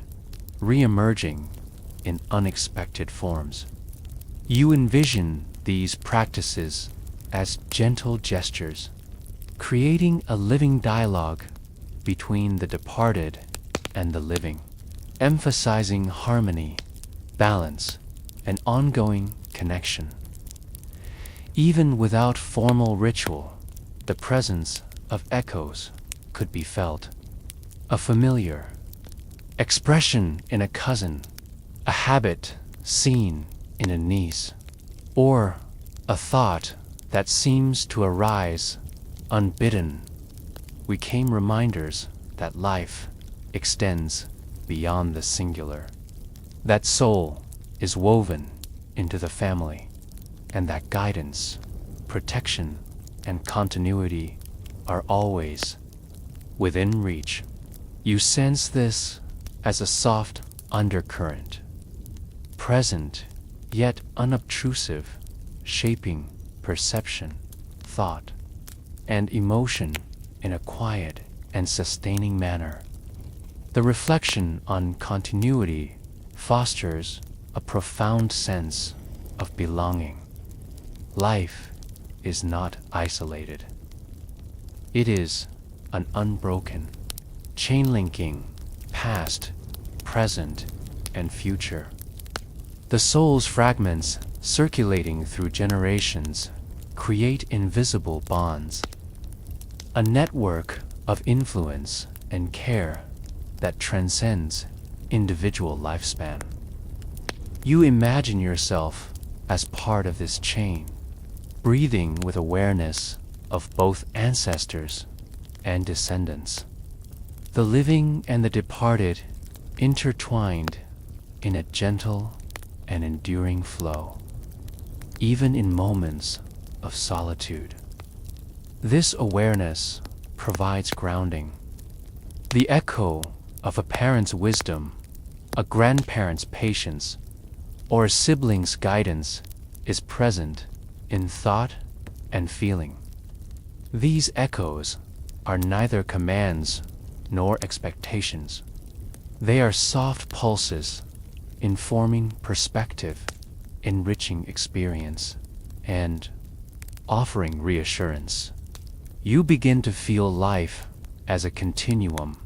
re-emerging in unexpected forms. You envision these practices as gentle gestures, creating a living dialogue between the departed and the living, emphasizing harmony, balance, and ongoing connection. Even without formal ritual, the presence of echoes could be felt. A familiar expression in a cousin, a habit seen in a niece, or a thought that seems to arise unbidden, became reminders that life extends beyond the singular, that soul is woven into the family, and that guidance, protection, and continuity are always within reach. You sense this as a soft undercurrent, present yet unobtrusive, shaping perception, thought, and emotion in a quiet and sustaining manner. The reflection on continuity fosters a profound sense of belonging. Life is not isolated. It is an unbroken chain linking past, present, and future. The soul's fragments circulating through generations create invisible bonds, a network of influence and care that transcends individual lifespan. You imagine yourself as part of this chain, breathing with awareness of both ancestors and descendants. The living and the departed intertwined in a gentle and enduring flow, even in moments of solitude. This awareness provides grounding. The echo of a parent's wisdom, a grandparent's patience, or a sibling's guidance is present in thought and feeling. These echoes are neither commands nor expectations. They are soft pulses, informing perspective, enriching experience, and offering reassurance. You begin to feel life as a continuum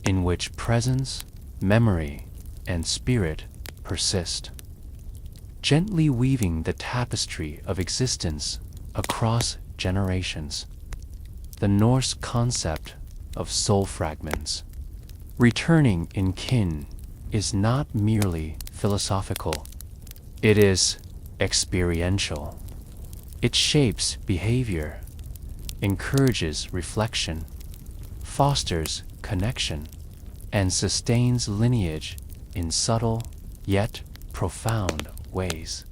in which presence, memory, and spirit persist, gently weaving the tapestry of existence across generations. The Norse concept of soul fragments, returning in kin, is not merely philosophical. It is experiential. It shapes behavior, encourages reflection, fosters connection, and sustains lineage in subtle yet profound ways.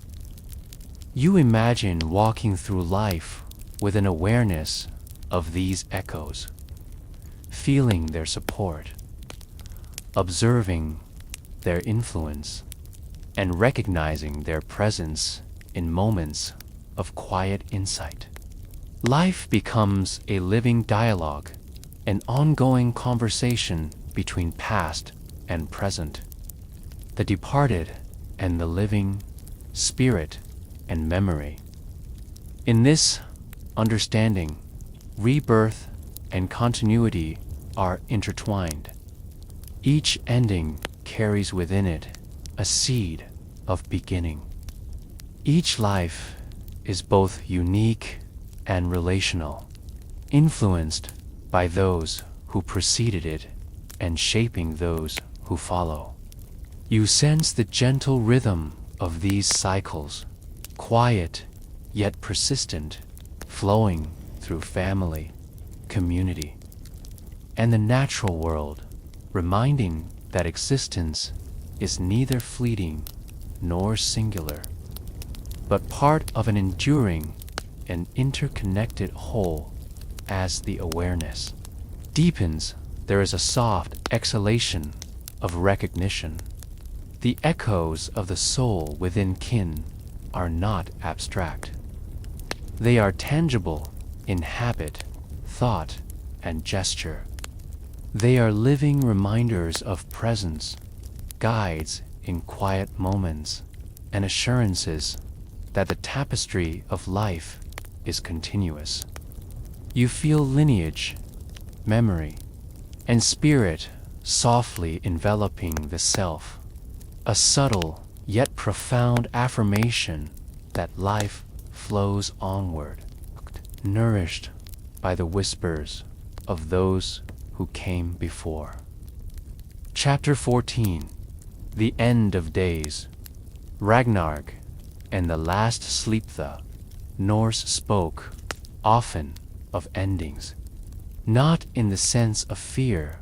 You imagine walking through life with an awareness of these echoes, feeling their support, observing their influence, and recognizing their presence in moments of quiet insight. Life becomes a living dialogue, an ongoing conversation between past and present, the departed and the living, spirit and memory. In this understanding, rebirth and continuity are intertwined. Each ending carries within it a seed of beginning. Each life is both unique and relational, influenced by those who preceded it and shaping those who follow. You sense the gentle rhythm of these cycles, quiet yet persistent, flowing through family, community, and the natural world, reminding that existence is neither fleeting nor singular, but part of an enduring and interconnected whole. As the awareness deepens, there is a soft exhalation of recognition. The echoes of the soul within kin are not abstract. They are tangible in habit, thought, and gesture. They are living reminders of presence, guides in quiet moments, and assurances that the tapestry of life is continuous. You feel lineage, memory, and spirit softly enveloping the self, a subtle yet profound affirmation that life flows onward, nourished by the whispers of those who came before. Chapter 14. The End of Days. Ragnarok and the Last Sleiptha. Norse spoke often of endings, not in the sense of fear,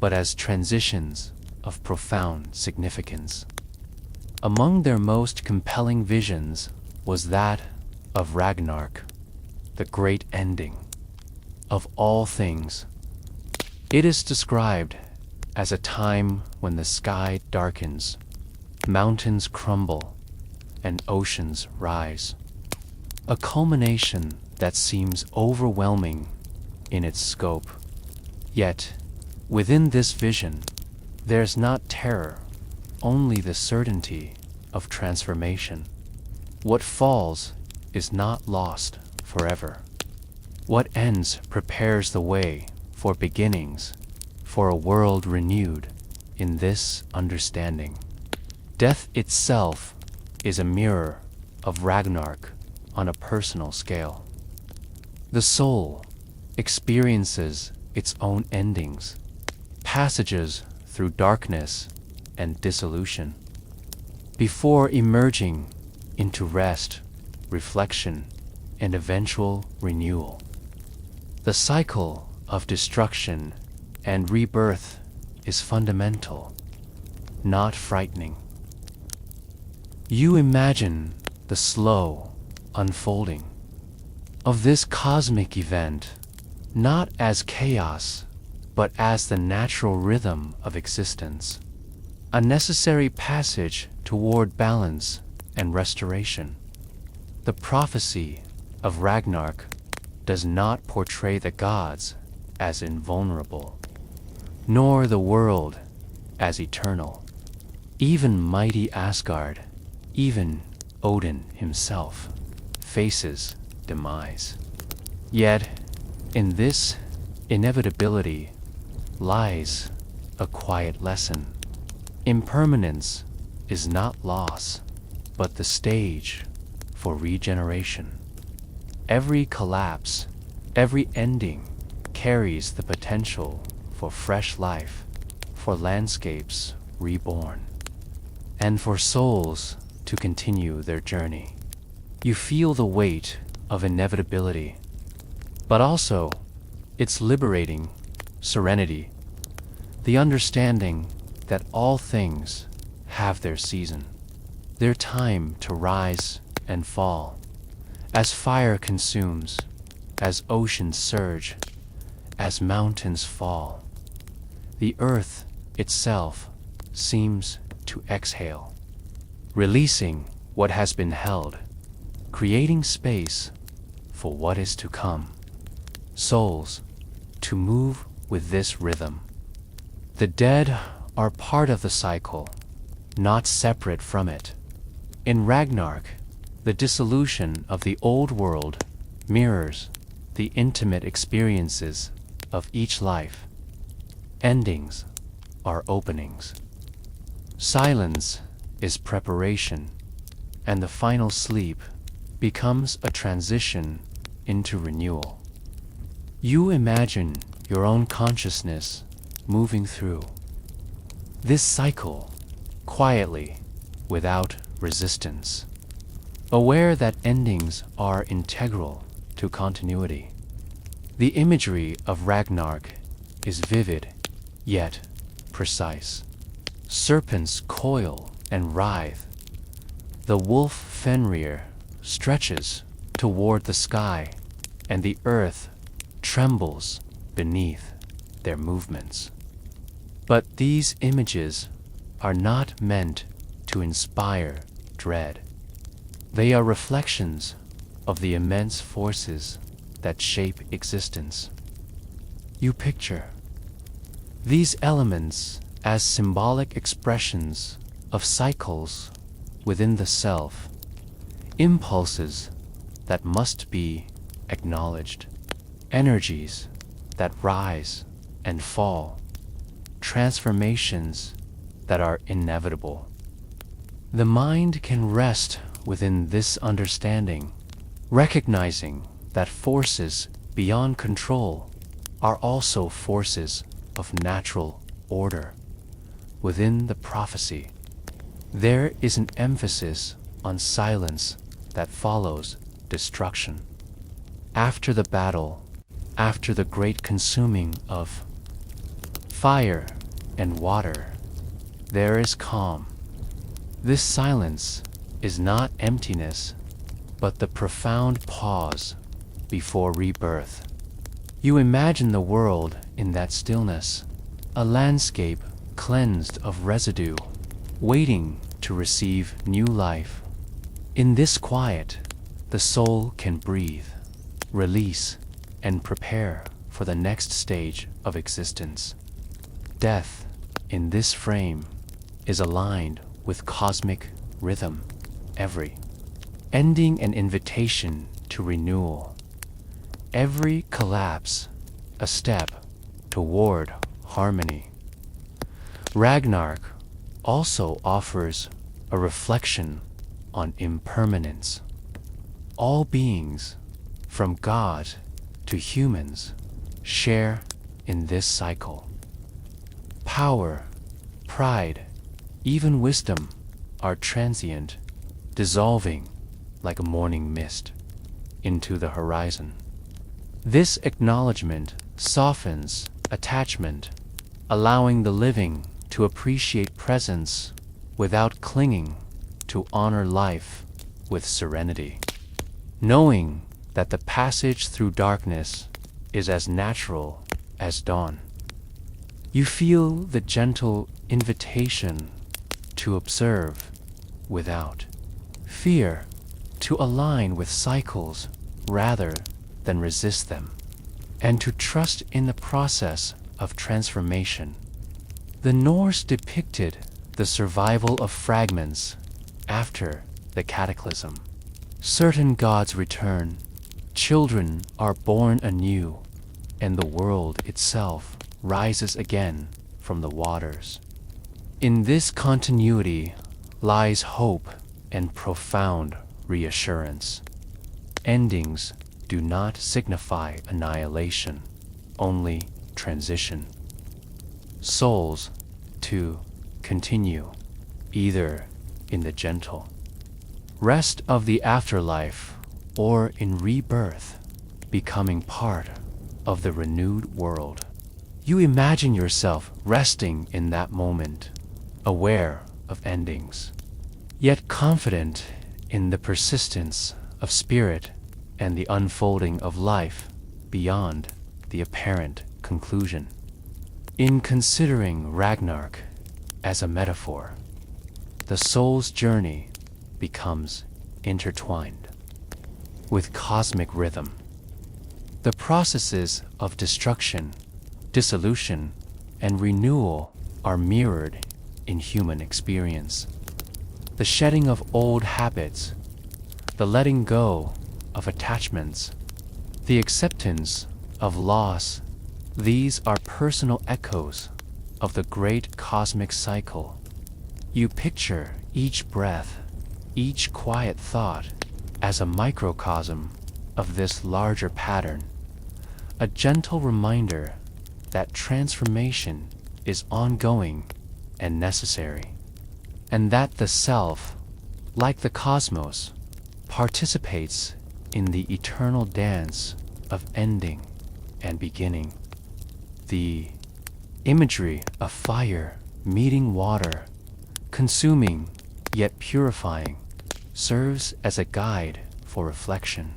but as transitions of profound significance. Among their most compelling visions was that of Ragnarok, the great ending of all things. It is described as a time when the sky darkens, mountains crumble, and oceans rise. A culmination that seems overwhelming in its scope. Yet, within this vision, there's not terror, only the certainty of transformation. What falls is not lost forever. What ends prepares the way for beginnings, for a world renewed in this understanding. Death itself is a mirror of Ragnarok on a personal scale. The soul experiences its own endings, passages through darkness and dissolution, before emerging into rest, reflection, and eventual renewal. The cycle of destruction and rebirth is fundamental, not frightening. You imagine the slow unfolding of this cosmic event, not as chaos, but as the natural rhythm of existence, a necessary passage toward balance and restoration. The prophecy of Ragnarok does not portray the gods as invulnerable, nor the world as eternal. Even mighty Asgard, even Odin himself, faces demise. Yet, in this inevitability lies a quiet lesson. Impermanence is not loss, but the stage for regeneration. Every collapse, every ending carries the potential for fresh life, for landscapes reborn. and for souls to continue their journey. You feel the weight of inevitability, but also its liberating serenity, the understanding that all things have their season, their time to rise and fall, as fire consumes, as oceans surge, as mountains fall. The earth itself seems to exhale, releasing what has been held, creating space for what is to come. Souls to move with this rhythm. The dead are part of the cycle, not separate from it. In Ragnarok, the dissolution of the old world mirrors the intimate experiences of each life. Endings are openings. Silence is preparation, and the final sleep becomes a transition into renewal. You imagine your own consciousness moving through this cycle quietly, without resistance, aware that endings are integral to continuity. The imagery of Ragnarok is vivid, yet precise. Serpents coil and writhe. The wolf Fenrir stretches toward the sky, and the earth trembles beneath their movements. But these images are not meant to inspire dread. They are reflections of the immense forces that shape existence. You picture these elements as symbolic expressions of cycles within the self, impulses that must be acknowledged, energies that rise and fall, transformations that are inevitable. The mind can rest within this understanding, recognizing that forces beyond control are also forces of natural order. Within the prophecy, there is an emphasis on silence that follows destruction. After the battle, after the great consuming of fire and water, there is calm. This silence is not emptiness, but the profound pause before rebirth. You imagine the world in that stillness, a landscape cleansed of residue, waiting to receive new life. In this quiet, the soul can breathe, release, and prepare for the next stage of existence. Death, in this frame, is aligned with cosmic rhythm, every ending an invitation to renewal, every collapse a step toward harmony. Ragnarok also offers a reflection on impermanence. All beings, from God to humans, share in this cycle. Power, pride, even wisdom are transient, dissolving like a morning mist into the horizon. This acknowledgement softens attachment, allowing the living to appreciate presence without clinging to honor life with serenity, knowing that the passage through darkness is as natural as dawn. You feel the gentle invitation to observe without fear, to align with cycles rather than resist them, and to trust in the process of transformation. The Norse depicted the survival of fragments after the cataclysm. Certain gods return, children are born anew, and the world itself rises again from the waters. In this continuity lies hope and profound reassurance. Endings do not signify annihilation, only transition. Souls to continue, either in the gentle rest of the afterlife, or in rebirth, becoming part of the renewed world. You imagine yourself resting in that moment, aware of endings, yet confident in the persistence of spirit and the unfolding of life beyond the apparent conclusion. In considering Ragnarok as a metaphor, the soul's journey becomes intertwined with cosmic rhythm. The processes of destruction, dissolution, and renewal are mirrored in human experience. The shedding of old habits, the letting go of attachments, the acceptance of loss, these are personal echoes of the great cosmic cycle. You picture each breath, each quiet thought as a microcosm of this larger pattern, a gentle reminder that transformation is ongoing and necessary, and that the self, like the cosmos, participates in the eternal dance of ending and beginning. The imagery of fire meeting water, consuming yet purifying, serves as a guide for reflection.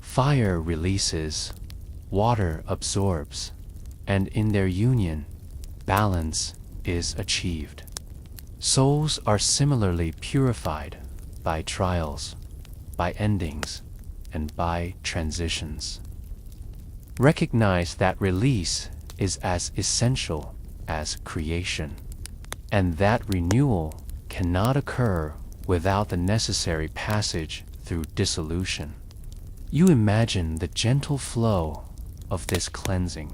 Fire releases, water absorbs, and in their union, balance is achieved. Souls are similarly purified by trials, by endings, and by transitions. Recognize that release is as essential as creation, and that renewal cannot occur without the necessary passage through dissolution. You imagine the gentle flow of this cleansing,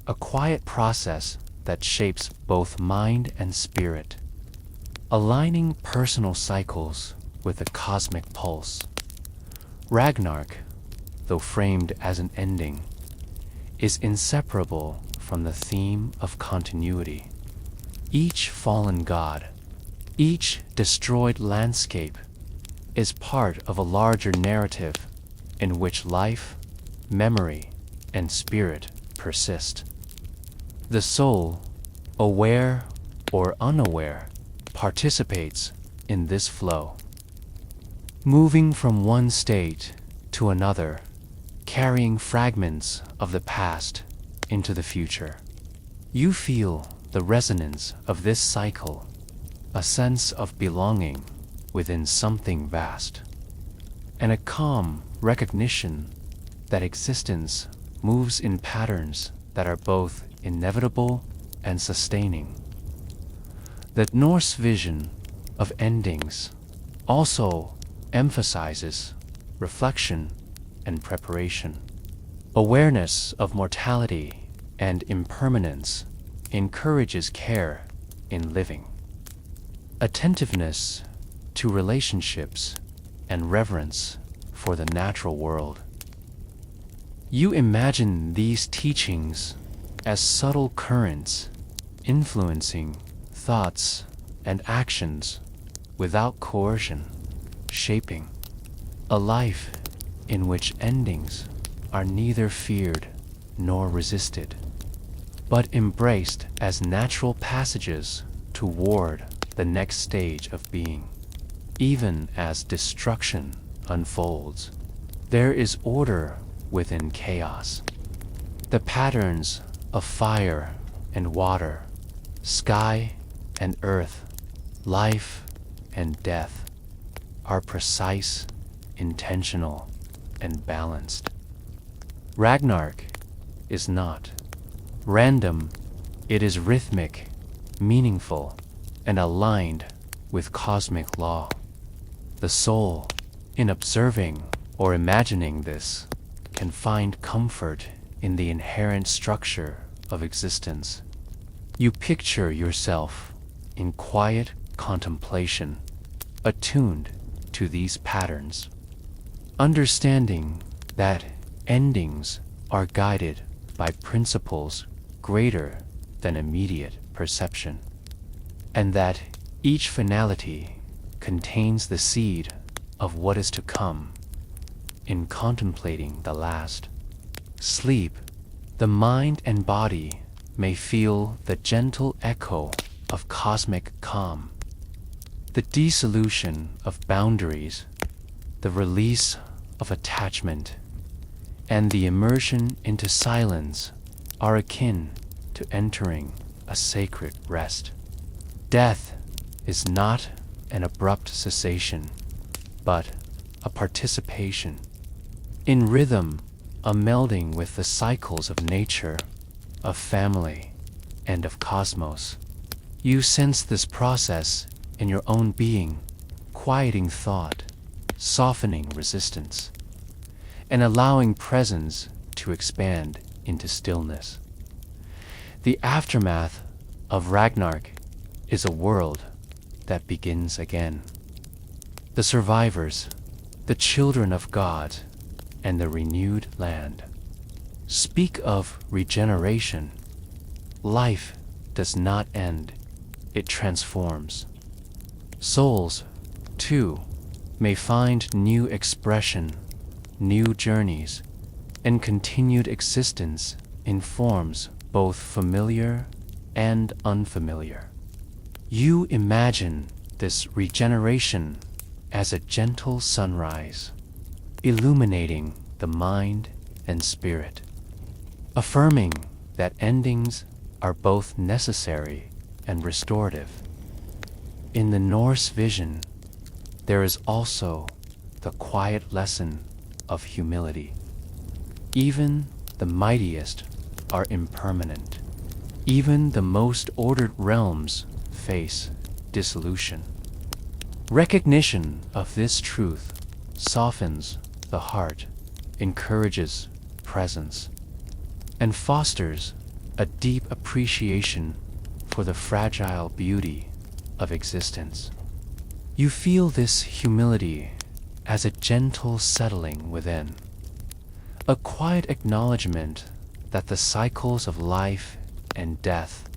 a quiet process that shapes both mind and spirit, aligning personal cycles with the cosmic pulse. Ragnarok, though framed as an ending, is inseparable from the theme of continuity. Each fallen god, each destroyed landscape, is part of a larger narrative in which life, memory, and spirit persist. The soul, aware or unaware, participates in this flow, moving from one state to another, carrying fragments of the past into the future. You feel the resonance of this cycle, a sense of belonging within something vast, and a calm recognition that existence moves in patterns that are both inevitable and sustaining. The Norse vision of endings also emphasizes reflection and preparation. Awareness of mortality and impermanence encourages care in living. Attentiveness to relationships and reverence for the natural world. You imagine these teachings as subtle currents influencing thoughts and actions without coercion, shaping a life in which endings are neither feared nor resisted, but embraced as natural passages toward the next stage of being. Even as destruction unfolds, there is order within chaos. The patterns of fire and water, sky and earth, life and death are precise, intentional, and balanced. Ragnarok is not random, it is rhythmic, meaningful, and aligned with cosmic law. The soul, in observing or imagining this, can find comfort in the inherent structure of existence. You picture yourself in quiet contemplation, attuned to these patterns, understanding that endings are guided by principles greater than immediate perception, and that each finality contains the seed of what is to come. In contemplating the last sleep, the mind and body may feel the gentle echo of cosmic calm. The dissolution of boundaries, the release of attachment, and the immersion into silence are akin to entering a sacred rest. Death is not an abrupt cessation, but a participation. In rhythm, a melding with the cycles of nature, of family, and of cosmos. You sense this process in your own being, quieting thought, softening resistance, and allowing presence to expand into stillness. The aftermath of Ragnarok is a world that begins again. The survivors, the children of God, and the renewed land speak of regeneration. Life does not end, it transforms. Souls, too, may find new expression, new journeys, and continued existence in forms both familiar and unfamiliar. You imagine this regeneration as a gentle sunrise, illuminating the mind and spirit, affirming that endings are both necessary and restorative. In the Norse vision, there is also the quiet lesson of humility. Even the mightiest are impermanent. Even the most ordered realms face dissolution. Recognition of this truth softens the heart, encourages presence, and fosters a deep appreciation for the fragile beauty of existence. You feel this humility as a gentle settling within, a quiet acknowledgement that the cycles of life and death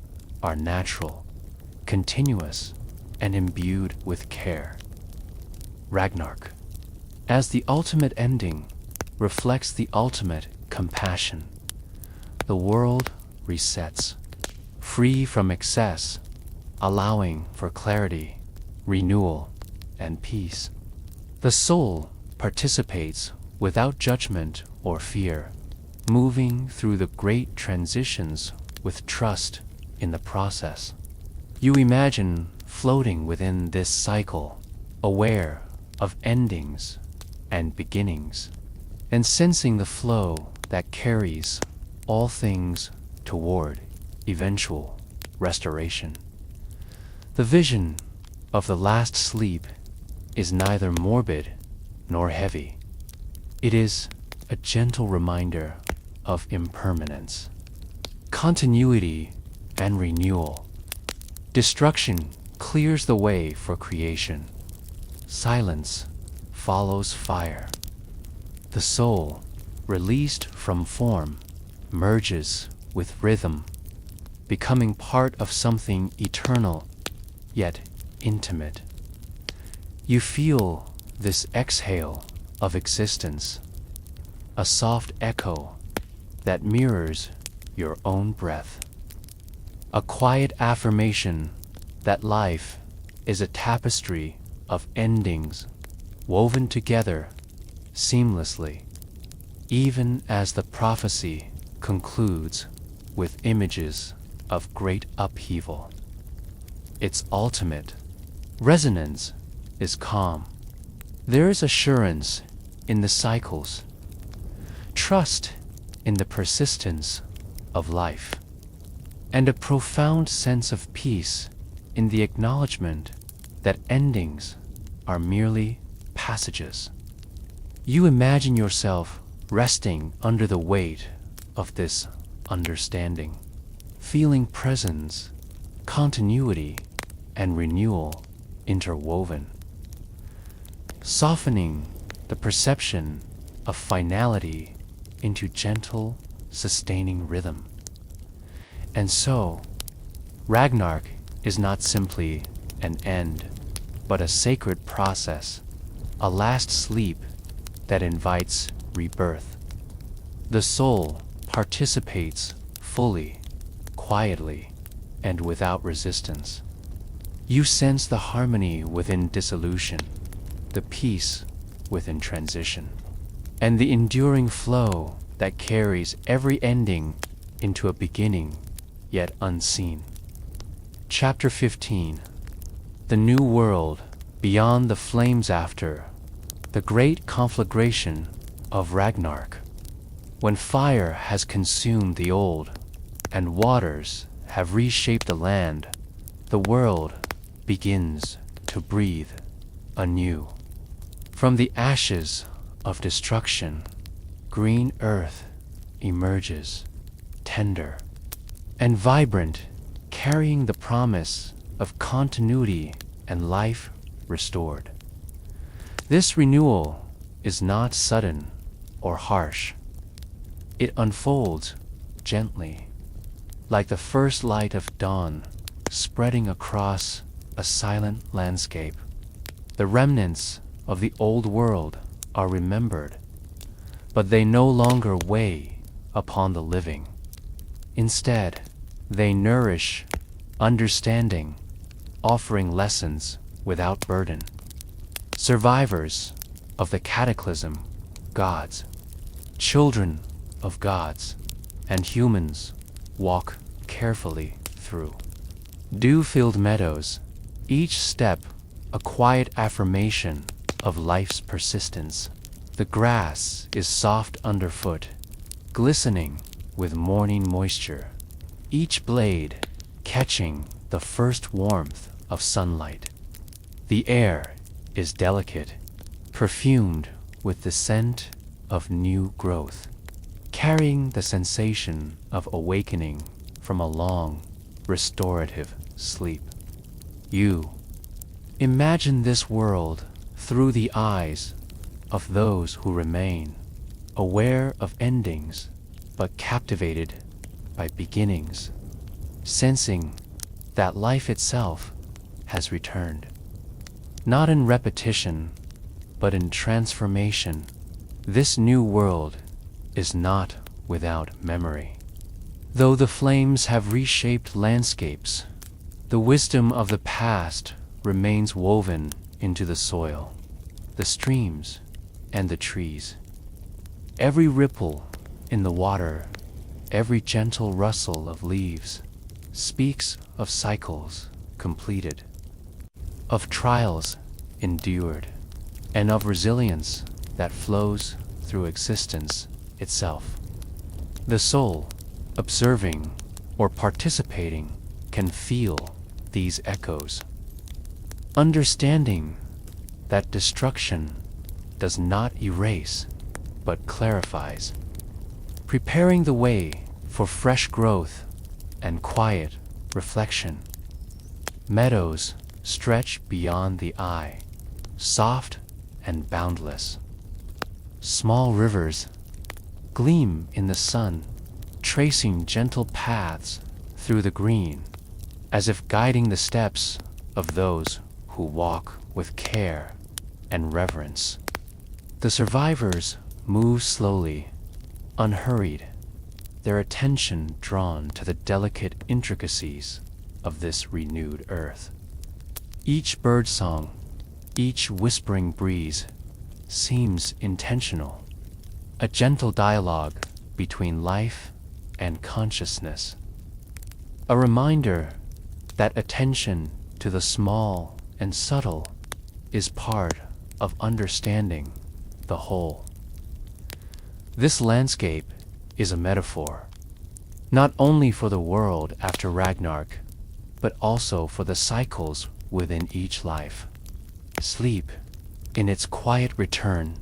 are natural, continuous, and imbued with care. Ragnarok, as the ultimate ending, reflects the ultimate compassion. The world resets, free from excess, allowing for clarity, renewal, and peace. The soul participates without judgment or fear, moving through the great transitions with trust in the process. You imagine floating within this cycle, aware of endings and beginnings, and sensing the flow that carries all things toward eventual restoration. The vision of the last sleep is neither morbid nor heavy. It is a gentle reminder of impermanence, continuity, and renewal. Destruction clears the way for creation. Silence follows fire. The soul, released from form, merges with rhythm, becoming part of something eternal, yet intimate. You feel this exhale of existence, a soft echo that mirrors your own breath, a quiet affirmation that life is a tapestry of endings woven together seamlessly, even as the prophecy concludes with images of great upheaval. Its ultimate resonance is calm. There is assurance in the cycles, trust in the persistence of life, and a profound sense of peace in the acknowledgement that endings are merely passages. You imagine yourself resting under the weight of this understanding, feeling presence, continuity, and renewal interwoven, softening the perception of finality into gentle, sustaining rhythm. And so, Ragnarok is not simply an end, but a sacred process, a last sleep that invites rebirth. The soul participates fully, quietly, and without resistance. You sense the harmony within dissolution, the peace within transition, and the enduring flow that carries every ending into a beginning yet unseen. Chapter 15. The New World Beyond the Flames. After the great conflagration of Ragnarok, when fire has consumed the old and waters have reshaped the land, the world begins to breathe anew. From the ashes of destruction, green earth emerges, tender and vibrant, carrying the promise of continuity and life restored. This renewal is not sudden or harsh. It unfolds gently, like the first light of dawn spreading across a silent landscape. The remnants of the old world are remembered, but they no longer weigh upon the living. Instead, they nourish understanding, offering lessons without burden. Survivors of the cataclysm, gods, children of gods, and humans walk carefully through dew-filled meadows, each step a quiet affirmation of life's persistence. The grass is soft underfoot, glistening with morning moisture, each blade catching the first warmth of sunlight. The air is delicate, perfumed with the scent of new growth, carrying the sensation of awakening from a long, restorative sleep. You imagine this world through the eyes of those who remain, aware of endings but captivated by beginnings, sensing that life itself has returned. Not in repetition, but in transformation. This new world is not without memory. Though the flames have reshaped landscapes, the wisdom of the past remains woven into the soil, the streams, and the trees. Every ripple in the water, every gentle rustle of leaves, speaks of cycles completed, of trials endured, and of resilience that flows through existence itself. The soul, observing or participating, can feel these echoes, understanding that destruction does not erase but clarifies, preparing the way for fresh growth and quiet reflection. Meadows stretch beyond the eye, soft and boundless. Small rivers gleam in the sun, tracing gentle paths through the green, as if guiding the steps of those who walk with care and reverence. The survivors move slowly, unhurried, their attention drawn to the delicate intricacies of this renewed earth. Each birdsong, each whispering breeze seems intentional, a gentle dialogue between life and consciousness, a reminder that attention to the small and subtle is part of understanding the whole. This landscape is a metaphor, not only for the world after Ragnarok, but also for the cycles within each life. Sleep, in its quiet return,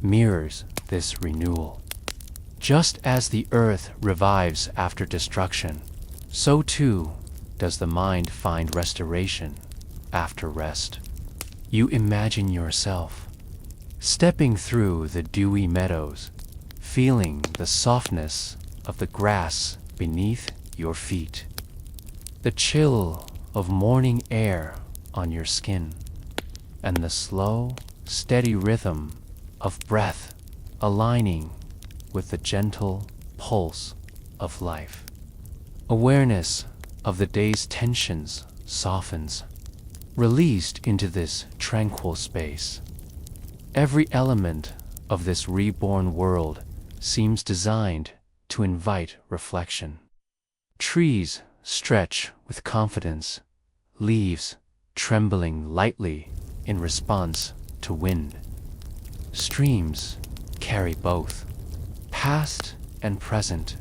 mirrors this renewal. Just as the earth revives after destruction, so too does the mind find restoration after rest. You imagine yourself stepping through the dewy meadows, feeling the softness of the grass beneath your feet, the chill of morning air on your skin, and the slow, steady rhythm of breath aligning with the gentle pulse of life. Awareness of the day's tensions softens, released into this tranquil space. Every element of this reborn world seems designed to invite reflection. Trees stretch with confidence, leaves trembling lightly in response to wind. Streams carry both, past and present,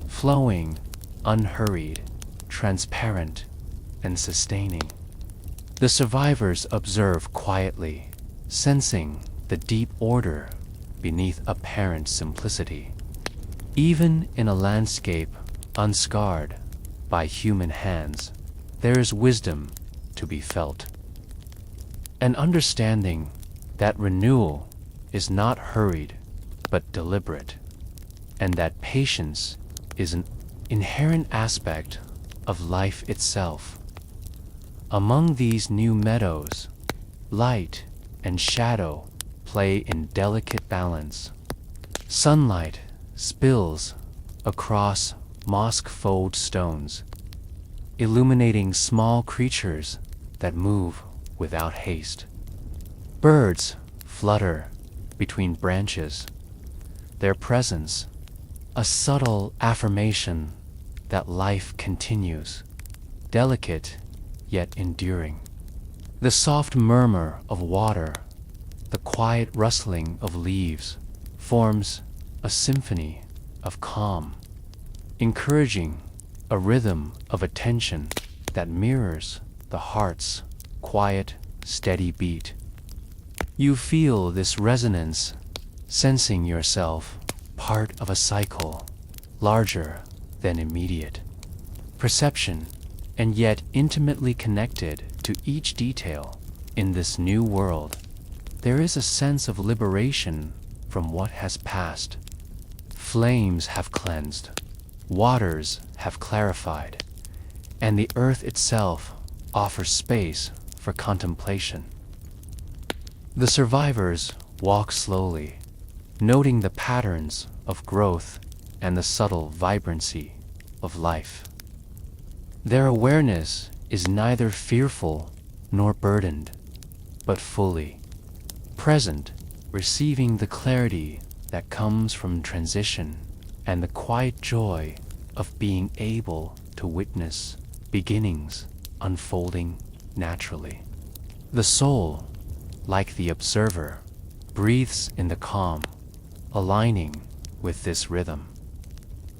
flowing, unhurried, transparent, and sustaining. The survivors observe quietly, sensing the deep order beneath apparent simplicity. Even in a landscape unscarred by human hands, there is wisdom to be felt. An understanding that renewal is not hurried but deliberate, and that patience is an inherent aspect of life itself. Among these new meadows, light and shadow play in delicate balance. Sunlight spills across moss-fold stones, illuminating small creatures that move without haste. Birds flutter between branches, their presence a subtle affirmation that life continues, delicate yet enduring. The soft murmur of water, the quiet rustling of leaves, forms a symphony of calm, encouraging a rhythm of attention that mirrors the heart's quiet, steady beat. You feel this resonance, sensing yourself part of a cycle larger than immediate perception, and yet intimately connected to each detail in this new world. There is a sense of liberation from what has passed. Flames have cleansed, waters have clarified, and the earth itself offers space for contemplation. The survivors walk slowly, noting the patterns of growth and the subtle vibrancy of life. Their awareness is neither fearful nor burdened, but fully present, receiving the clarity that comes from transition and the quiet joy of being able to witness beginnings unfolding naturally. The soul, like the observer, breathes in the calm, aligning with this rhythm.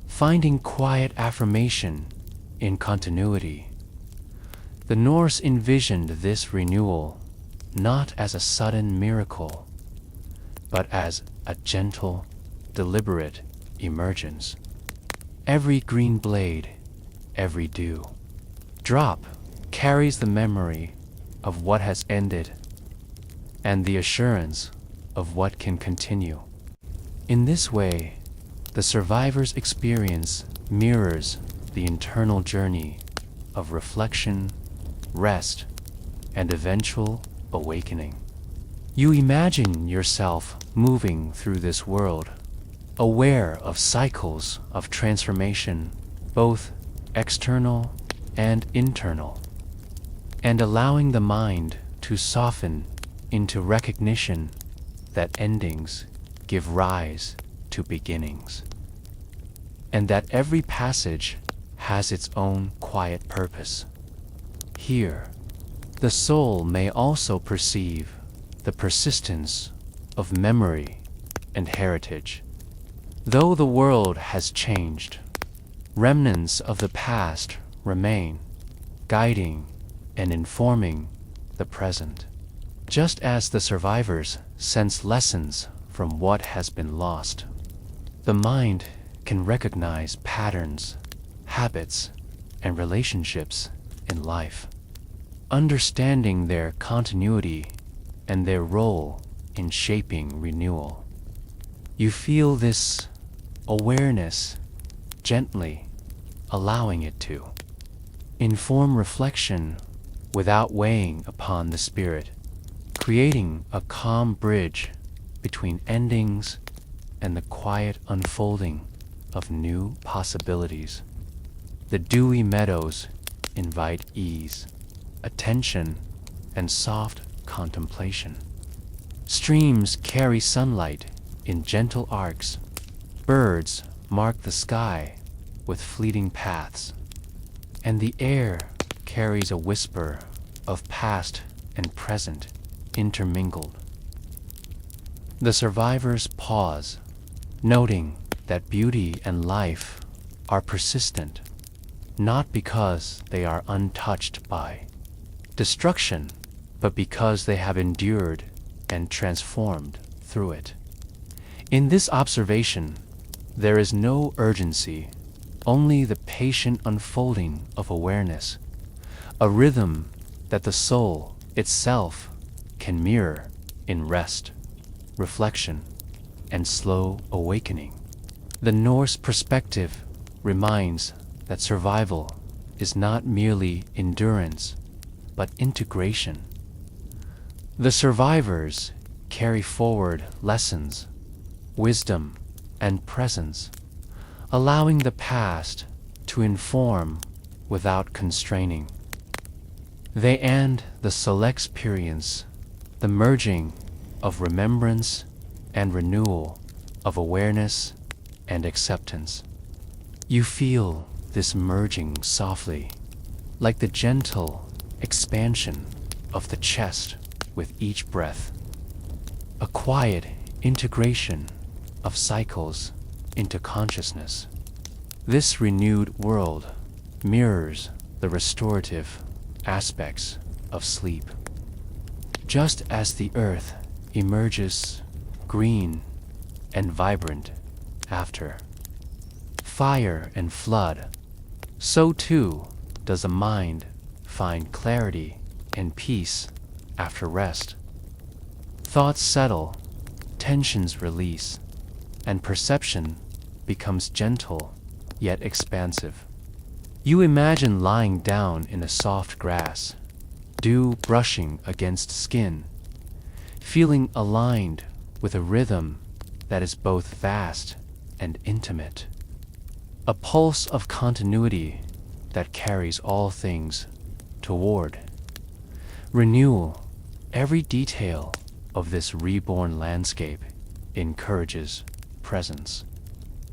Finding quiet affirmation in continuity, the Norse envisioned this renewal not as a sudden miracle, but as a gentle, deliberate emergence. Every green blade, every dew drop carries the memory of what has ended and the assurance of what can continue. In this way, the survivor's experience mirrors the internal journey of reflection, rest, and eventual awakening. You imagine yourself moving through this world, aware of cycles of transformation, both external and internal, and allowing the mind to soften into recognition that endings give rise to beginnings, and that every passage has its own quiet purpose. Here, the soul may also perceive the persistence of memory and heritage. Though the world has changed, remnants of the past remain, guiding and informing the present. Just as the survivors sense lessons from what has been lost, the mind can recognize patterns, habits, and relationships in life, understanding their continuity and their role in shaping renewal. You feel this awareness gently, allowing it to inform reflection without weighing upon the spirit, creating a calm bridge between endings and the quiet unfolding of new possibilities. The dewy meadows invite ease, attention, and soft contemplation. Streams carry sunlight in gentle arcs. Birds mark the sky with fleeting paths, and the air carries a whisper of past and present intermingled. The survivors pause, noting that beauty and life are persistent, not because they are untouched by destruction, but because they have endured and transformed through it. In this observation, there is no urgency, only the patient unfolding of awareness, a rhythm that the soul itself can mirror in rest, reflection, and slow awakening. The Norse perspective reminds that survival is not merely endurance, but integration. The survivors carry forward lessons, wisdom, and presence, allowing the past to inform without constraining. They end the soul experience, the merging of remembrance and renewal of awareness and acceptance. You feel this merging softly, like the gentle expansion of the chest with each breath, a quiet integration of cycles into consciousness. This renewed world mirrors the restorative aspects of sleep. Just as the earth emerges green and vibrant after fire and flood, so too does the mind find clarity and peace after rest. Thoughts settle, tensions release, and perception becomes gentle yet expansive. You imagine lying down in a soft grass, dew brushing against skin, feeling aligned with a rhythm that is both vast and intimate, a pulse of continuity that carries all things toward renewal. Every detail of this reborn landscape encourages presence.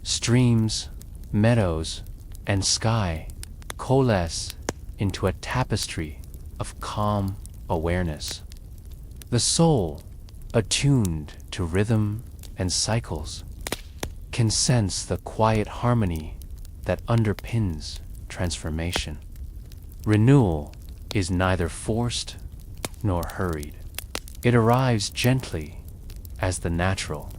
Streams, meadows, and sky coalesce into a tapestry of calm awareness. The soul, attuned to rhythm and cycles, can sense the quiet harmony that underpins transformation. Renewal is neither forced nor hurried. It arrives gently as the natural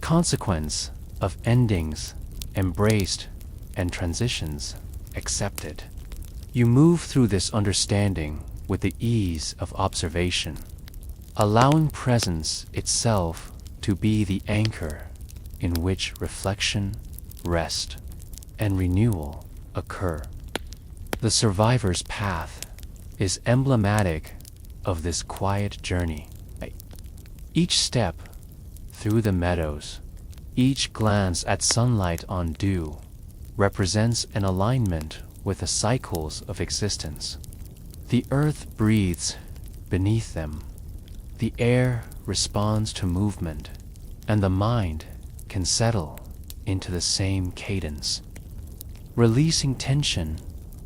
consequence of endings embraced and transitions accepted. You move through this understanding with the ease of observation, allowing presence itself to be the anchor in which reflection, rest, and renewal occur. The survivor's path is emblematic of this quiet journey. Each step through the meadows, each glance at sunlight on dew, represents an alignment with the cycles of existence. The earth breathes beneath them, the air responds to movement, and the mind can settle into the same cadence, releasing tension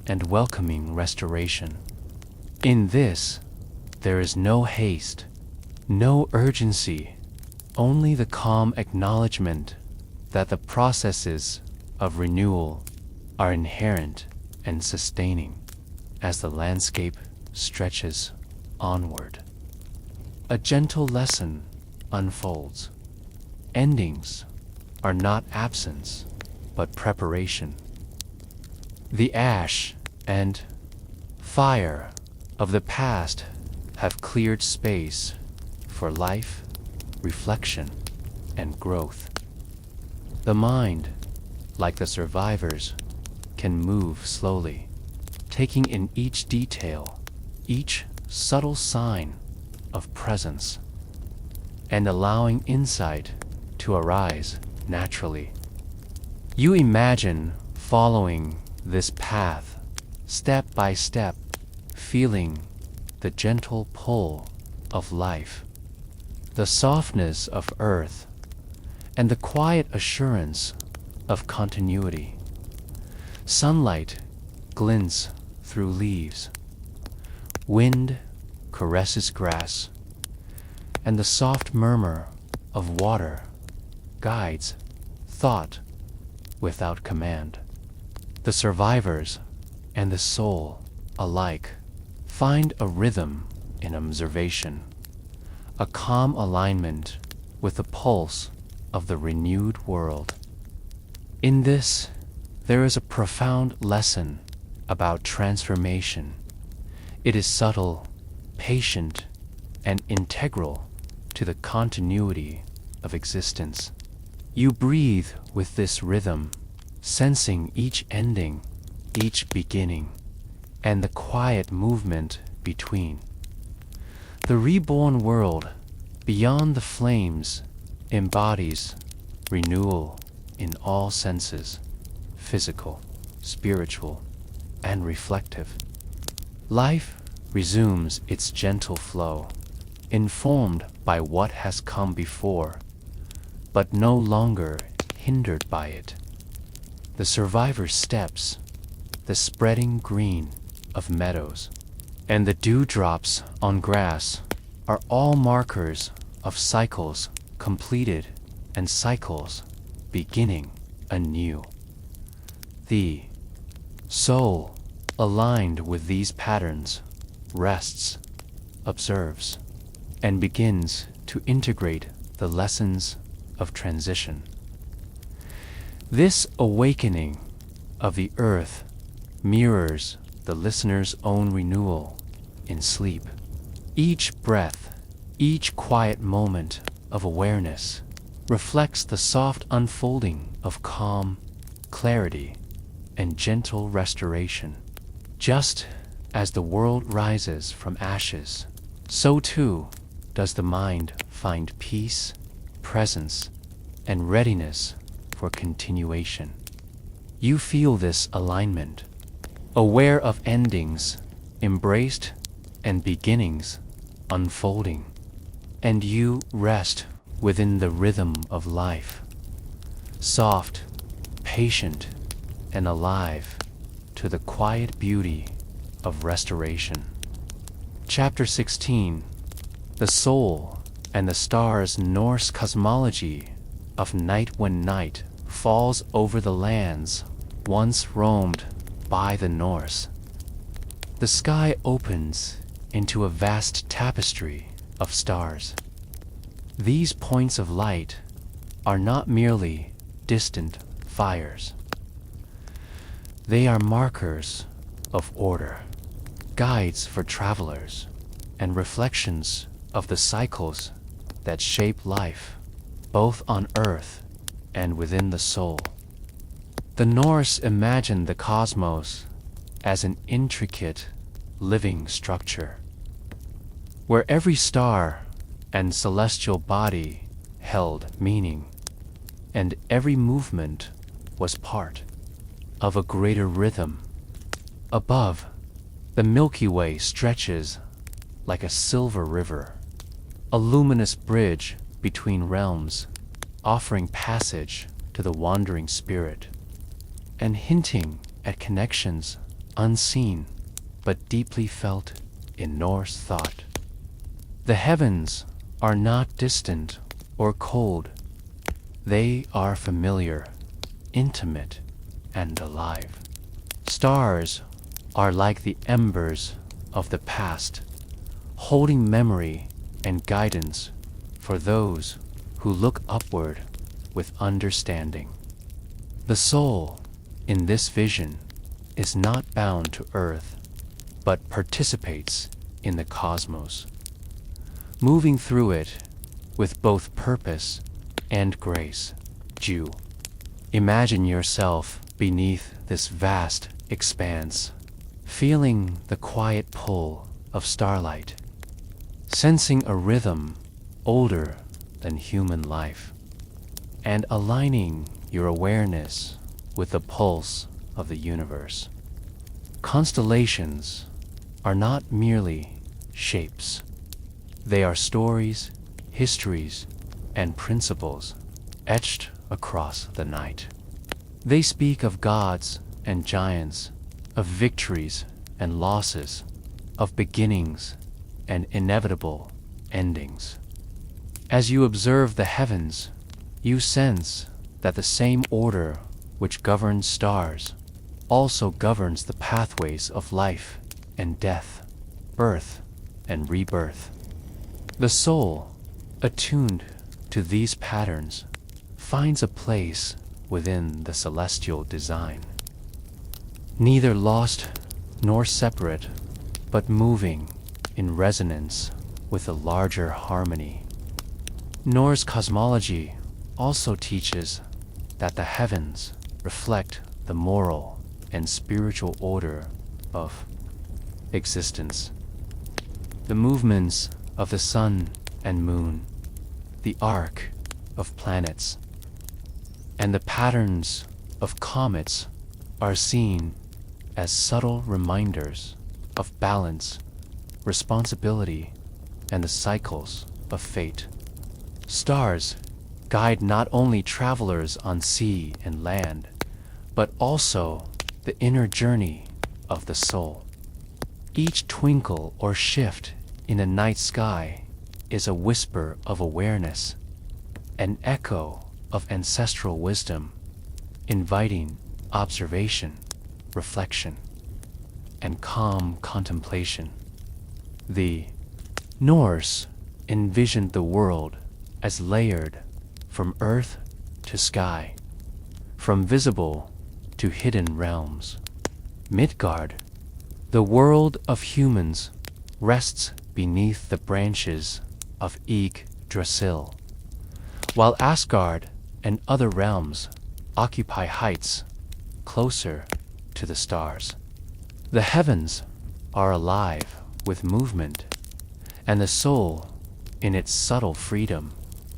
and welcoming restoration. In this, there is no haste, no urgency, only the calm acknowledgement that the processes of renewal are inherent and sustaining as the landscape stretches onward. A gentle lesson unfolds. Endings are not absence, but preparation. The ash and fire of the past have cleared space for life, reflection, and growth. The mind, like the survivors, can move slowly, taking in each detail, each subtle sign, of presence, and allowing insight to arise naturally. You imagine following this path step by step, feeling the gentle pull of life, the softness of earth, and the quiet assurance of continuity. Sunlight glints through leaves, wind caresses grass, and the soft murmur of water guides thought without command. The survivors and the soul alike find a rhythm in observation, a calm alignment with the pulse of the renewed world. In this, there is a profound lesson about transformation. It is subtle, patient, and integral to the continuity of existence. You breathe with this rhythm, sensing each ending, each beginning, and the quiet movement between. The reborn world, beyond the flames, embodies renewal in all senses, physical, spiritual, and reflective. Life resumes its gentle flow, informed by what has come before, but no longer hindered by it. The survivor steps, the spreading green of meadows, and the dewdrops on grass are all markers of cycles completed and cycles beginning anew. The soul, aligned with these patterns, rests, observes, and begins to integrate the lessons of transition. This awakening of the earth mirrors the listener's own renewal in sleep. Each breath, each quiet moment of awareness reflects the soft unfolding of calm, clarity, and gentle restoration. Just as the world rises from ashes, so too does the mind find peace, presence, and readiness for continuation. You feel this alignment, aware of endings embraced and beginnings unfolding, and you rest within the rhythm of life, soft, patient, and alive to the quiet beauty of restoration. Chapter 16: The Soul and the Stars. Norse cosmology of night. When night falls over the lands once roamed by the Norse, the sky opens into a vast tapestry of stars. These points of light are not merely distant fires. They are markers of order, guides for travelers, and reflections of the cycles that shape life, both on earth and within the soul. The Norse imagined the cosmos as an intricate, living structure, where every star and celestial body held meaning, and every movement was part of a greater rhythm. Above, the Milky Way stretches like a silver river, a luminous bridge between realms, offering passage to the wandering spirit, and hinting at connections unseen but deeply felt in Norse thought. The heavens are not distant or cold. They are familiar, intimate, and alive. Stars are like the embers of the past, holding memory and guidance for those who look upward with understanding. The soul, in this vision, is not bound to earth, but participates in the cosmos, moving through it with both purpose and grace. Jew, imagine yourself beneath this vast expanse, feeling the quiet pull of starlight, sensing a rhythm older than human life, and aligning your awareness with the pulse of the universe. Constellations are not merely shapes. They are stories, histories, and principles etched across the night. They speak of gods and giants, of victories and losses, of beginnings and inevitable endings. As you observe the heavens, you sense that the same order which governs stars also governs the pathways of life and death, birth and rebirth. The soul, attuned to these patterns, finds a place within the celestial design. Neither lost nor separate, but moving in resonance with a larger harmony. Norse cosmology also teaches that the heavens reflect the moral and spiritual order of existence. The movements of the sun and moon, the arc of planets, and the patterns of comets are seen as subtle reminders of balance, responsibility, and the cycles of fate. Stars guide not only travelers on sea and land, but also the inner journey of the soul. Each twinkle or shift in the night sky is a whisper of awareness, an echo of ancestral wisdom, inviting observation, reflection, and calm contemplation. The Norse envisioned the world as layered from earth to sky, from visible to hidden realms. Midgard, the world of humans, rests beneath the branches of Yggdrasil, while Asgard and other realms occupy heights closer to the stars. The heavens are alive with movement, and the soul, in its subtle freedom,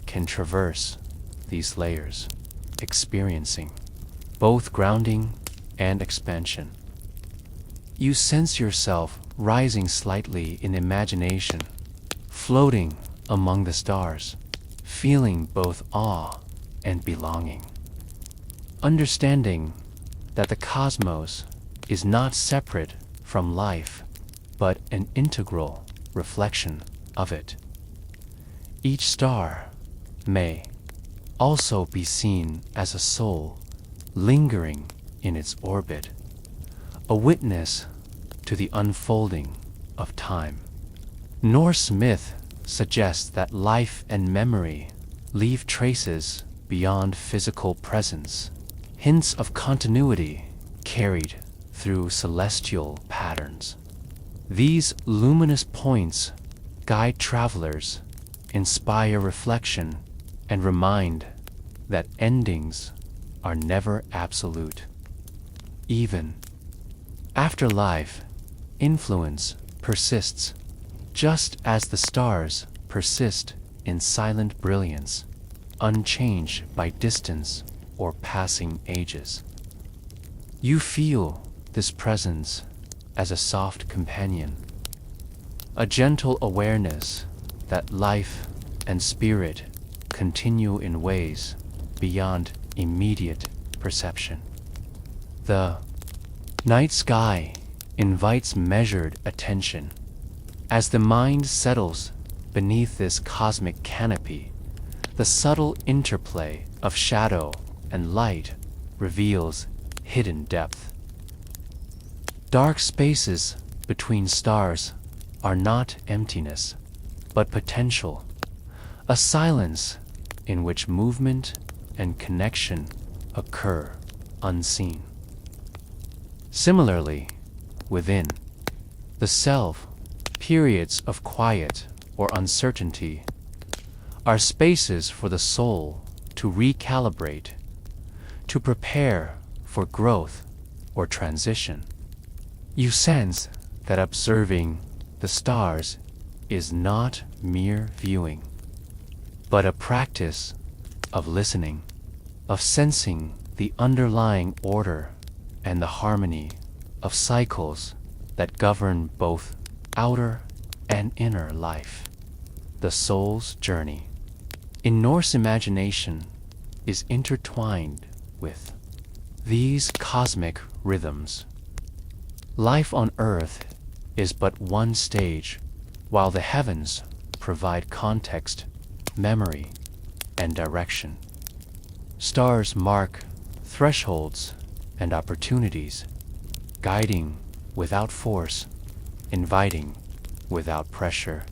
can traverse these layers, experiencing both grounding and expansion. You sense yourself rising slightly in imagination, floating among the stars, feeling both awe and belonging. Understanding that the cosmos is not separate from life, but an integral reflection of it. Each star may also be seen as a soul lingering in its orbit, a witness to the unfolding of time. Norse myth suggests that life and memory leave traces beyond physical presence, hints of continuity carried through celestial patterns. These luminous points guide travelers, inspire reflection, and remind that endings are never absolute. Even after life, influence persists, just as the stars persist in silent brilliance, unchanged by distance or passing ages. You feel this presence as a soft companion, a gentle awareness that life and spirit continue in ways beyond immediate perception. The night sky invites measured attention. As the mind settles beneath this cosmic canopy, the subtle interplay of shadow and light reveals hidden depth. Dark spaces between stars are not emptiness, but potential, a silence in which movement and connection occur unseen. Similarly, within the self, periods of quiet or uncertainty are spaces for the soul to recalibrate, to prepare for growth or transition. You sense that observing the stars is not mere viewing, but a practice of listening, of sensing the underlying order and the harmony of cycles that govern both outer and inner life. The soul's journey, in Norse imagination, is intertwined with these cosmic rhythms. Life on Earth is but one stage, while the heavens provide context, memory, and direction. Stars mark thresholds and opportunities, guiding without force, inviting without pressure.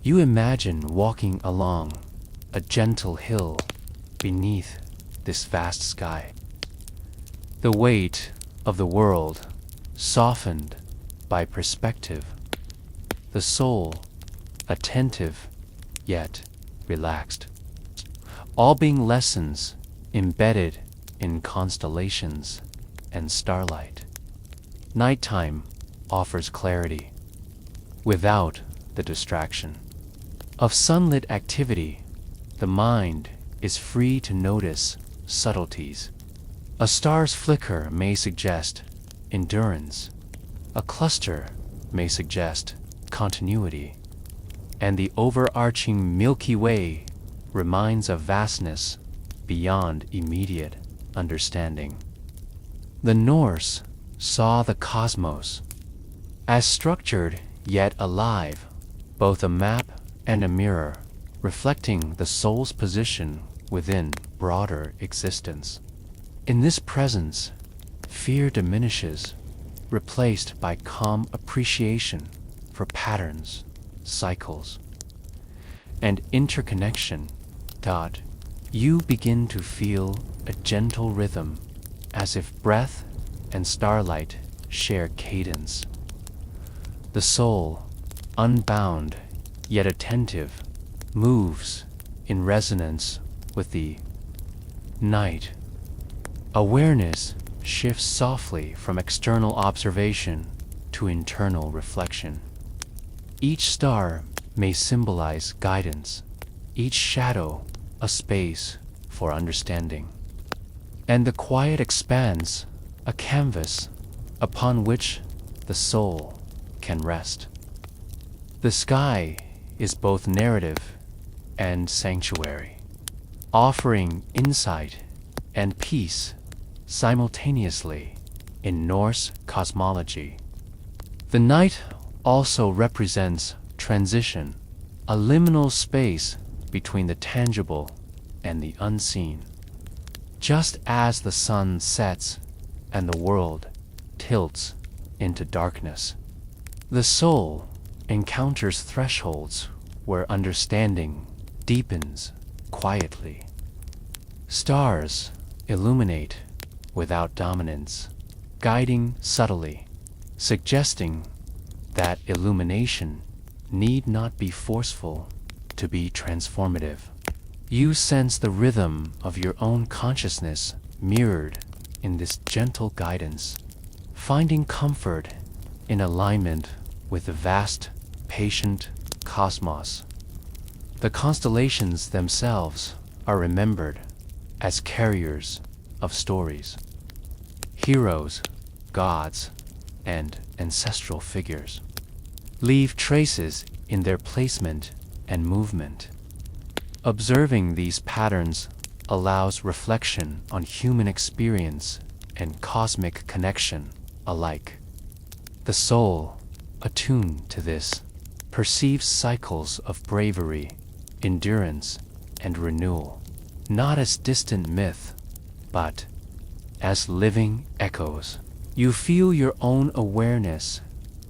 You imagine walking along a gentle hill beneath this vast sky. The weight of the world softened by perspective. The soul attentive yet relaxed. All being lessons embedded in constellations and starlight. Nighttime offers clarity without the distraction of sunlit activity. The mind is free to notice subtleties. A star's flicker may suggest endurance. A cluster may suggest continuity. And the overarching Milky Way reminds of vastness beyond immediate understanding. The Norse saw the cosmos as structured yet alive, both a map and a mirror, reflecting the soul's position within broader existence. In this presence, fear diminishes, replaced by calm appreciation for patterns, cycles, and interconnection. You begin to feel a gentle rhythm, as if breath and starlight share cadence. The soul, unbound yet attentive, moves in resonance with the night. Awareness shifts softly from external observation to internal reflection. Each star may symbolize guidance, each shadow a space for understanding, and the quiet expanse a canvas upon which the soul can rest. The sky is both narrative and sanctuary, offering insight and peace simultaneously in Norse cosmology. The night also represents transition, a liminal space between the tangible and the unseen. Just as the sun sets and the world tilts into darkness, the soul encounters thresholds where understanding deepens quietly. Stars illuminate without dominance, guiding subtly, suggesting that illumination need not be forceful to be transformative. You sense the rhythm of your own consciousness mirrored in this gentle guidance, finding comfort in alignment with the vast, patient cosmos. The constellations themselves are remembered as carriers of stories, heroes, gods, and ancestral figures leave traces in their placement and movement. Observing these patterns allows reflection on human experience and cosmic connection alike. The soul, attuned to this, perceives cycles of bravery, endurance, and renewal, not as distant myth, but as living echoes. You feel your own awareness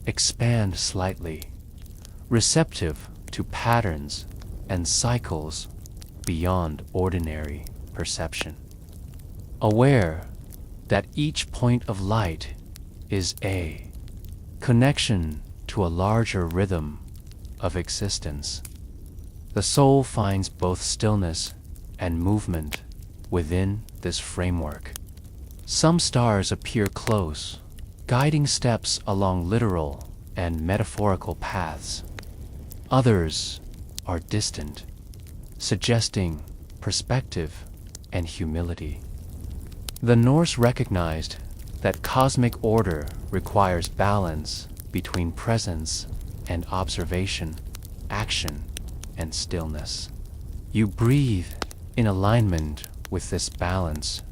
expand slightly, receptive to patterns and cycles beyond ordinary perception. Aware that each point of light is a connection to a larger rhythm of existence. The soul finds both stillness and movement within this framework. Some stars appear close, guiding steps along literal and metaphorical paths. Others are distant, suggesting perspective and humility. The Norse recognized that cosmic order requires balance between presence and observation, action and stillness. You breathe in alignment with this balance,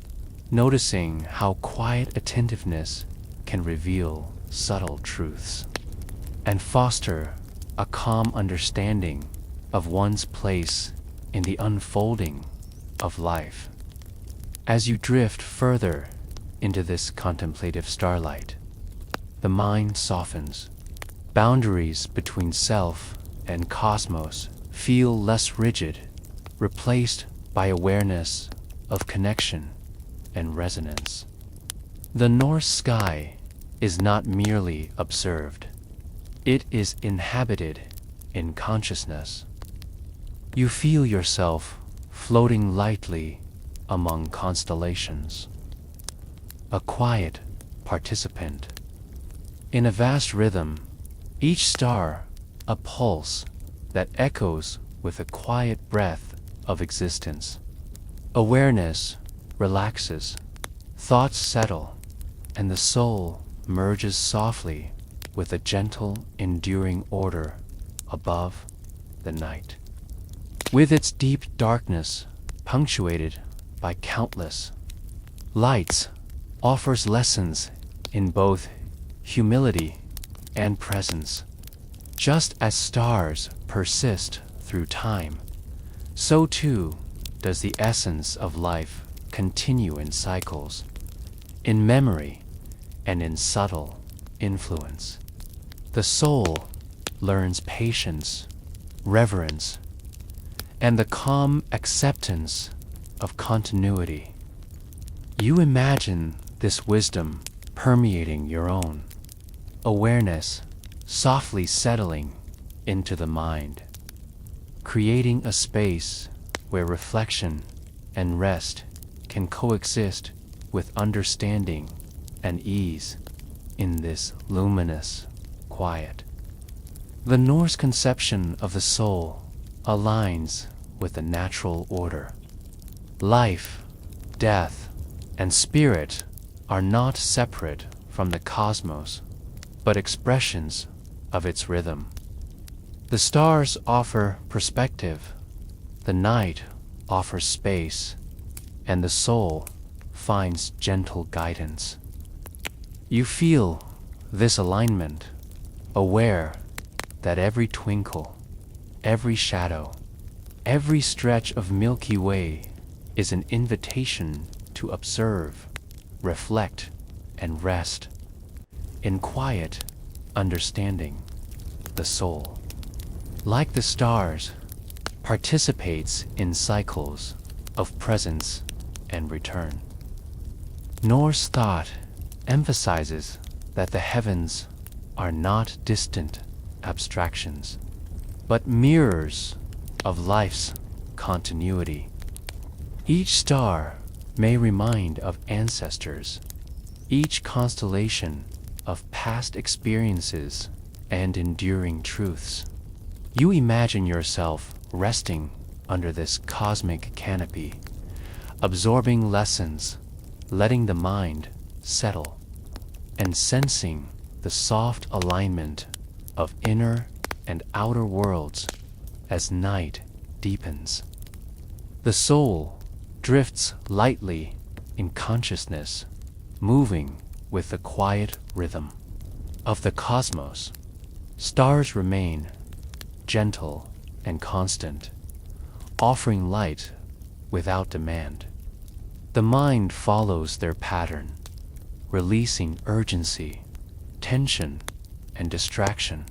noticing how quiet attentiveness can reveal subtle truths and foster a calm understanding of one's place in the unfolding of life. As you drift further into this contemplative starlight, the mind softens. Boundaries between self and cosmos feel less rigid, replaced by awareness of connection and resonance. The Norse sky is not merely observed, it is inhabited in consciousness. You feel yourself floating lightly among constellations, a quiet participant. In a vast rhythm, each star a pulse that echoes with a quiet breath of existence. Awareness relaxes, thoughts settle, and the soul merges softly with a gentle, enduring order above the night. With its deep darkness punctuated by countless lights, offers lessons in both humility and presence. Just as stars persist through time, so too does the essence of life continue in cycles, in memory and in subtle influence. The soul learns patience, reverence, and the calm acceptance of continuity. You imagine this wisdom permeating your own awareness, softly settling into the mind, creating a space where reflection and rest can coexist with understanding and ease in this luminous quiet. The Norse conception of the soul aligns with the natural order. Life, death, and spirit are not separate from the cosmos, but expressions of its rhythm. The stars offer perspective, the night offers space, and the soul finds gentle guidance. You feel this alignment, aware that every twinkle, every shadow, every stretch of Milky Way is an invitation to observe, reflect, and rest. In quiet understanding, the soul, like the stars, participates in cycles of presence and return. Norse thought emphasizes that the heavens are not distant abstractions, but mirrors of life's continuity. Each star may remind of ancestors, each constellation of past experiences and enduring truths. You imagine yourself resting under this cosmic canopy, absorbing lessons, letting the mind settle, and sensing the soft alignment of inner and outer worlds as night deepens. The soul drifts lightly in consciousness, moving with the quiet rhythm of the cosmos. Stars remain gentle and constant, offering light without demand. The mind follows their pattern, releasing urgency, tension, and distraction.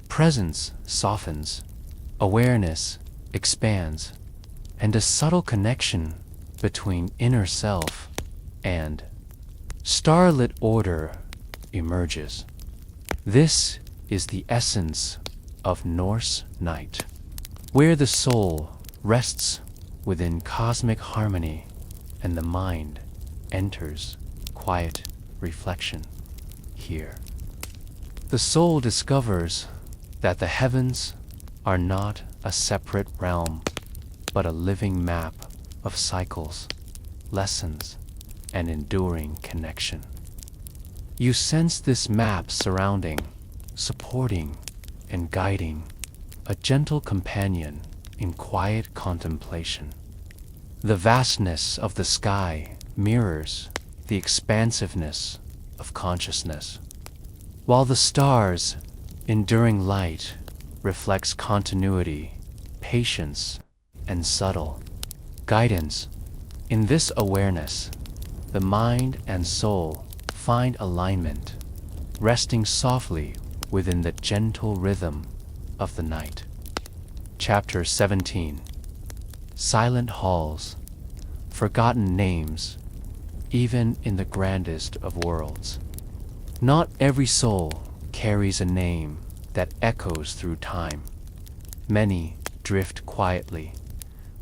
Presence softens, awareness expands, and a subtle connection between inner self and starlit order emerges. This is the essence of Norse night, where the soul rests within cosmic harmony and the mind enters quiet reflection. Here, the soul discovers that the heavens are not a separate realm, but a living map of cycles, lessons, and enduring connection. You sense this map surrounding, supporting, and guiding, a gentle companion in quiet contemplation. The vastness of the sky mirrors the expansiveness of consciousness, while the stars' enduring light reflects continuity, patience, and subtle guidance. In this awareness, the mind and soul find alignment, resting softly within the gentle rhythm of the night. Chapter 17. Silent halls, forgotten names, even in the grandest of worlds. Not every soul carries a name that echoes through time. Many drift quietly,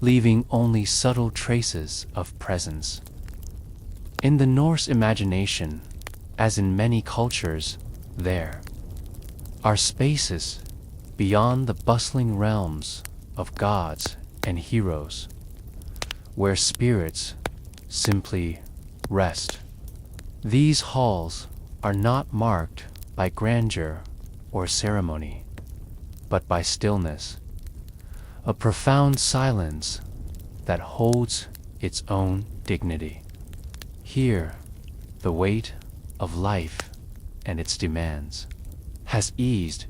leaving only subtle traces of presence. In the Norse imagination, as in many cultures, there are spaces beyond the bustling realms of gods and heroes, where spirits simply rest. These halls are not marked by grandeur or ceremony, but by stillness, a profound silence that holds its own dignity. Here, the weight of life and its demands has eased,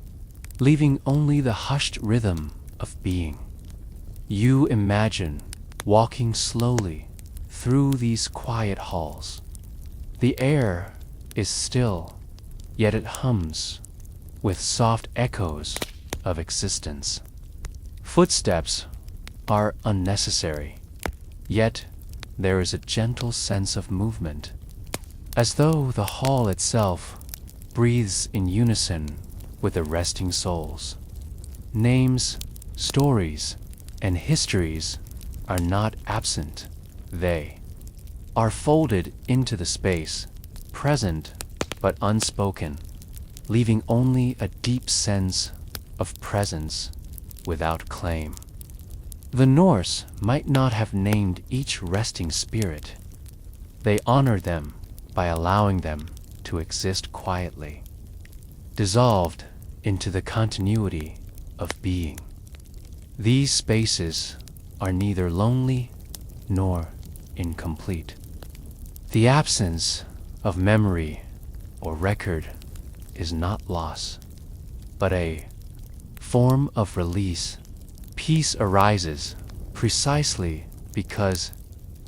leaving only the hushed rhythm of being. You imagine walking slowly through these quiet halls. The air is still, yet it hums with soft echoes of existence. Footsteps are unnecessary, yet there is a gentle sense of movement, as though the hall itself breathes in unison with the resting souls. Names, stories, and histories are not absent. They are folded into the space, present but unspoken, leaving only a deep sense of presence without claim. The Norse might not have named each resting spirit. They honored them by allowing them to exist quietly, dissolved into the continuity of being. These spaces are neither lonely nor incomplete. The absence of memory or record is not loss, but a form of release. Peace arises precisely because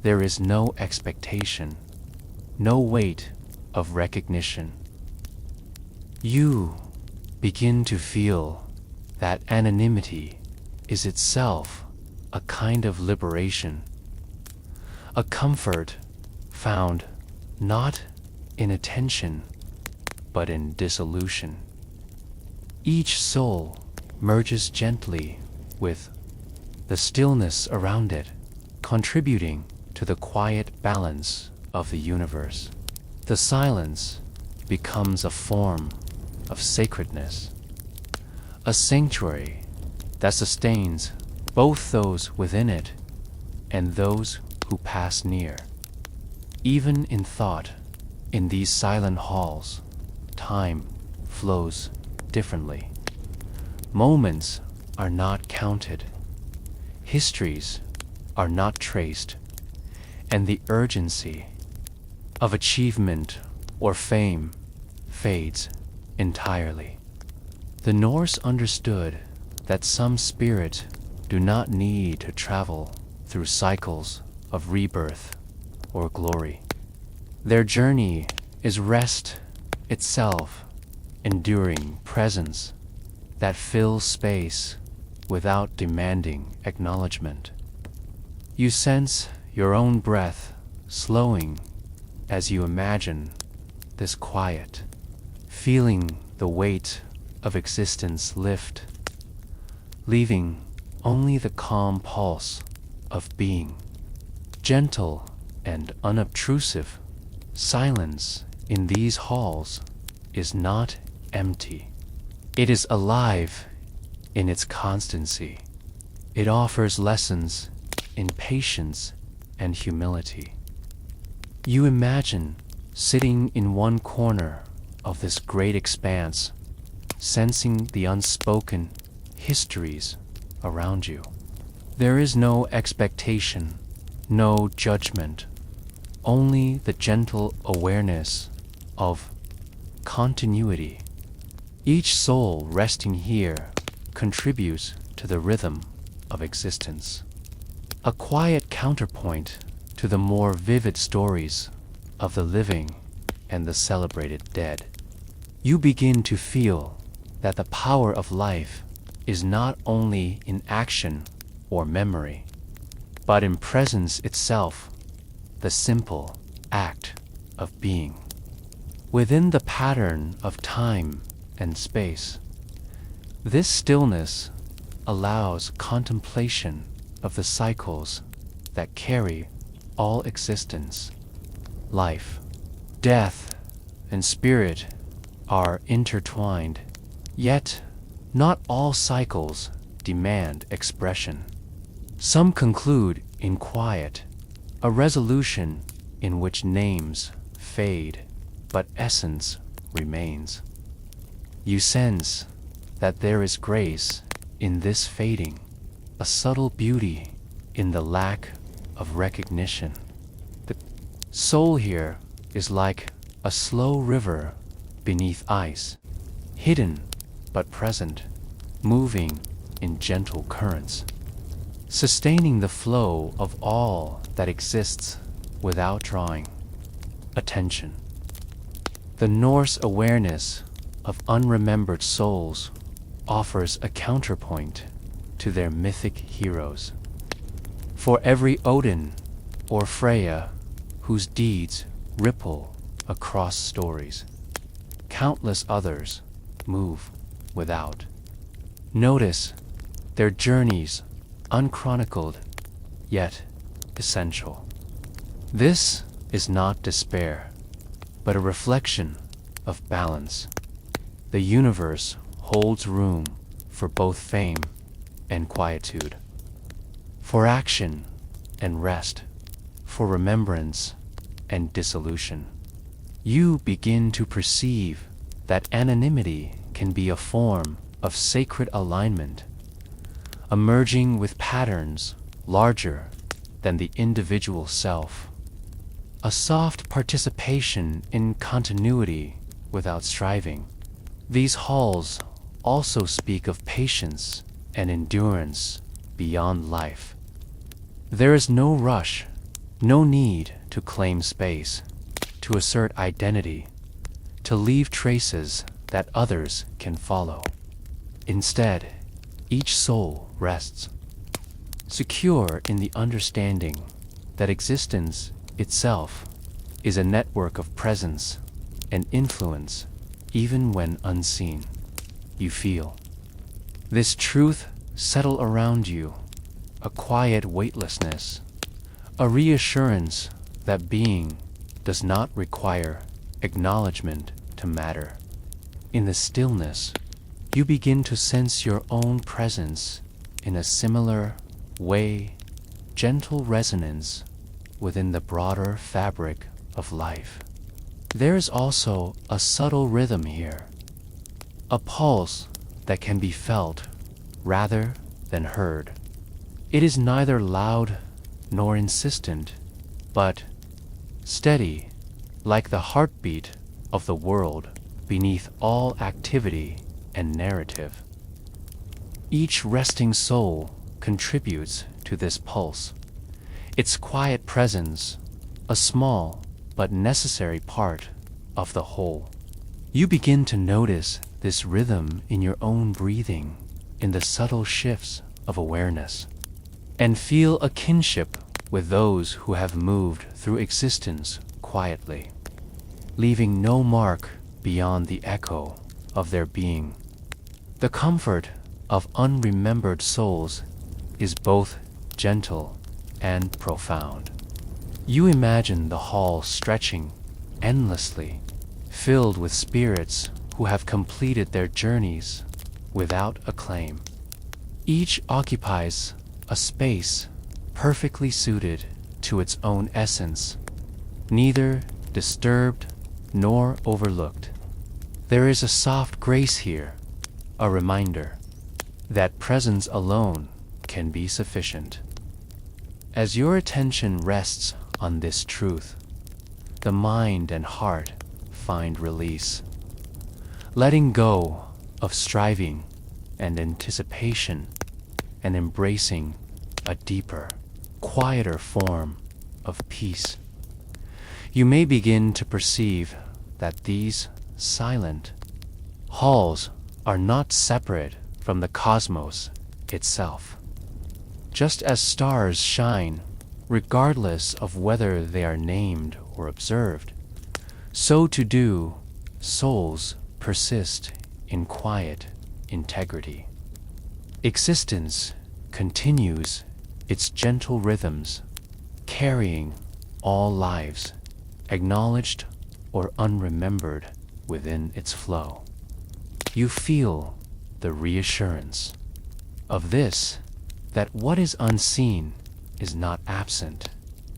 there is no expectation, no weight of recognition. You begin to feel that anonymity is itself a kind of liberation, a comfort found not in attention but in dissolution. Each soul merges gently with the stillness around it, contributing to the quiet balance of the universe. The silence becomes a form of sacredness, a sanctuary that sustains both those within it and those who pass near. Even in thought, in these silent halls, time flows differently. Moments are not counted, histories are not traced, and the urgency of achievement or fame fades entirely. The Norse understood that some spirits do not need to travel through cycles of rebirth or glory. Their journey is rest itself, enduring presence that fills space without demanding acknowledgement. You sense your own breath slowing as you imagine this quiet, feeling the weight of existence lift, leaving only the calm pulse of being. Gentle and unobtrusive, silence in these halls is not empty. It is alive in its constancy. It offers lessons in patience and humility. You imagine sitting in one corner of this great expanse, sensing the unspoken histories around you. There is no expectation, no judgment, only the gentle awareness of continuity. Each soul resting here contributes to the rhythm of existence, a quiet counterpoint to the more vivid stories of the living and the celebrated dead. You begin to feel that the power of life is not only in action or memory, but in presence itself, the simple act of being. Within the pattern of time and space, this stillness allows contemplation of the cycles that carry all existence. Life, death, and spirit are intertwined, yet not all cycles demand expression. Some conclude in quiet, a resolution in which names fade, but essence remains. You sense that there is grace in this fading, a subtle beauty in the lack of recognition. The soul here is like a slow river beneath ice, hidden but present, moving in gentle currents, sustaining the flow of all that exists without drawing attention. The Norse awareness of unremembered souls offers a counterpoint to their mythic heroes. For every Odin or Freya whose deeds ripple across stories, countless others move without. Notice their journeys unchronicled, yet essential. This is not despair, but a reflection of balance. The universe holds room for both fame and quietude, for action and rest, for remembrance and dissolution. You begin to perceive that anonymity can be a form of sacred alignment, emerging with patterns larger than the individual self. A soft participation in continuity without striving. These halls also speak of patience and endurance beyond life. There is no rush, no need to claim space, to assert identity, to leave traces that others can follow. Instead, each soul rests, secure in the understanding that existence itself is a network of presence and influence, even when unseen. You feel this truth settle around you, a quiet weightlessness, a reassurance that being does not require acknowledgement to matter. In the stillness, you begin to sense your own presence in a similar way, gentle resonance within the broader fabric of life. There is also a subtle rhythm here, a pulse that can be felt rather than heard. It is neither loud nor insistent, but steady, like the heartbeat of the world beneath all activity and narrative. Each resting soul contributes to this pulse, its quiet presence, a small but necessary part of the whole. You begin to notice this rhythm in your own breathing, in the subtle shifts of awareness, and feel a kinship with those who have moved through existence quietly, leaving no mark beyond the echo of their being. The comfort of unremembered souls is both gentle and profound. You imagine the hall stretching endlessly, filled with spirits who have completed their journeys without acclaim. Each occupies a space perfectly suited to its own essence, neither disturbed nor overlooked. There is a soft grace here, a reminder that presence alone can be sufficient. As your attention rests on this truth, the mind and heart find release, letting go of striving and anticipation and embracing a deeper, quieter form of peace. You may begin to perceive that these silent halls are not separate from the cosmos itself. Just as stars shine, regardless of whether they are named or observed, so to do souls persist in quiet integrity. Existence continues its gentle rhythms, carrying all lives, acknowledged or unremembered, within its flow. You feel the reassurance of this, that what is unseen is not absent,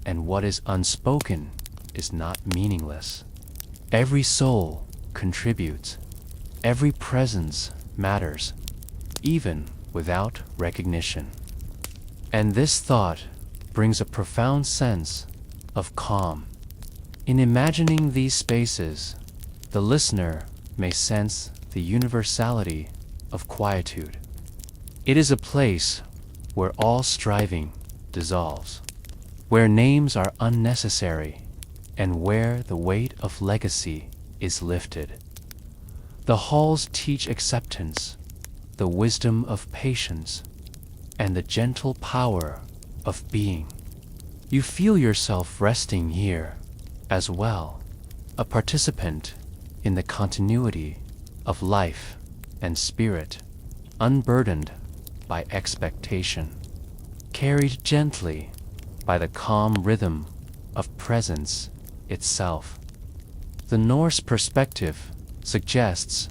and what is unspoken is not meaningless. Every soul contributes, every presence matters, even without recognition. And this thought brings a profound sense of calm. In imagining these spaces, the listener may sense the universality of quietude. It is a place where all striving dissolves, where names are unnecessary, and where the weight of legacy is lifted. The halls teach acceptance, the wisdom of patience, and the gentle power of being. You feel yourself resting here as well, a participant in the continuity of life and spirit, unburdened by expectation, carried gently by the calm rhythm of presence itself. The Norse perspective suggests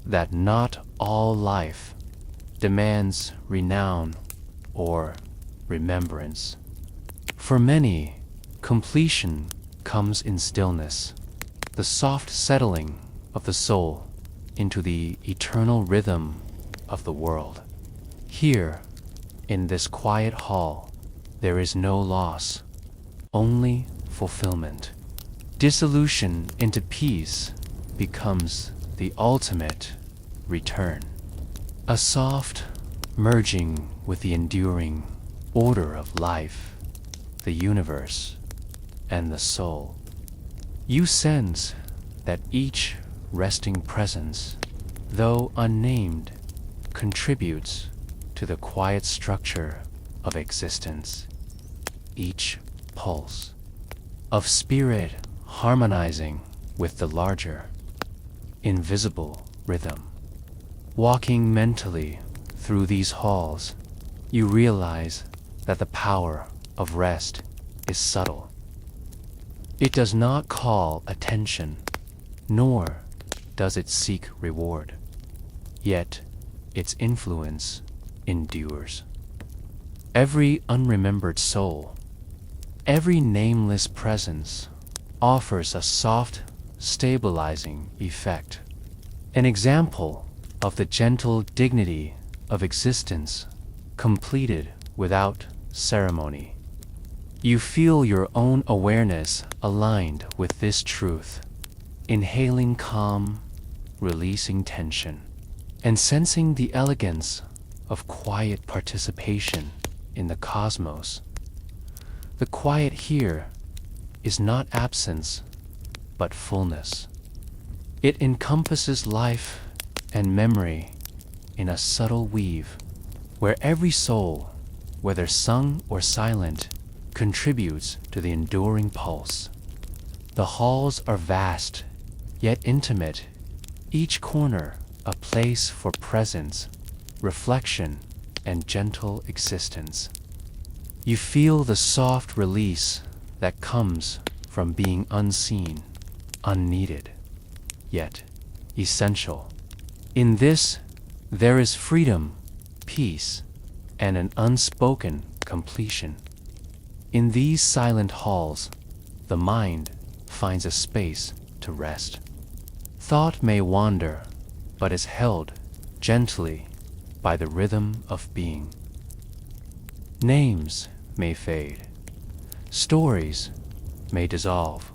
that not all life demands renown or remembrance. For many, completion comes in stillness, the soft settling of the soul into the eternal rhythm of the world. Here, in this quiet hall, there is no loss, only fulfillment. Dissolution into peace becomes the ultimate return, a soft merging with the enduring order of life, the universe, and the soul. You sense that each resting presence, though unnamed, contributes to the quiet structure of existence. Each pulse of spirit harmonizing with the larger, invisible rhythm. Walking mentally through these halls, you realize that the power of rest is subtle. It does not call attention, nor does it seek reward. Yet its influence endures. Every unremembered soul, every nameless presence offers a soft, stabilizing effect, an example of the gentle dignity of existence completed without ceremony. You feel your own awareness aligned with this truth, inhaling calm, releasing tension, and sensing the elegance of quiet participation in the cosmos. The quiet here is not absence, but fullness. It encompasses life and memory in a subtle weave, where every soul, whether sung or silent, contributes to the enduring pulse. The halls are vast, yet intimate, each corner a place for presence, reflection, and gentle existence. You feel the soft release that comes from being unseen, unneeded, yet essential. In this, there is freedom, peace, and an unspoken completion. In these silent halls, the mind finds a space to rest. Thought may wander, but is held gently by the rhythm of being. Names may fade, stories may dissolve,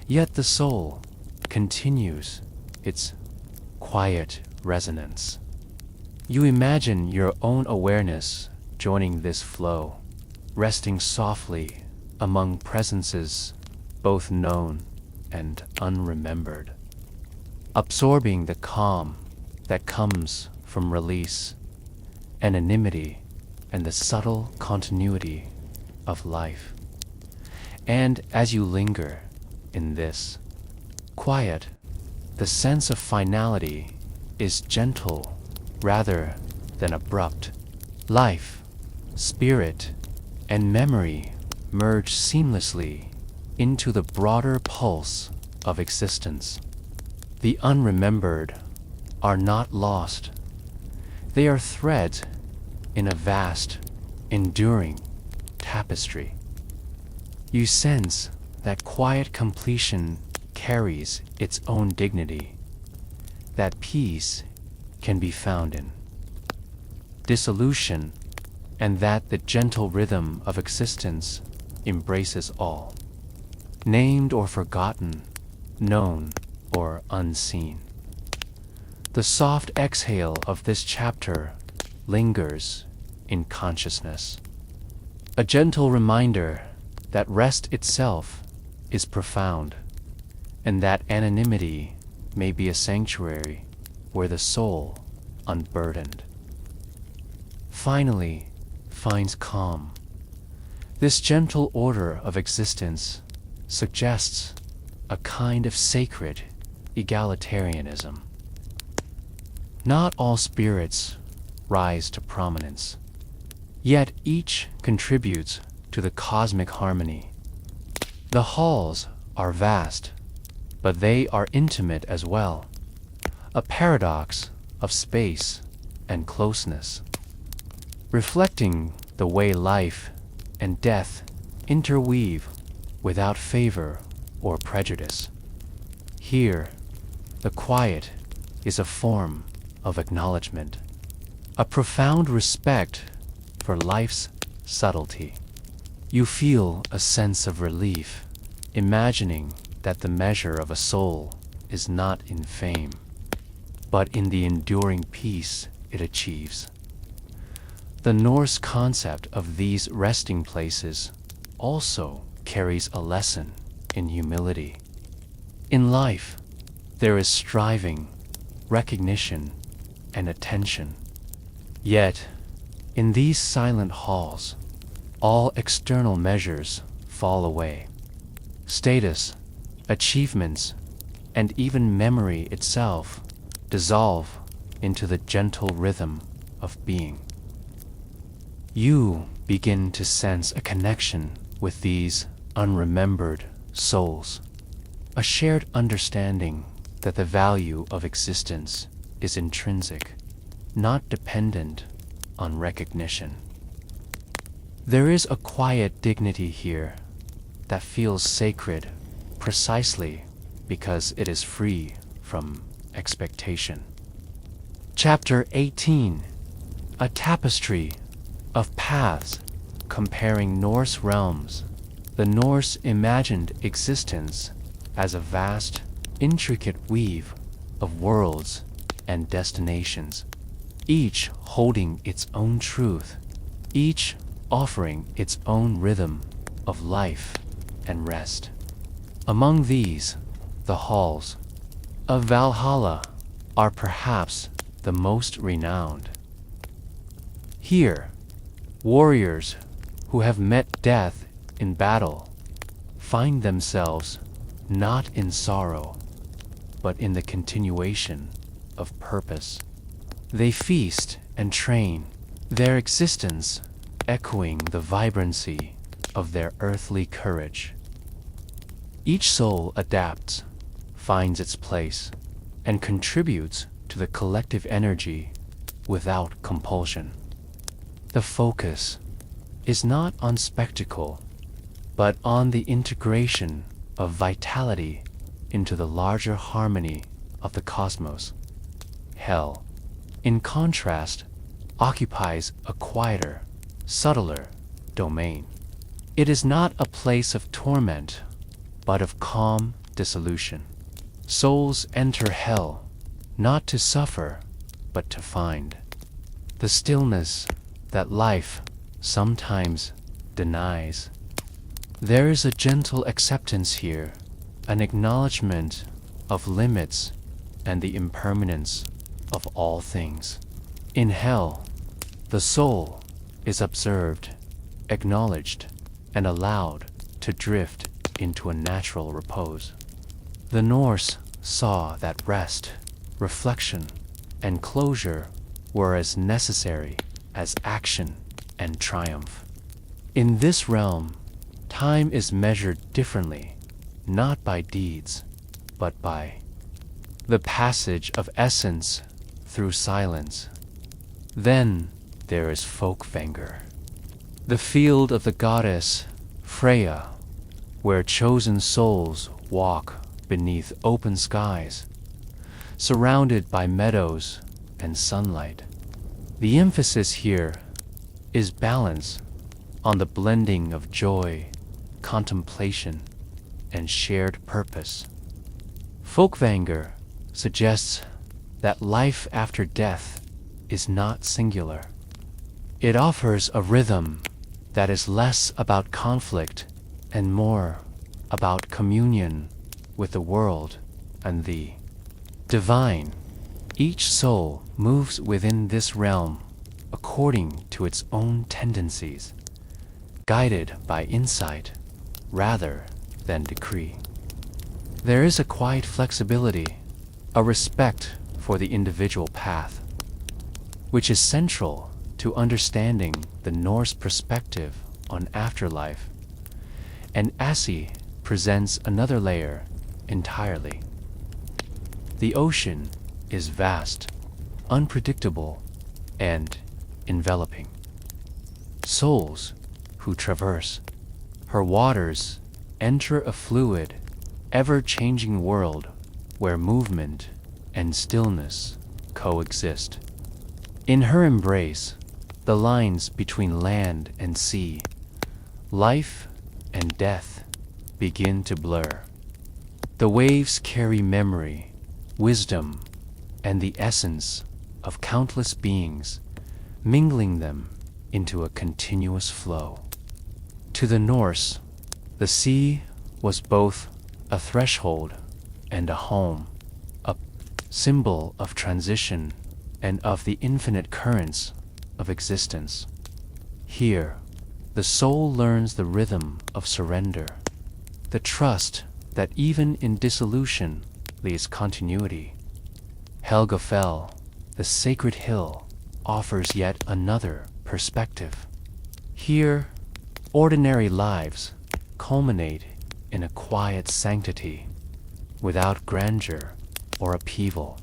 yet the soul continues its quiet resonance. You imagine your own awareness joining this flow, resting softly among presences both known and unremembered, absorbing the calm that comes from release, anonymity, and the subtle continuity of life. And as you linger in this quiet, the sense of finality is gentle rather than abrupt. Life, spirit, and memory merge seamlessly into the broader pulse of existence. The unremembered are not lost. They are threads in a vast, enduring tapestry. You sense that quiet completion carries its own dignity, that peace can be found in dissolution, and that the gentle rhythm of existence embraces all, named or forgotten, known or unseen. The soft exhale of this chapter lingers in consciousness, a gentle reminder that rest itself is profound, and that anonymity may be a sanctuary where the soul, unburdened, finally finds calm. This gentle order of existence suggests a kind of sacred egalitarianism. Not all spirits rise to prominence, yet each contributes to the cosmic harmony. The halls are vast, but they are intimate as well, a paradox of space and closeness, reflecting the way life and death interweave without favor or prejudice. Here, the quiet is a form of acknowledgement, a profound respect for life's subtlety. You feel a sense of relief, imagining that the measure of a soul is not in fame, but in the enduring peace it achieves. The Norse concept of these resting places also carries a lesson in humility. In life, there is striving, recognition, and attention. Yet, in these silent halls, all external measures fall away. Status, achievements, and even memory itself dissolve into the gentle rhythm of being. You begin to sense a connection with these unremembered souls, a shared understanding that the value of existence is intrinsic, not dependent on recognition. There is a quiet dignity here that feels sacred precisely because it is free from expectation. Chapter 18, a tapestry of paths comparing Norse realms. The Norse imagined existence as a vast, intricate weave of worlds and destinations, each holding its own truth, each offering its own rhythm of life and rest. Among these, the halls of Valhalla are perhaps the most renowned. Here, warriors who have met death in battle find themselves not in sorrow, but in the continuation of purpose. They feast and train, their existence echoing the vibrancy of their earthly courage. Each soul adapts, finds its place, and contributes to the collective energy without compulsion. The focus is not on spectacle, but on the integration of vitality into the larger harmony of the cosmos. Hell, in contrast, occupies a quieter, subtler domain. It is not a place of torment, but of calm dissolution. Souls enter hell not to suffer, but to find the stillness that life sometimes denies. There is a gentle acceptance here, an acknowledgement of limits and the impermanence of all things. In hell, the soul is observed, acknowledged, and allowed to drift into a natural repose. The Norse saw that rest, reflection, and closure were as necessary as action and triumph. In this realm, time is measured differently, not by deeds, but by the passage of essence through silence. Then there is Fólkvangr, the field of the goddess Freya, where chosen souls walk beneath open skies, surrounded by meadows and sunlight. The emphasis here is balance on the blending of joy, contemplation, and shared purpose. Fólkvangr suggests that life after death is not singular. It offers a rhythm that is less about conflict and more about communion with the world and the divine. Each soul moves within this realm according to its own tendencies, guided by insight rather than decree. There is a quiet flexibility, a respect for the individual path, which is central to understanding the Norse perspective on afterlife, and Assi presents another layer entirely. The ocean is vast, unpredictable, and enveloping. Souls who traverse her waters enter a fluid, ever-changing world where movement and stillness coexist. In her embrace, the lines between land and sea, life and death begin to blur. The waves carry memory, wisdom, and the essence of countless beings, mingling them into a continuous flow. To the Norse, the sea was both a threshold and a home, a symbol of transition and of the infinite currents of existence. Here, the soul learns the rhythm of surrender, the trust that even in dissolution leaves continuity. Helgafell, the sacred hill, offers yet another perspective. Here, ordinary lives culminate in a quiet sanctity, without grandeur or upheaval.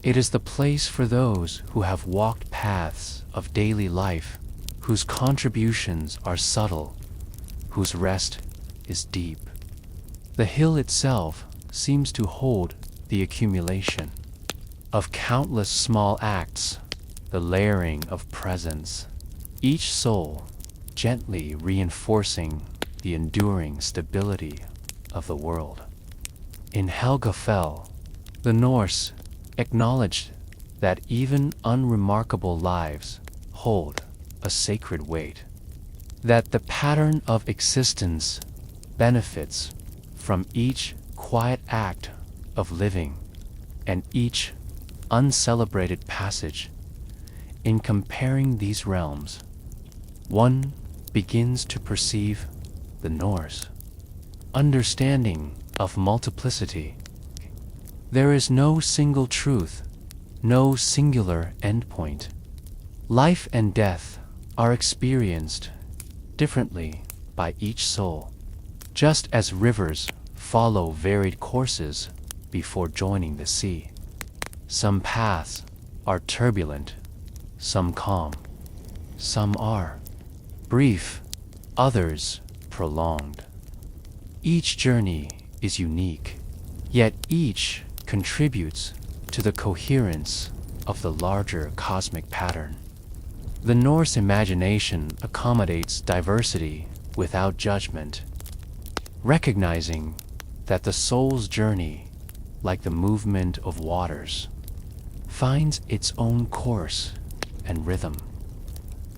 It is the place for those who have walked paths of daily life, whose contributions are subtle, whose rest is deep. The hill itself seems to hold the accumulation of countless small acts, the layering of presence, each soul gently reinforcing the enduring stability of the world. In Helgafell, the Norse acknowledged that even unremarkable lives hold a sacred weight, that the pattern of existence benefits from each quiet act of living and each uncelebrated passage. In comparing these realms, one begins to perceive the Norse understanding of multiplicity. There is no single truth, no singular endpoint. Life and death are experienced differently by each soul, just as rivers follow varied courses before joining the sea. Some paths are turbulent, some calm, some are brief, others prolonged. Each journey is unique, yet each contributes to the coherence of the larger cosmic pattern. The Norse imagination accommodates diversity without judgment, recognizing that the soul's journey, like the movement of waters, finds its own course and rhythm.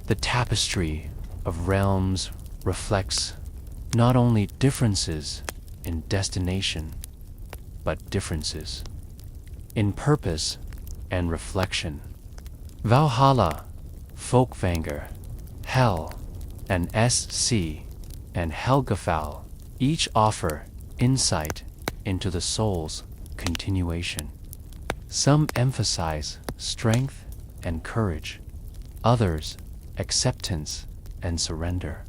The tapestry of realms reflects not only differences in destination, but differences in purpose and reflection. Valhalla, Fólkvangr, Hell, and SC, and Yggdrasil each offer insight into the soul's continuation. Some emphasize strength and courage, others acceptance and surrender.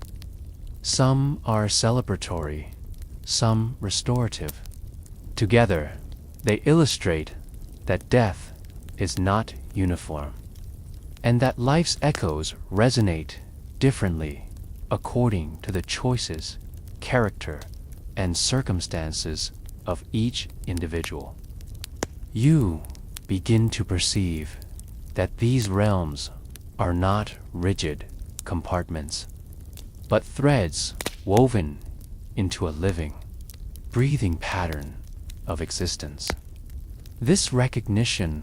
Some are celebratory, some restorative. Together, they illustrate that death is not uniform, and that life's echoes resonate differently according to the choices, character, and circumstances of each individual. You begin to perceive that these realms are not rigid compartments, but threads woven into a living, breathing pattern of existence. This recognition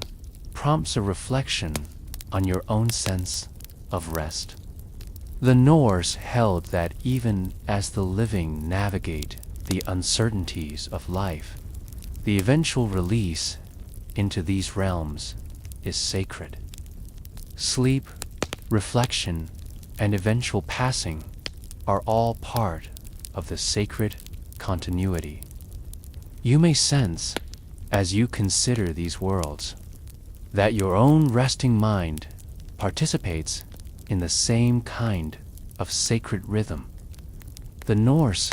prompts a reflection on your own sense of rest. The Norse held that even as the living navigate the uncertainties of life, the eventual release into these realms is sacred. Sleep, reflection, and eventual passing are all part of the sacred continuity. You may sense, as you consider these worlds, that your own resting mind participates in the same kind of sacred rhythm. The Norse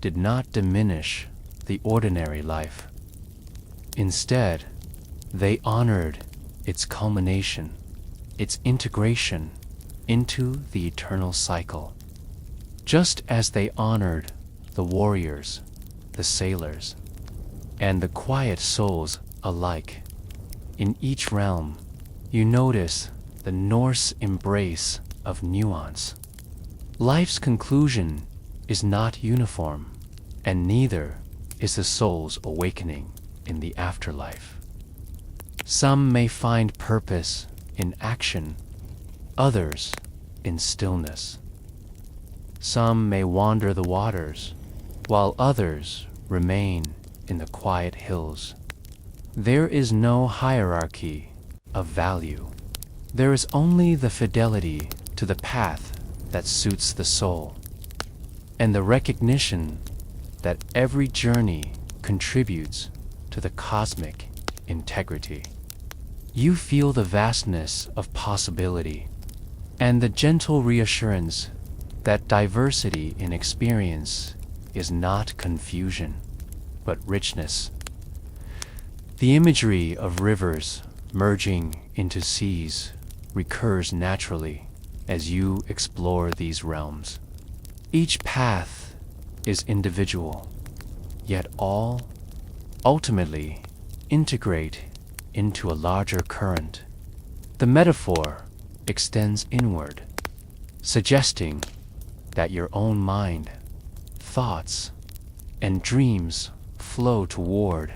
did not diminish the ordinary life. Instead, they honored its culmination, its integration into the eternal cycle. Just as they honored the warriors, the sailors, and the quiet souls alike, in each realm you notice the Norse embrace of nuance. Life's conclusion is not uniform, and neither is the soul's awakening in the afterlife. Some may find purpose in action, others in stillness. Some may wander the waters, while others remain in the quiet hills. There is no hierarchy of value. There is only the fidelity to the path that suits the soul, and the recognition that every journey contributes to the cosmic integrity. You feel the vastness of possibility and the gentle reassurance that diversity in experience is not confusion, but richness. The imagery of rivers merging into seas recurs naturally as you explore these realms. Each path is individual, yet all ultimately integrate into a larger current. The metaphor extends inward, suggesting that your own mind, thoughts, and dreams flow toward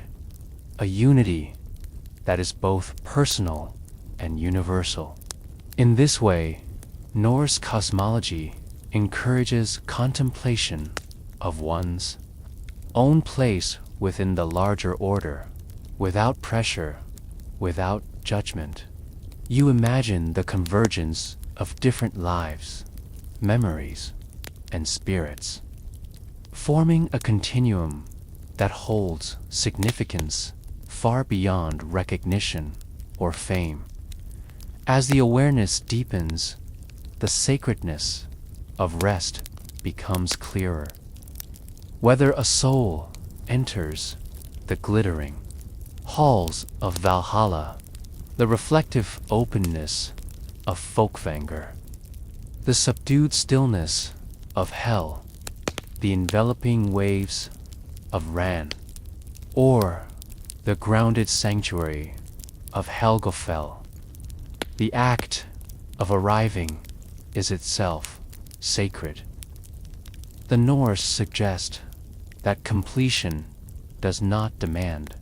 a unity that is both personal and universal. In this way, Norse cosmology encourages contemplation of one's own place within the larger order, without pressure, without judgment. You imagine the convergence of different lives, memories, and spirits, forming a continuum that holds significance far beyond recognition or fame. As the awareness deepens, the sacredness of rest becomes clearer. Whether a soul enters the glittering halls of Valhalla, the reflective openness of Fólkvangr, The subdued stillness of hell, the enveloping waves of Ran, or the grounded sanctuary of Helgafell. The act of arriving is itself sacred. The Norse suggest that completion does not demand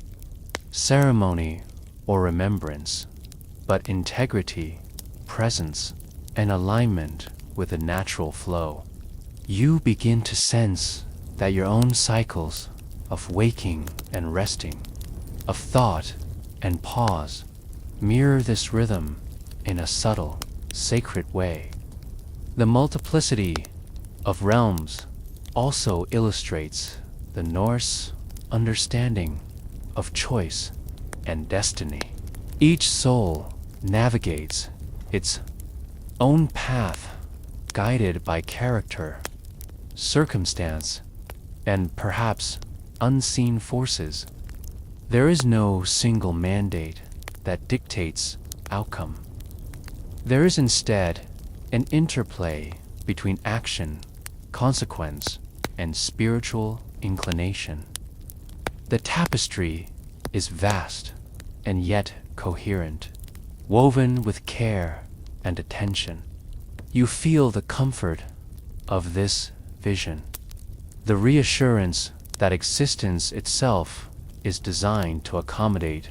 ceremony or remembrance, but integrity, presence, and alignment with the natural flow. You begin to sense that your own cycles of waking and resting, of thought and pause, mirror this rhythm in a subtle, sacred way. The multiplicity of realms also illustrates the Norse understanding of choice and destiny. Each soul navigates its own path, guided by character, circumstance, and perhaps unseen forces. There is no single mandate that dictates outcome. There is instead an interplay between action, consequence, and spiritual inclination. The tapestry is vast and yet coherent, woven with care and attention. You feel the comfort of this vision, the reassurance that existence itself is designed to accommodate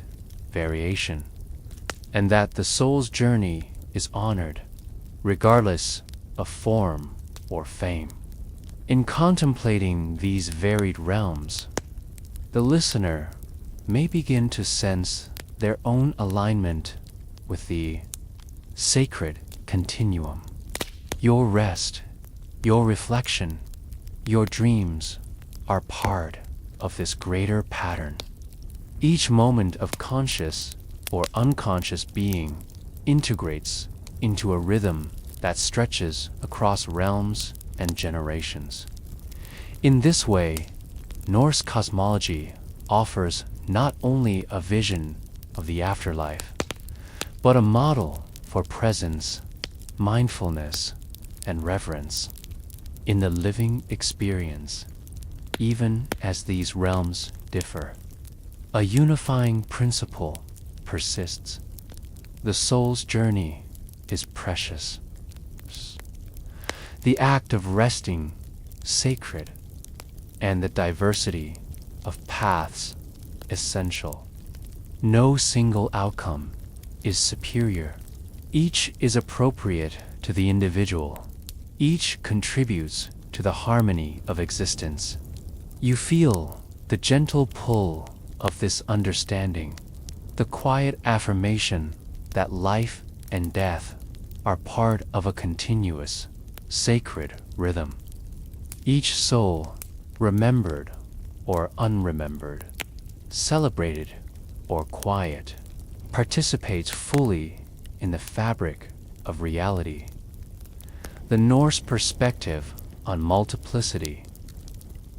variation, and that the soul's journey is honored, regardless of form or fame. In contemplating these varied realms, the listener may begin to sense their own alignment with the sacred continuum. Your rest, your reflection, your dreams are part of this greater pattern. Each moment of conscious or unconscious being integrates into a rhythm that stretches across realms and generations. In this way, Norse cosmology offers not only a vision of the afterlife, but a model for presence, mindfulness, and reverence in the living experience, even as these realms differ. A unifying principle persists. The soul's journey is precious. The act of resting sacred, and the diversity of paths essential. No single outcome is superior. Each is appropriate to the individual. Each contributes to the harmony of existence. You feel the gentle pull of this understanding, the quiet affirmation that life and death are part of a continuous, sacred rhythm. Each soul, remembered or unremembered, celebrated or quiet, participates fully in the fabric of reality. The Norse perspective on multiplicity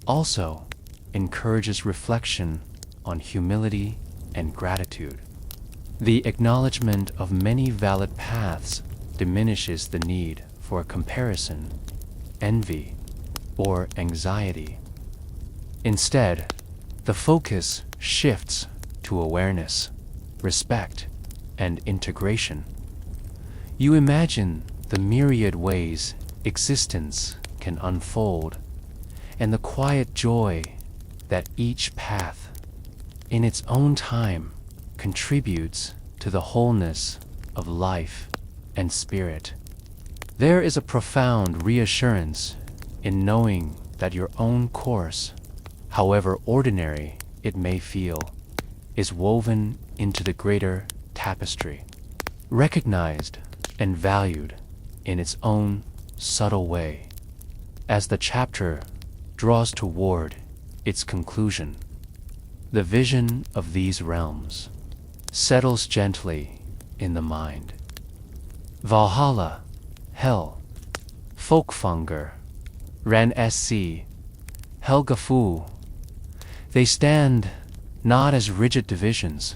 also encourages reflection on humility and gratitude. The acknowledgement of many valid paths diminishes the need for comparison, envy, or anxiety. Instead, the focus shifts to awareness, respect, and integration. You imagine the myriad ways existence can unfold, and the quiet joy that each path, in its own time, contributes to the wholeness of life and spirit. There is a profound reassurance in knowing that your own course, however ordinary it may feel, is woven into the greater tapestry, recognized and valued in its own subtle way. As the chapter draws toward its conclusion, the vision of these realms settles gently in the mind. Valhalla, Hell, Fólkvangr, Ran SC, Helgafu, they stand not as rigid divisions,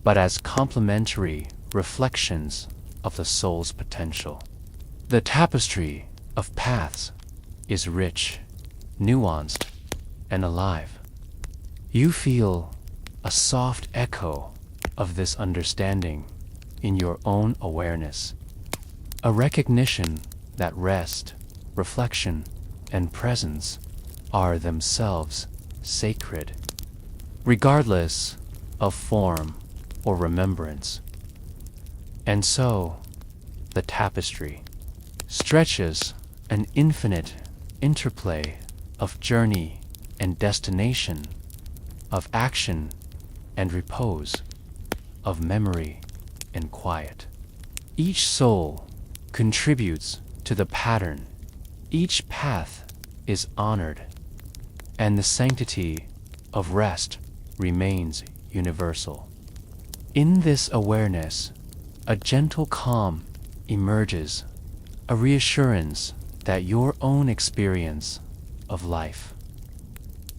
but as complementary reflections of the soul's potential. The tapestry of paths is rich, nuanced, and alive. You feel a soft echo of this understanding in your own awareness, a recognition that rest, reflection, and presence are themselves sacred, regardless of form or remembrance. And so, the tapestry stretches an infinite interplay of journey and destination, of action and repose, of memory and quiet. Each soul contributes to the pattern, each path is honored, and the sanctity of rest remains universal. In this awareness, a gentle calm emerges, a reassurance that your own experience of life,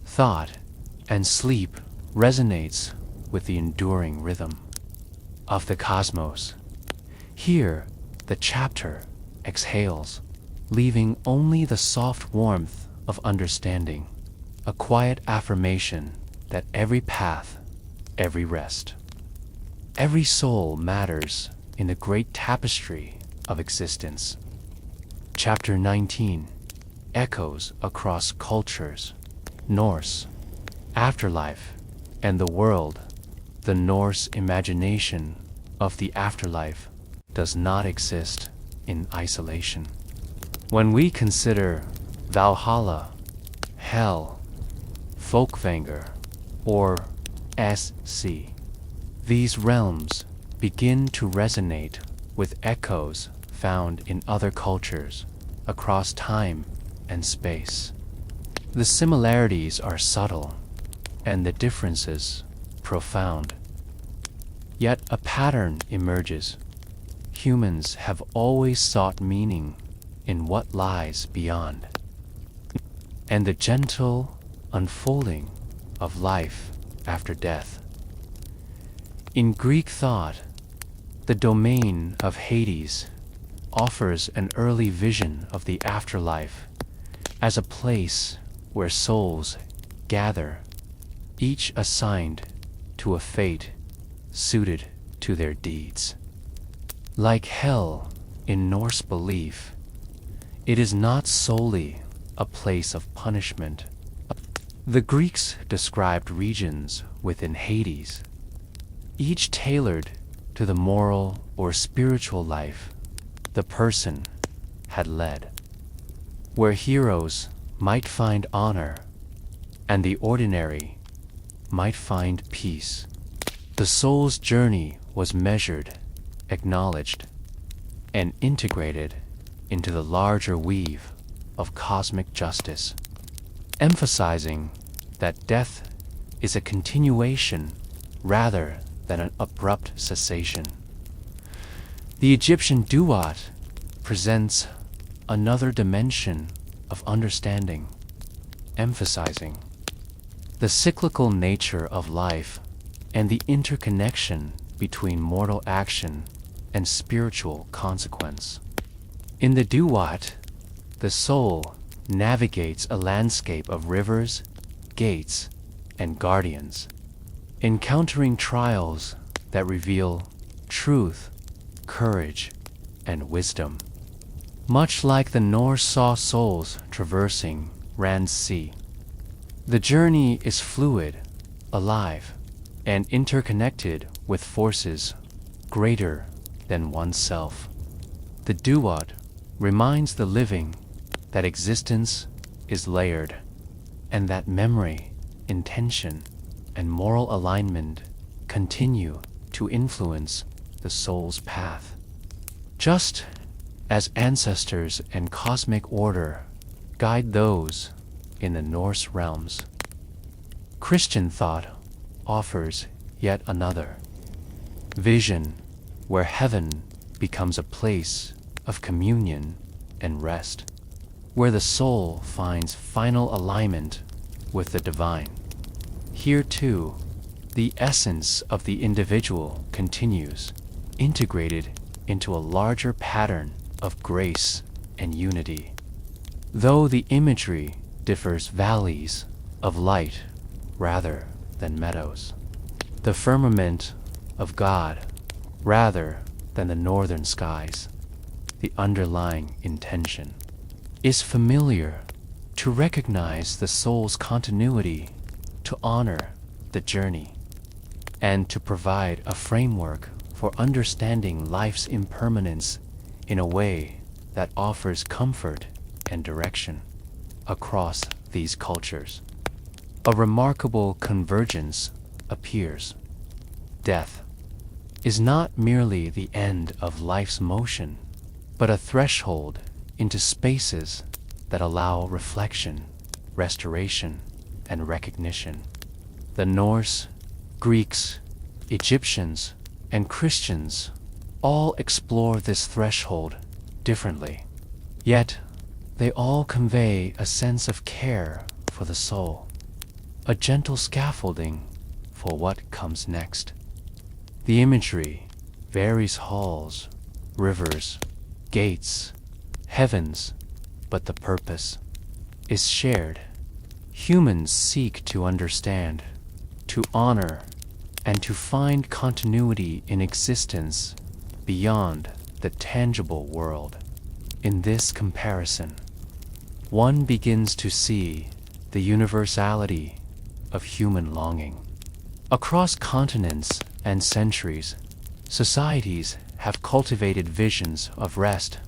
thought, and sleep resonates with the enduring rhythm of the cosmos. Here, the chapter exhales, leaving only the soft warmth of understanding, a quiet affirmation that every path, every rest, every soul matters in the great tapestry of existence. Chapter 19 echoes across cultures, Norse, afterlife, and the world. The Norse imagination of the afterlife does not exist in isolation. When we consider Valhalla, Hell, Fólkvangr, or SC, these realms begin to resonate with echoes found in other cultures across time and space. The similarities are subtle and the differences profound. Yet a pattern emerges. Humans have always sought meaning in what lies beyond, and the gentle unfolding of life after death. In Greek thought, the domain of Hades offers an early vision of the afterlife as a place where souls gather, each assigned to a fate suited to their deeds. Like hell in Norse belief, it is not solely a place of punishment. The Greeks described regions within Hades, each tailored to the moral or spiritual life the person had led, where heroes might find honor and the ordinary might find peace. The soul's journey was measured, acknowledged, and integrated into the larger weave of cosmic justice, emphasizing that death is a continuation rather than an abrupt cessation. The Egyptian duat presents another dimension of understanding, emphasizing the cyclical nature of life and the interconnection between mortal action and spiritual consequence. In the duat, the soul navigates a landscape of rivers, gates, and guardians, encountering trials that reveal truth, courage, and wisdom. Much like the Norse saw souls traversing Rand's Sea, the journey is fluid, alive, and interconnected with forces greater than oneself. The duat reminds the living that existence is layered, and that memory, intention, and moral alignment continue to influence the soul's path. Just as ancestors and cosmic order guide those in the Norse realms, Christian thought offers yet another vision where heaven becomes a place of communion and rest, where the soul finds final alignment with the divine. Here too, the essence of the individual continues, integrated into a larger pattern of grace and unity. Though the imagery differs, valleys of light rather than meadows, the firmament of God rather than the northern skies, the underlying intention is familiar, to recognize the soul's continuity, to honor the journey, and to provide a framework for understanding life's impermanence in a way that offers comfort and direction across these cultures. A remarkable convergence appears. Death is not merely the end of life's motion, but a threshold into spaces that allow reflection, restoration, and recognition. The Norse, Greeks, Egyptians, and Christians all explore this threshold differently, yet they all convey a sense of care for the soul, a gentle scaffolding for what comes next. The imagery varies: halls, rivers, gates, heavens, but the purpose is shared. Humans seek to understand, to honor, and to find continuity in existence beyond the tangible world. In this comparison, one begins to see the universality of human longing. Across continents and centuries, societies have cultivated visions of rest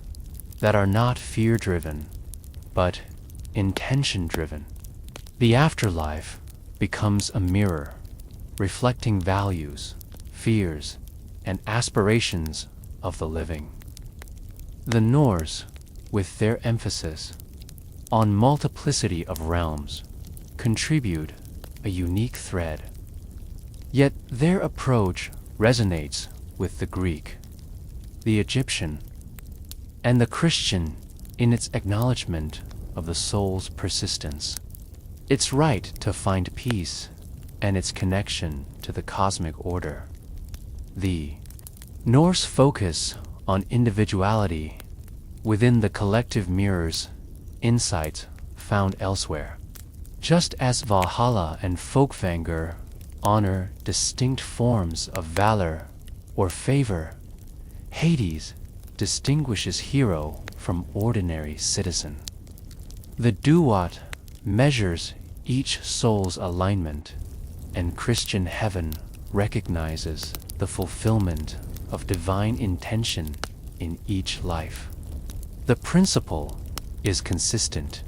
that are not fear-driven, but intention-driven. The afterlife becomes a mirror, reflecting values, fears, and aspirations of the living. The Norse, with their emphasis on multiplicity of realms, contribute a unique thread. Yet their approach resonates with the Greek, the Egyptian, and the Christian in its acknowledgement of the soul's persistence, its right to find peace, and its connection to the cosmic order. The Norse focus on individuality within the collective mirrors insights found elsewhere. Just as Valhalla and Fólkvangr honor distinct forms of valor or favor, Hades distinguishes hero from ordinary citizen. The duat measures each soul's alignment, and Christian heaven recognizes the fulfillment of divine intention in each life. The principle is consistent.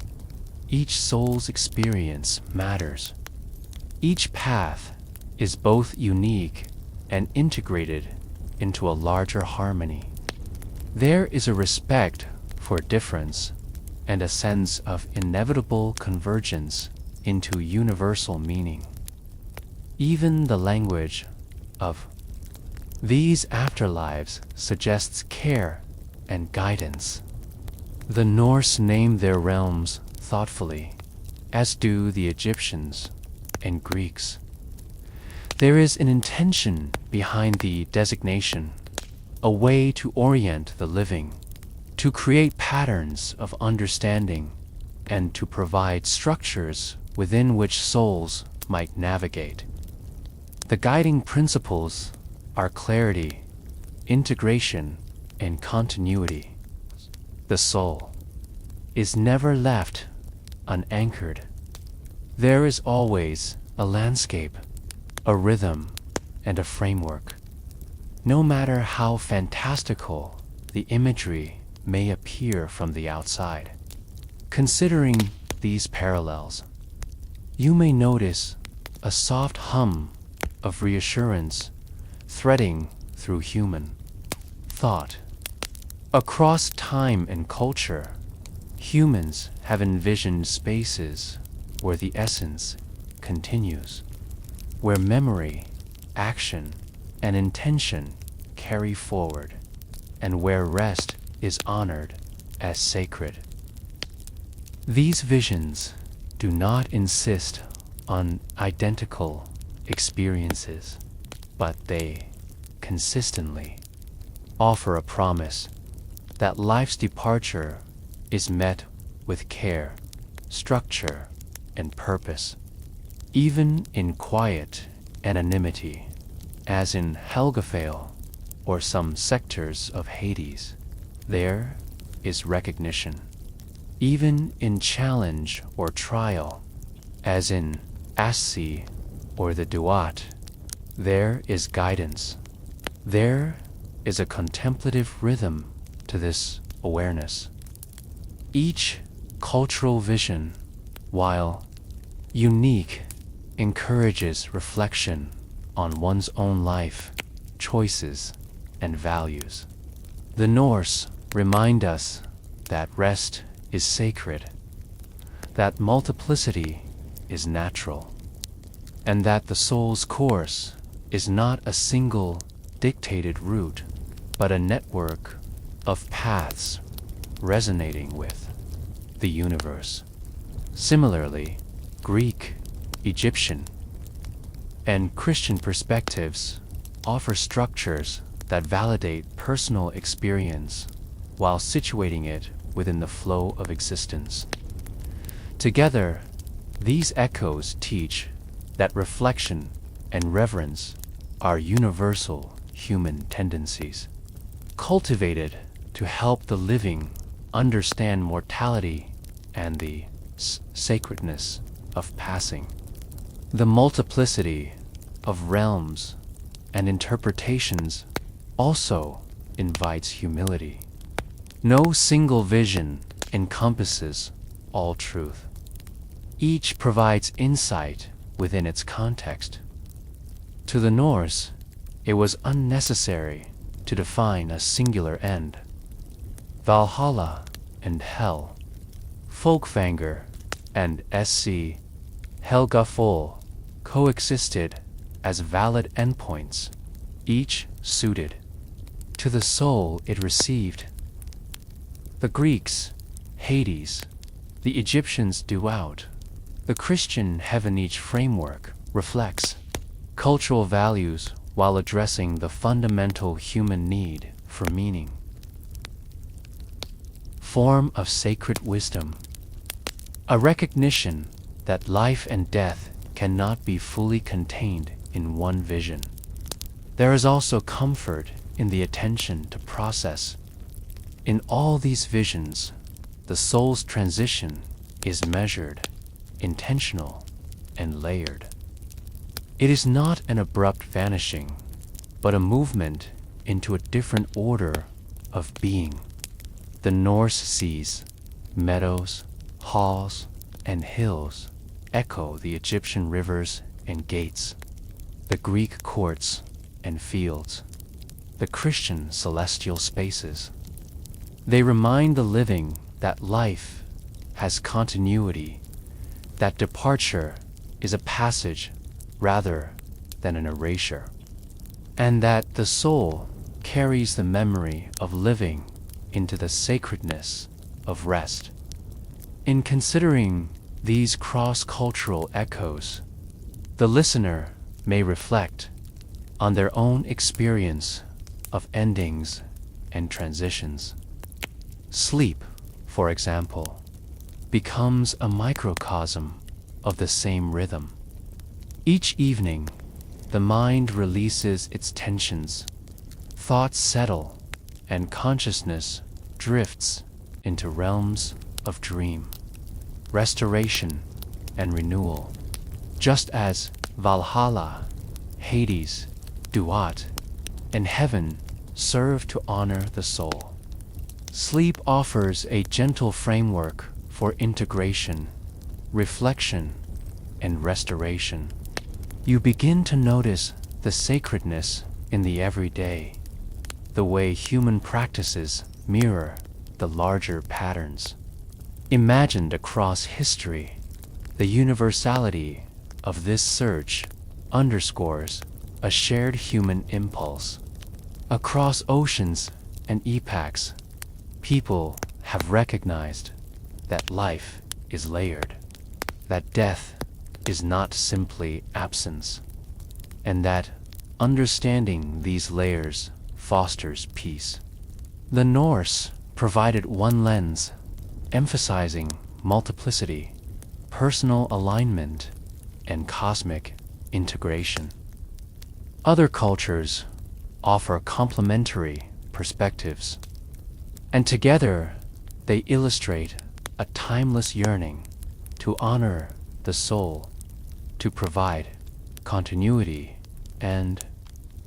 Each soul's experience matters. Each path is both unique and integrated into a larger harmony. There is a respect for difference and a sense of inevitable convergence into universal meaning. Even the language of these afterlives suggests care and guidance. The Norse name their realms thoughtfully, as do the Egyptians and Greeks. There is an intention behind the designation, a way to orient the living, to create patterns of understanding, and to provide structures within which souls might navigate. The guiding principles are clarity, integration, and continuity. The soul is never left unanchored. There is always a landscape, a rhythm, and a framework. No matter how fantastical the imagery may appear from the outside. Considering these parallels, you may notice a soft hum of reassurance threading through human thought. Across time and culture, humans have envisioned spaces where the essence continues, where memory, action, and intention carry forward, and where rest is honored as sacred. These visions do not insist on identical experiences, but they consistently offer a promise that life's departure is met with care, structure, and purpose. Even in quiet anonymity, as in Helgafell or some sectors of Hades, there is recognition. Even in challenge or trial, as in Assi or the Duat, there is guidance. There is a contemplative rhythm to this awareness. Each cultural vision, while unique, encourages reflection on one's own life, choices, and values. The Norse remind us that rest is sacred, that multiplicity is natural, and that the soul's course is not a single dictated route, but a network of paths resonating with the universe. Similarly, Greek, Egyptian, and Christian perspectives offer structures that validate personal experience while situating it within the flow of existence. Together, these echoes teach that reflection and reverence are universal human tendencies, cultivated to help the living understand mortality and the sacredness of passing. The multiplicity of realms and interpretations also invites humility. No single vision encompasses all truth. Each provides insight within its context. To the Norse, it was unnecessary to define a singular end. Valhalla and Hell, Fólkvangr and SC Helgafell coexisted as valid endpoints, each suited to the soul it received. The Greeks, Hades, the Egyptians Duat, the Christian heaven-each framework reflects cultural values while addressing the fundamental human need for meaning. Form of sacred wisdom, a recognition that life and death cannot be fully contained in one vision. There is also comfort in the attention to process. In all these visions, the soul's transition is measured, intentional, and layered. It is not an abrupt vanishing, but a movement into a different order of being. The Norse seas, meadows, halls, and hills echo the Egyptian rivers and gates, the Greek courts and fields, the Christian celestial spaces. They remind the living that life has continuity, that departure is a passage rather than an erasure, and that the soul carries the memory of living into the sacredness of rest. In considering these cross-cultural echoes, the listener may reflect on their own experience of endings and transitions. Sleep, for example, becomes a microcosm of the same rhythm. Each evening, the mind releases its tensions, thoughts settle, and consciousness drifts into realms of dream, restoration, and renewal. Just as Valhalla, Hades, Duat, and heaven serve to honor the soul, sleep offers a gentle framework for integration, reflection, and restoration. You begin to notice the sacredness in the everyday, the way human practices mirror the larger patterns. Imagined across history, the universality of this search underscores a shared human impulse. Across oceans and epochs, people have recognized that life is layered, that death is not simply absence, and that understanding these layers fosters peace. The Norse provided one lens, emphasizing multiplicity, personal alignment, and cosmic integration. Other cultures offer complementary perspectives, and together they illustrate a timeless yearning to honor the soul, to provide continuity, and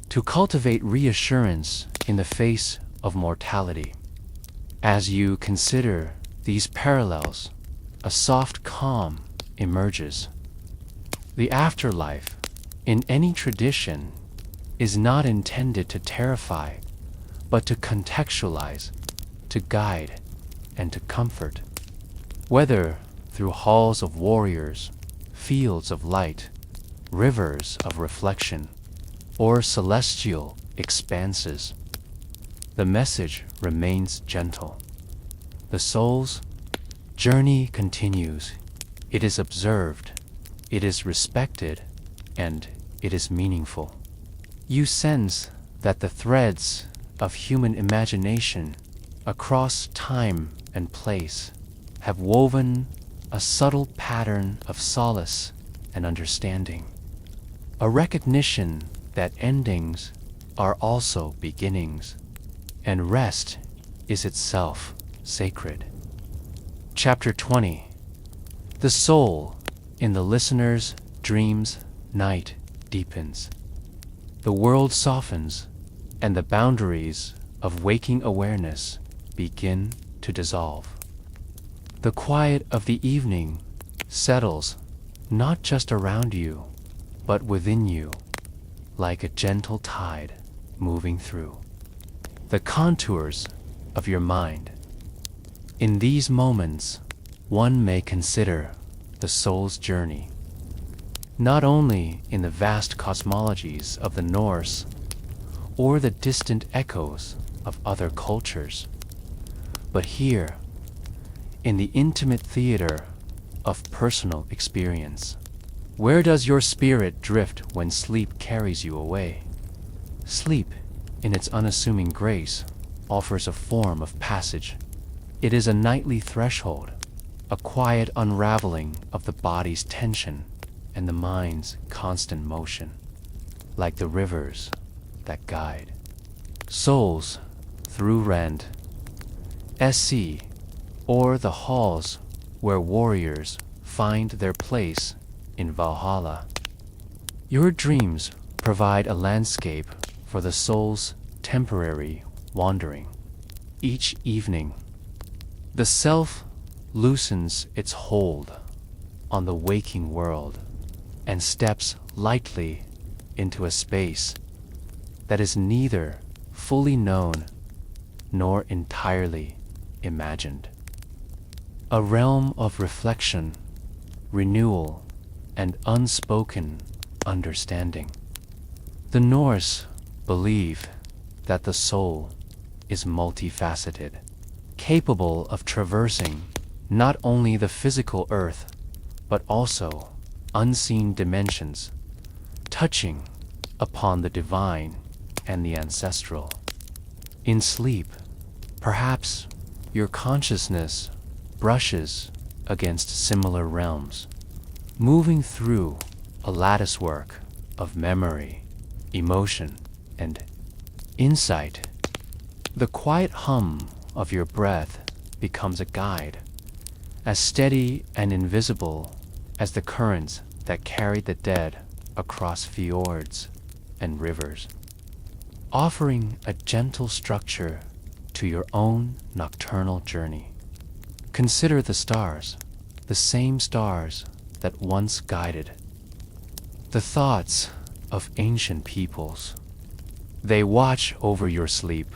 to cultivate reassurance in the face of mortality. As you consider these parallels, a soft calm emerges. The afterlife, in any tradition, is not intended to terrify, but to contextualize, to guide, and to comfort. Whether through halls of warriors, fields of light, rivers of reflection, or celestial expanses, the message remains gentle. The soul's journey continues. It is observed, it is respected, and it is meaningful. You sense that the threads of human imagination across time and place have woven a subtle pattern of solace and understanding, a recognition that endings are also beginnings, and rest is itself sacred. Chapter 20. The soul in the listener's dreams night deepens. The world softens, and the boundaries of waking awareness begin to dissolve. The quiet of the evening settles not just around you, but within you, like a gentle tide moving through the contours of your mind. In these moments, one may consider the soul's journey, not only in the vast cosmologies of the Norse or the distant echoes of other cultures, but here, in the intimate theater of personal experience. Where does your spirit drift when sleep carries you away? Sleep, in its unassuming grace, offers a form of passage. It is a nightly threshold, a quiet unraveling of the body's tension and the mind's constant motion, like the rivers that guide souls through rend, SC, or the halls where warriors find their place in Valhalla. Your dreams provide a landscape for the soul's temporary wandering. Each evening, the self loosens its hold on the waking world and steps lightly into a space that is neither fully known nor entirely imagined. A realm of reflection, renewal, and unspoken understanding. The Norse believe that the soul is multifaceted, capable of traversing not only the physical earth, but also unseen dimensions, touching upon the divine and the ancestral. In sleep, perhaps your consciousness brushes against similar realms, moving through a latticework of memory, emotion, and insight. The quiet hum of your breath becomes a guide, as steady and invisible as the currents that carry the dead across fjords and rivers, offering a gentle structure to your own nocturnal journey. Consider the stars, the same stars that once guided the thoughts of ancient peoples. They watch over your sleep,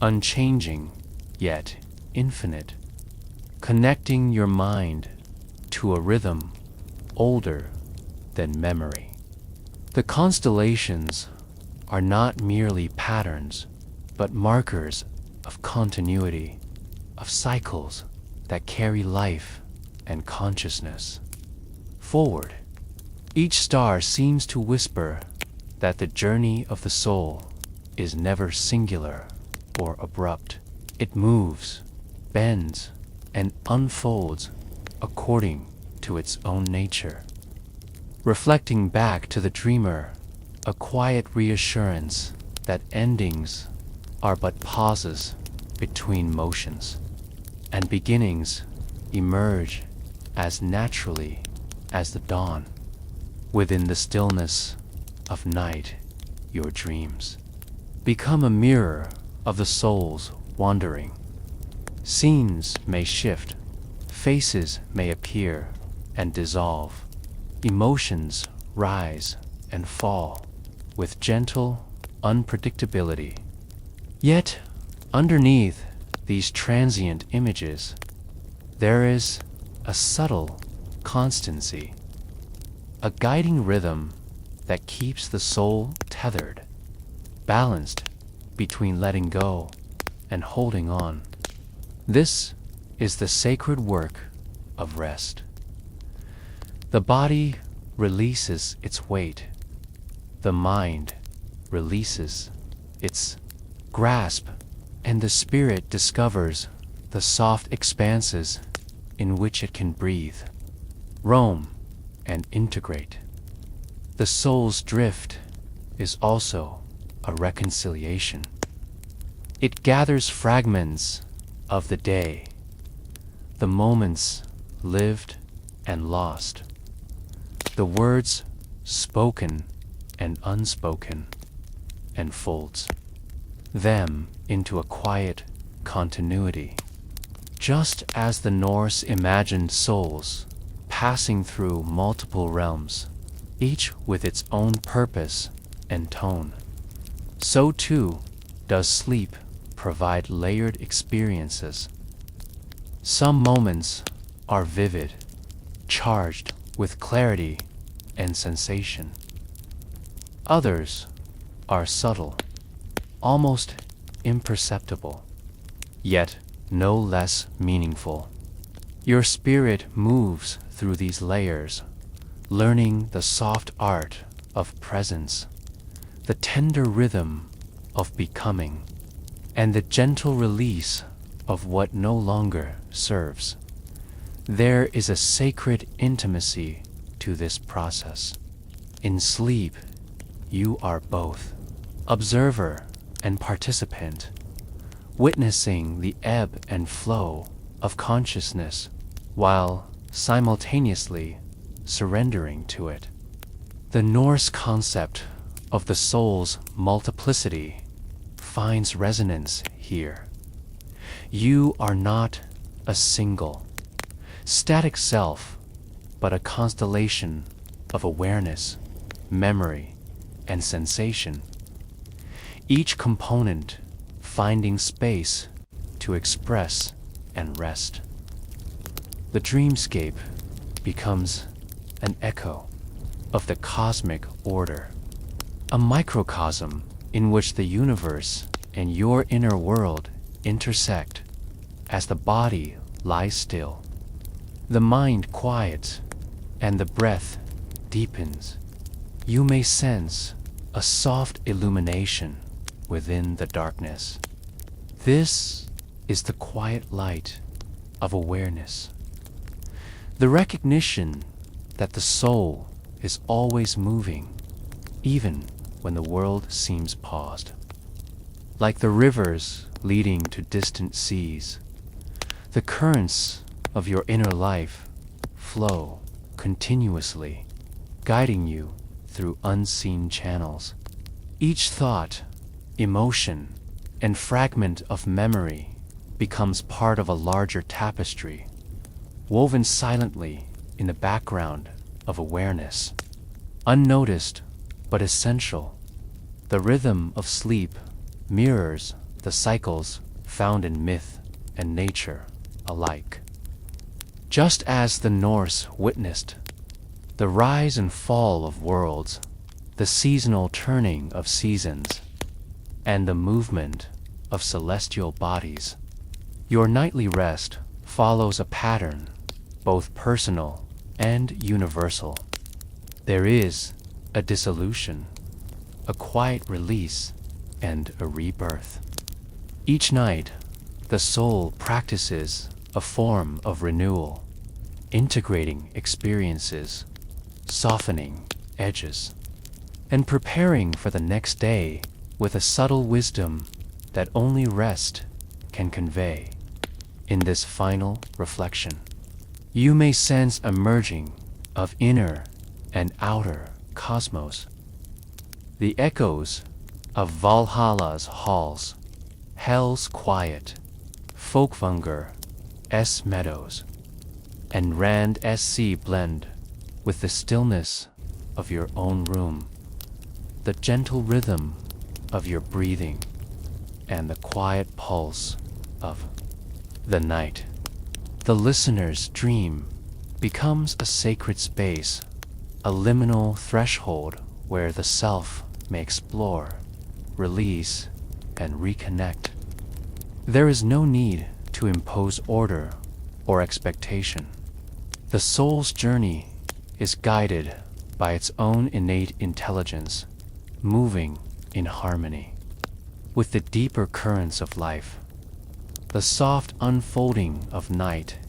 unchanging yet infinite, connecting your mind to a rhythm older than memory. The constellations are not merely patterns, but markers of continuity, of cycles that carry life and consciousness forward. Each star seems to whisper that the journey of the soul is never singular or abrupt. It moves, bends, and unfolds according to its own nature, reflecting back to the dreamer a quiet reassurance that endings are but pauses between motions, and beginnings emerge as naturally as the dawn. Within the stillness of night, your dreams become a mirror of the soul's wandering. Scenes may shift, faces may appear and dissolve, emotions rise and fall with gentle unpredictability. Yet, underneath these transient images, there is a subtle constancy, a guiding rhythm that keeps the soul tethered, balanced between letting go and holding on. This is the sacred work of rest. The body releases its weight. The mind releases its grasp, and the spirit discovers the soft expanses in which it can breathe, roam, and integrate. The soul's drift is also a reconciliation. It gathers fragments of the day, the moments lived and lost, the words spoken and unspoken, and folds them into a quiet continuity. Just as the Norse imagined souls passing through multiple realms, each with its own purpose and tone, so too does sleep provide layered experiences. Some moments are vivid, charged with clarity and sensation. Others are subtle, almost imperceptible, yet no less meaningful. Your spirit moves through these layers, learning the soft art of presence, the tender rhythm of becoming, and the gentle release of what no longer serves. There is a sacred intimacy to this process. In sleep, you are both observer and participant, witnessing the ebb and flow of consciousness while simultaneously surrendering to it. The Norse concept of the soul's multiplicity finds resonance here. You are not a single, static self, but a constellation of awareness, memory, and sensation, each component finding space to express and rest. The dreamscape becomes an echo of the cosmic order, a microcosm in which the universe and your inner world intersect. As the body lies still, the mind quiets, and the breath deepens, you may sense a soft illumination within the darkness. This is the quiet light of awareness, the recognition that the soul is always moving, even when the world seems paused. Like the rivers leading to distant seas, the currents of your inner life flow continuously, guiding you through unseen channels. Each thought, emotion, and fragment of memory becomes part of a larger tapestry, woven silently in the background of awareness. Unnoticed but essential, the rhythm of sleep mirrors the cycles found in myth and nature alike. Just as the Norse witnessed the rise and fall of worlds, the seasonal turning of seasons, and the movement of celestial bodies, your nightly rest follows a pattern, both personal and universal. There is a dissolution, a quiet release, and a rebirth. Each night the soul practices a form of renewal, integrating experiences, softening edges, and preparing for the next day with a subtle wisdom that only rest can convey. In this final reflection, you may sense a merging of inner and outer cosmos, the echoes of Valhalla's halls, Hell's quiet, Fólkvangr's meadows, and Rand's sea blend with the stillness of your own room, the gentle rhythm of your breathing, and the quiet pulse of the night. The listener's dream becomes a sacred space, a liminal threshold where the self may explore, release, and reconnect. There is no need to impose order or expectation. The soul's journey is guided by its own innate intelligence, moving in harmony with the deeper currents of life. The soft unfolding of night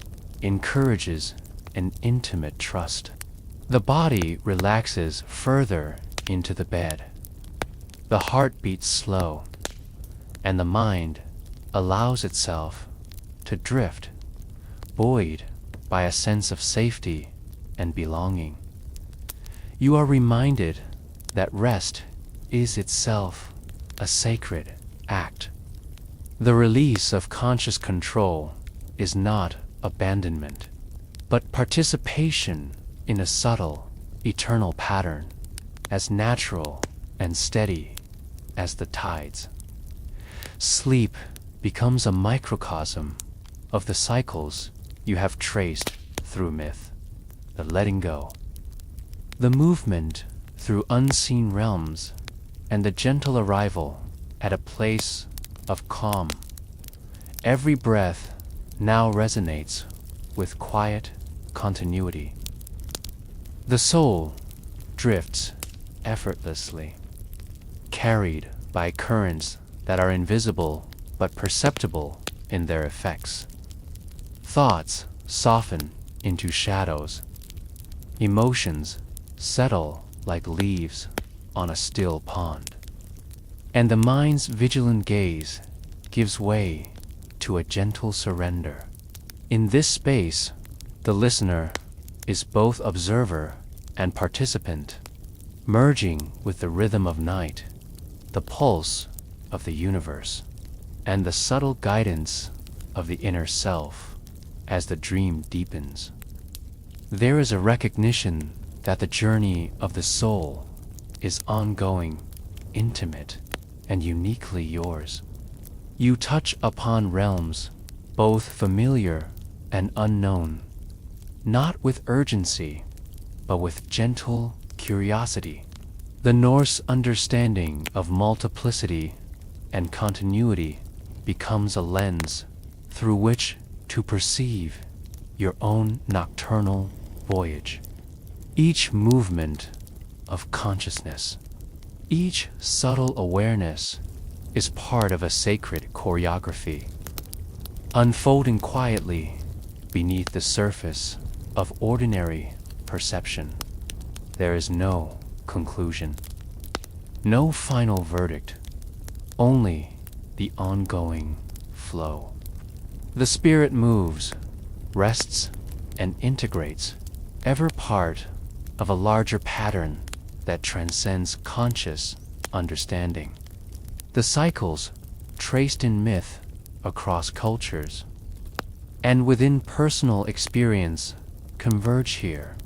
encourages an intimate trust. The body relaxes further into the bed. The heart beats slow, and the mind allows itself to drift, buoyed by a sense of safety and belonging. You are reminded that rest is itself a sacred act. The release of conscious control is not abandonment, but participation in a subtle, eternal pattern, as natural and steady as the tides. Sleep becomes a microcosm of the cycles you have traced through myth, the letting go, the movement through unseen realms, and the gentle arrival at a place of calm. Every breath now resonates with quiet continuity. The soul drifts effortlessly, carried by currents that are invisible but perceptible in their effects. Thoughts soften into shadows. Emotions settle like leaves on a still pond. And the mind's vigilant gaze gives way to a gentle surrender. In this space, the listener is both observer and participant, merging with the rhythm of night, the pulse of the universe, and the subtle guidance of the inner self as the dream deepens. There is a recognition that the journey of the soul is ongoing, intimate, and uniquely yours. You touch upon realms both familiar and unknown, not with urgency, but with gentle curiosity. The Norse understanding of multiplicity and continuity becomes a lens through which to perceive your own nocturnal voyage. Each movement of consciousness, each subtle awareness is part of a sacred choreography, unfolding quietly beneath the surface of ordinary perception. There is no conclusion, no final verdict, only the ongoing flow. The spirit moves, rests, and integrates, ever part of a larger pattern that transcends conscious understanding. The cycles traced in myth across cultures and within personal experience converge here,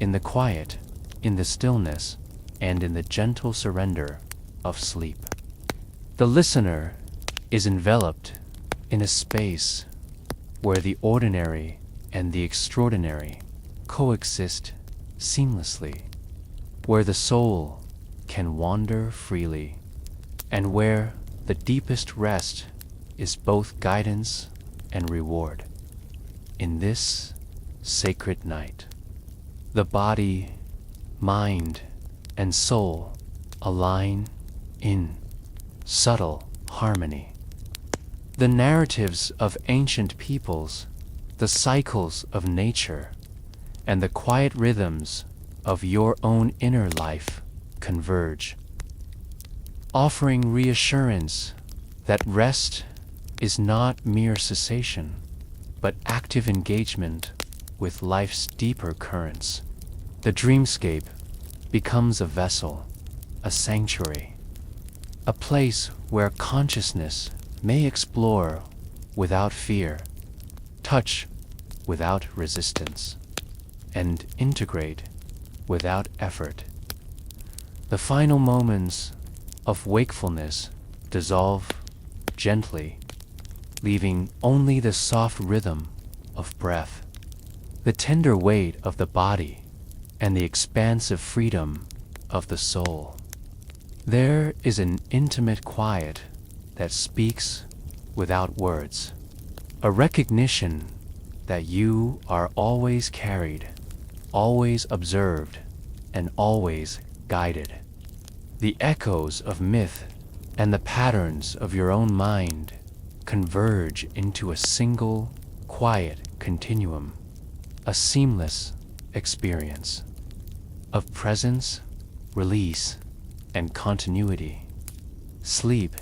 in the quiet, in the stillness, and in the gentle surrender of sleep. The listener is enveloped in a space where the ordinary and the extraordinary coexist seamlessly, where the soul can wander freely, and where the deepest rest is both guidance and reward. In this sacred night, the body, mind, and soul align in subtle harmony. The narratives of ancient peoples, the cycles of nature, and the quiet rhythms of your own inner life converge, offering reassurance that rest is not mere cessation, but active engagement with life's deeper currents. The dreamscape becomes a vessel, a sanctuary, a place where consciousness may explore without fear, touch without resistance, and integrate without effort. The final moments of wakefulness dissolve gently, leaving only the soft rhythm of breath, the tender weight of the body, and the expansive freedom of the soul. There is an intimate quiet that speaks without words, a recognition that you are always carried, always observed, and always guided. The echoes of myth and the patterns of your own mind converge into a single, quiet continuum, a seamless experience of presence, release, and continuity. Sleep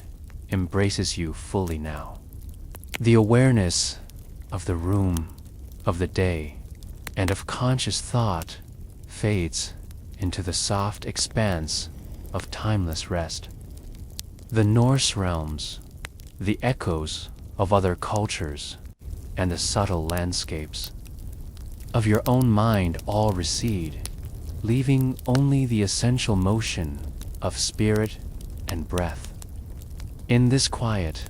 embraces you fully now. The awareness of the room, of the day, and of conscious thought fades into the soft expanse of timeless rest. The Norse realms, the echoes of other cultures, and the subtle landscapes of your own mind all recede, leaving only the essential motion of spirit and breath. In this quiet,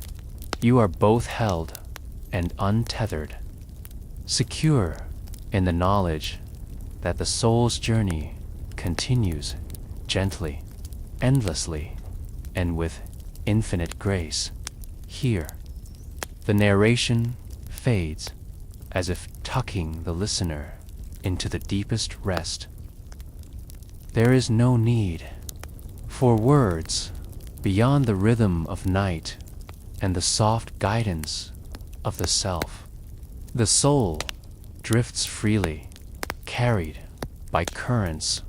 you are both held and untethered, secure in the knowledge that the soul's journey continues gently, endlessly, and with infinite grace. Here, the narration fades as if tucking the listener into the deepest rest. There is no need for words beyond the rhythm of night and the soft guidance of the self. The soul drifts freely, carried by currents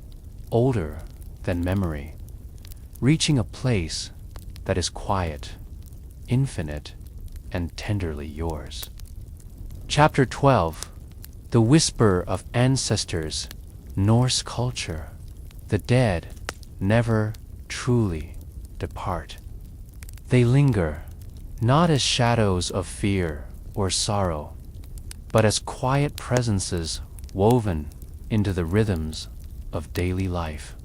older than memory, reaching a place that is quiet, infinite, and tenderly yours. Chapter 12. The Whisper of Ancestors. Norse Culture. The dead never truly depart. They linger, not as shadows of fear or sorrow, but as quiet presences woven into the rhythms of daily life.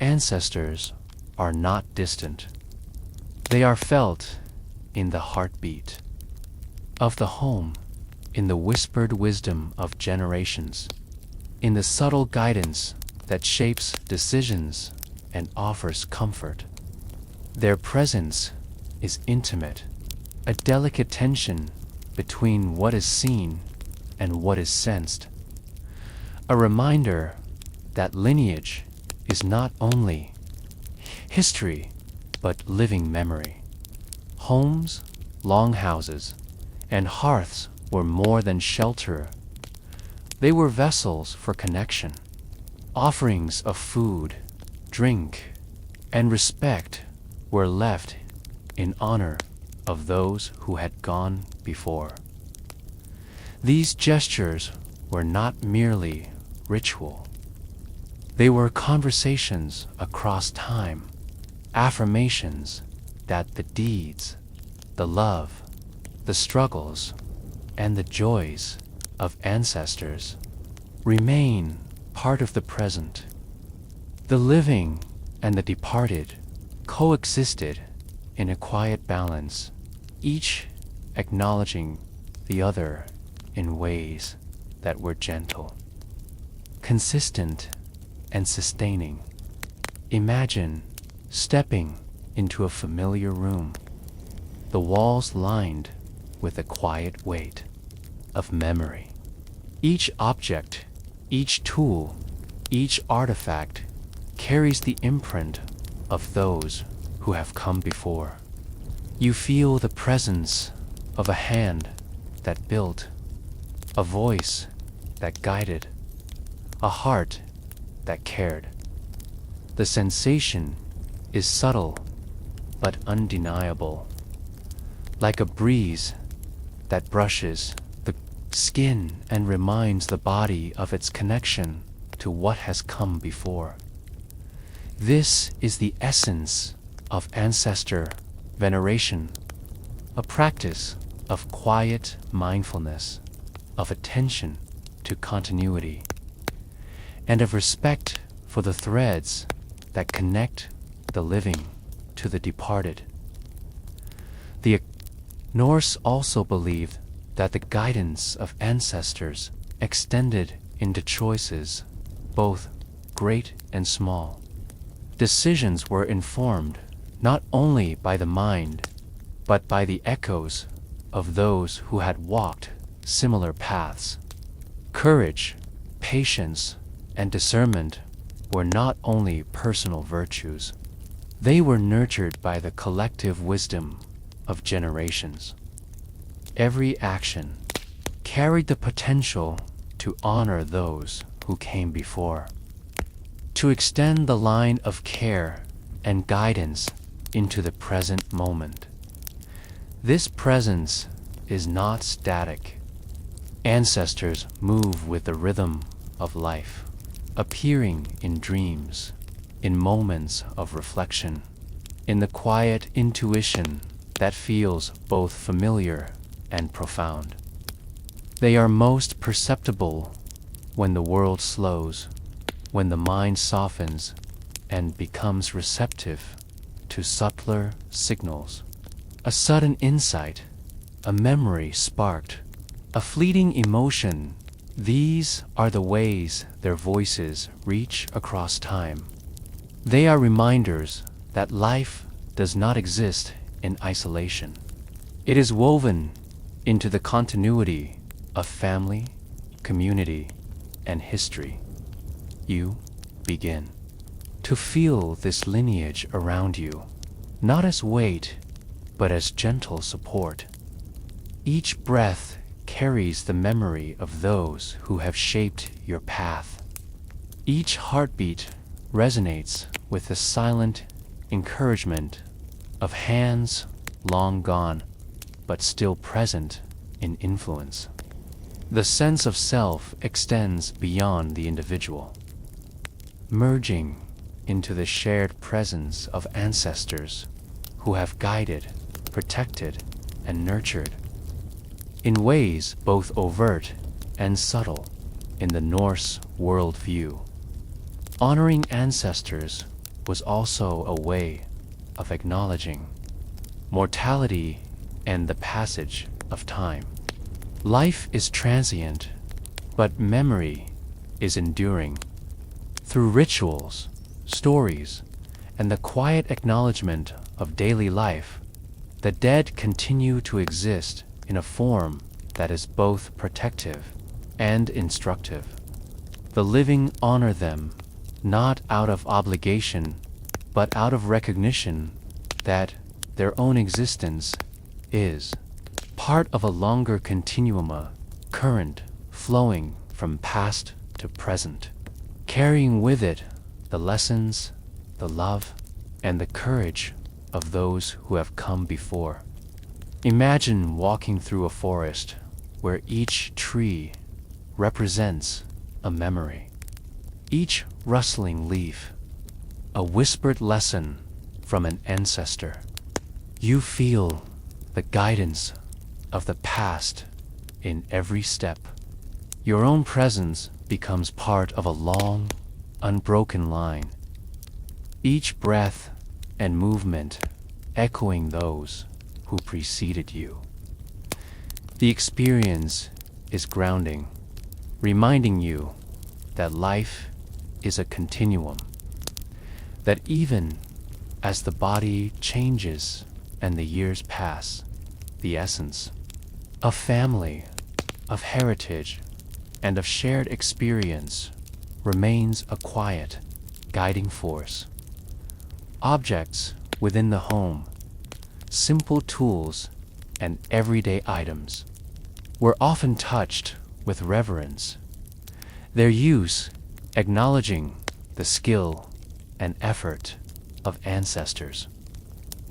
Ancestors are not distant. They are felt in the heartbeat of the home, in the whispered wisdom of generations, in the subtle guidance that shapes decisions and offers comfort. Their presence is intimate, a delicate tension between what is seen and what is sensed, a reminder that lineage is not only history but living memory. Homes, longhouses, and hearths were more than shelter. They were vessels for connection, offerings of food, drink, and respect were left in honor of those who had gone before. These gestures were not merely ritual. They were conversations across time, affirmations that the deeds, the love, the struggles, and the joys of ancestors remain part of the present. The living and the departed coexisted in a quiet balance, each acknowledging the other in ways that were gentle, consistent, and sustaining. Imagine stepping into a familiar room, the walls lined with the quiet weight of memory. Each object, each tool, each artifact carries the imprint of those who have come before. You feel the presence of a hand that built, a voice that guided, a heart that cared. The sensation is subtle but undeniable, like a breeze that brushes the skin and reminds the body of its connection to what has come before. This is the essence of ancestor veneration, a practice of quiet mindfulness, of attention to continuity, and of respect for the threads that connect the living to the departed. The Norse also believed that the guidance of ancestors extended into choices, both great and small. Decisions were informed not only by the mind, but by the echoes of those who had walked similar paths. Courage, patience, and discernment were not only personal virtues, they were nurtured by the collective wisdom of generations. Every action carried the potential to honor those who came before, to extend the line of care and guidance into the present moment. This presence is not static. Ancestors move with the rhythm of life, appearing in dreams, in moments of reflection, in the quiet intuition that feels both familiar and profound. They are most perceptible when the world slows, when the mind softens and becomes receptive to subtler signals. A sudden insight, a memory sparked, a fleeting emotion, these are the ways their voices reach across time. They are reminders that life does not exist in isolation. It is woven into the continuity of family, community, and history. You begin to feel this lineage around you, not as weight, but as gentle support. Each breath carries the memory of those who have shaped your path. Each heartbeat resonates with the silent encouragement of hands long gone, but still present in influence. The sense of self extends beyond the individual, merging into the shared presence of ancestors who have guided, protected, and nurtured in ways both overt and subtle in the Norse worldview. Honoring ancestors was also a way of acknowledging mortality and the passage of time. Life is transient, but memory is enduring. Through rituals, stories, and the quiet acknowledgement of daily life, the dead continue to exist in a form that is both protective and instructive. The living honor them not out of obligation, but out of recognition that their own existence is part of a longer continuum, a current flowing from past to present, carrying with it the lessons, the love, and the courage of those who have come before. Imagine walking through a forest where each tree represents a memory, each rustling leaf a whispered lesson from an ancestor. You feel the guidance of the past in every step. Your own presence becomes part of a long, unbroken line, each breath and movement echoing those who preceded you. The experience is grounding, reminding you that life is a continuum, that even as the body changes and the years pass, the essence of family, of heritage, and of shared experience remains a quiet, guiding force. Objects within the home, simple tools and everyday items were often touched with reverence, their use acknowledging the skill and effort of ancestors.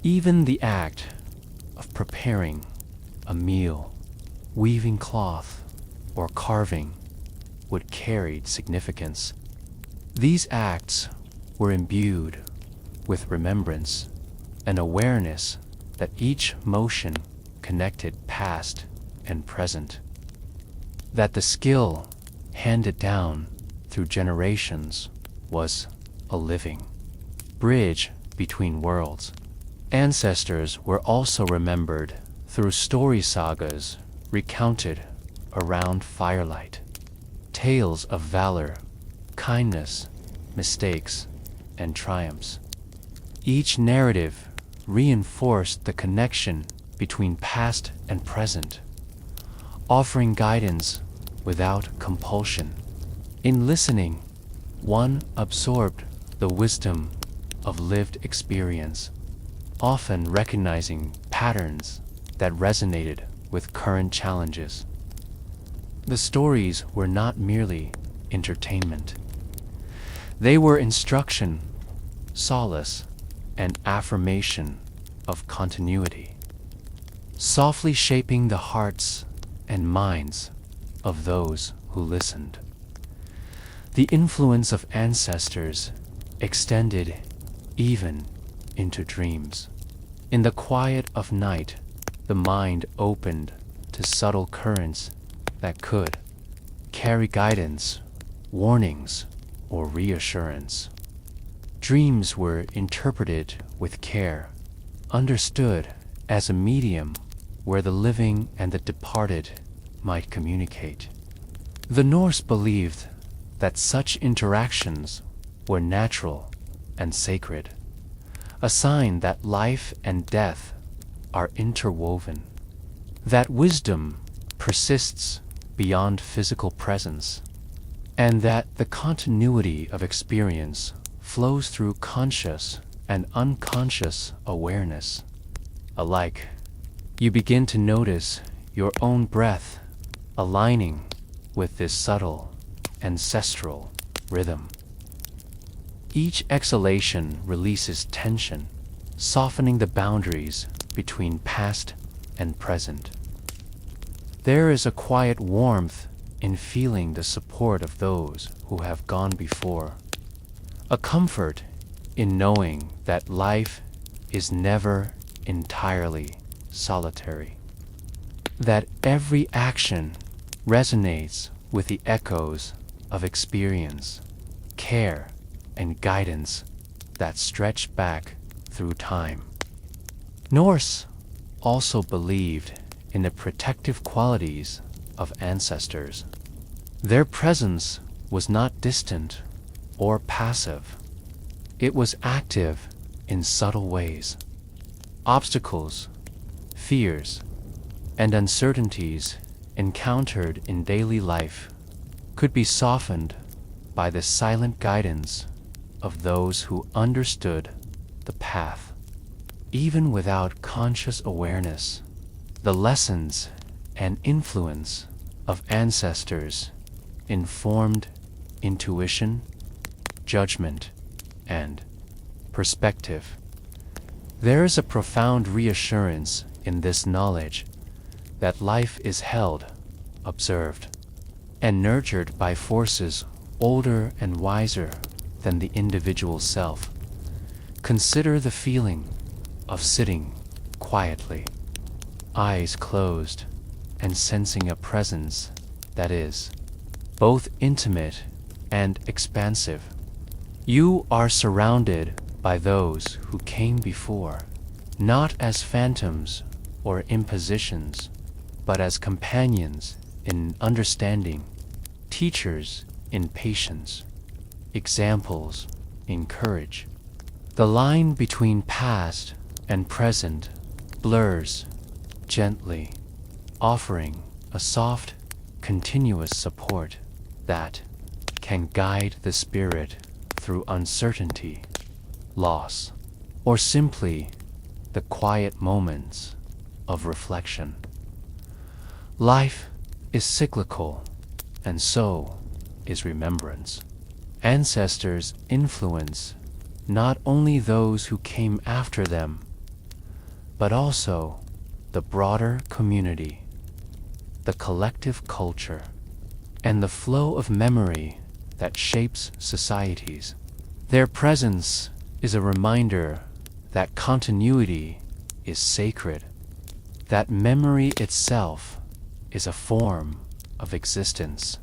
Even the act of preparing a meal, weaving cloth, or carving would carry significance. These acts were imbued with remembrance and awareness that each motion connected past and present, that the skill handed down through generations was a living bridge between worlds. Ancestors were also remembered through story sagas recounted around firelight, tales of valor, kindness, mistakes, and triumphs. Each narrative reinforced the connection between past and present, offering guidance without compulsion. In listening, one absorbed the wisdom of lived experience, often recognizing patterns that resonated with current challenges. The stories were not merely entertainment. They were instruction, solace, and affirmation of continuity, softly shaping the hearts and minds of those who listened. The influence of ancestors extended even into dreams. In the quiet of night, the mind opened to subtle currents that could carry guidance, warnings, or reassurance. Dreams were interpreted with care, understood as a medium where the living and the departed might communicate. The Norse believed that such interactions were natural and sacred, a sign that life and death are interwoven, that wisdom persists beyond physical presence, and that the continuity of experience flows through conscious and unconscious awareness. Alike, you begin to notice your own breath aligning with this subtle ancestral rhythm. Each exhalation releases tension, softening the boundaries between past and present. There is a quiet warmth in feeling the support of those who have gone before, a comfort in knowing that life is never entirely solitary, that every action resonates with the echoes of experience, care, and guidance that stretch back through time. Norse also believed in the protective qualities of ancestors. Their presence was not distant or passive. It was active in subtle ways. Obstacles, fears, and uncertainties encountered in daily life could be softened by the silent guidance of those who understood the path. Even without conscious awareness, the lessons and influence of ancestors informed intuition, judgment, and perspective. There is a profound reassurance in this knowledge that life is held, observed, and nurtured by forces older and wiser than the individual self. Consider the feeling of sitting quietly, eyes closed, and sensing a presence that is both intimate and expansive. You are surrounded by those who came before, not as phantoms or impositions, but as companions in understanding, teachers in patience, examples in courage. The line between past and present blurs gently, offering a soft, continuous support that can guide the spirit through uncertainty, loss, or simply the quiet moments of reflection. Life is cyclical, and so is remembrance. Ancestors influence not only those who came after them, but also the broader community, the collective culture, and the flow of memory that shapes societies. Their presence is a reminder that continuity is sacred, that memory itself is a form of existence,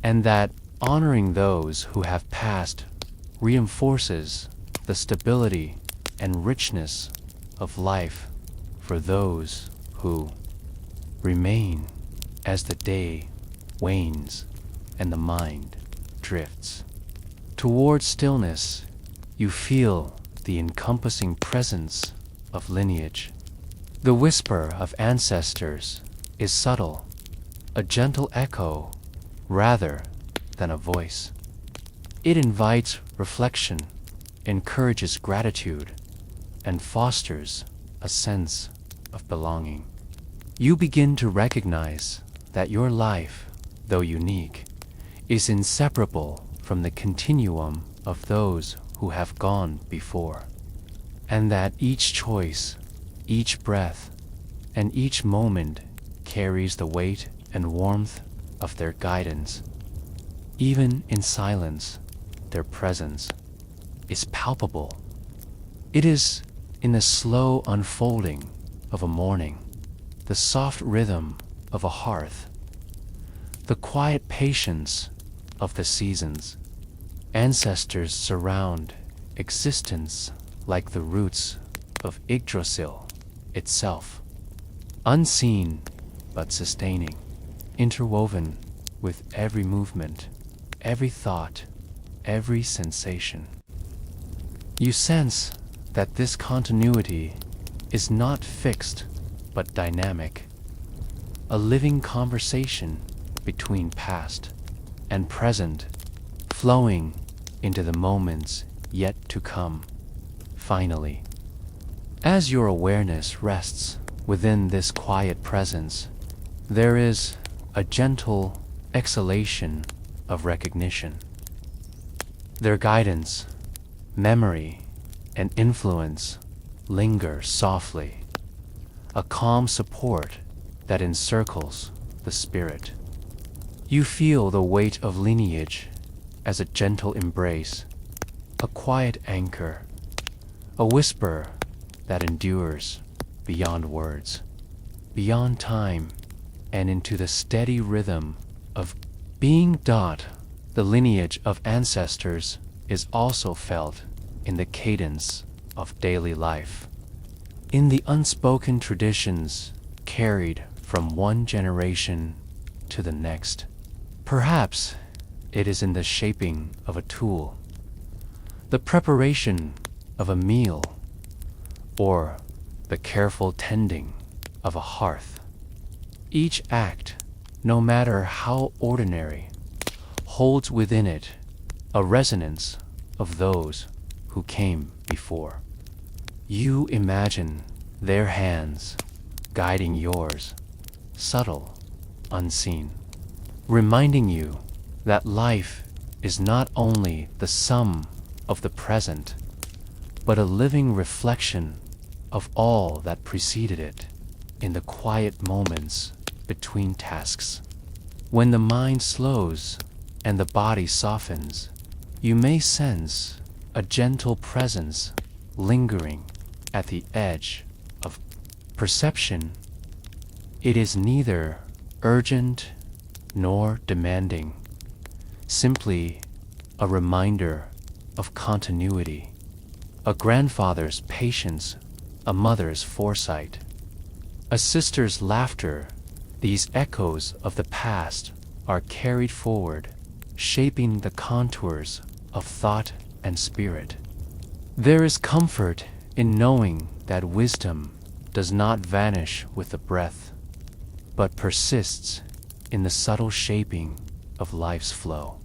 and that honoring those who have passed reinforces the stability and richness of life for those who remain as the day wanes and the mind drifts. Towards stillness, you feel the encompassing presence of lineage. The whisper of ancestors is subtle, a gentle echo rather than a voice. It invites reflection, encourages gratitude, and fosters a sense of belonging. You begin to recognize that your life, though unique, is inseparable from the continuum of those who have gone before, and that each choice, each breath, and each moment carries the weight and warmth of their guidance. Even in silence, their presence is palpable. It is in the slow unfolding of a morning, the soft rhythm of a hearth, the quiet patience of the seasons. Ancestors surround existence like the roots of Yggdrasil itself, unseen but sustaining, interwoven with every movement, every thought, every sensation. You sense that this continuity is not fixed but dynamic, a living conversation between past and present, flowing into the moments yet to come. Finally, as your awareness rests within this quiet presence, there is a gentle exhalation of recognition. Their guidance, memory, and influence linger softly, a calm support that encircles the spirit. You feel the weight of lineage as a gentle embrace, a quiet anchor, a whisper that endures beyond words, beyond time, and into the steady rhythm of being. The lineage of ancestors is also felt in the cadence of daily life, in the unspoken traditions carried from one generation to the next. Perhaps it is in the shaping of a tool, the preparation of a meal, or the careful tending of a hearth. Each act, no matter how ordinary, holds within it a resonance of those who came before. You imagine their hands guiding yours, subtle, unseen, reminding you that life is not only the sum of the present, but a living reflection of all that preceded it in the quiet moments between tasks. When the mind slows and the body softens, you may sense a gentle presence lingering at the edge of perception. It is neither urgent nor demanding, simply a reminder of continuity, a grandfather's patience, a mother's foresight, a sister's laughter. These echoes of the past are carried forward, shaping the contours of thought and spirit. There is comfort in knowing that wisdom does not vanish with the breath, but persists in the subtle shaping of life's flow.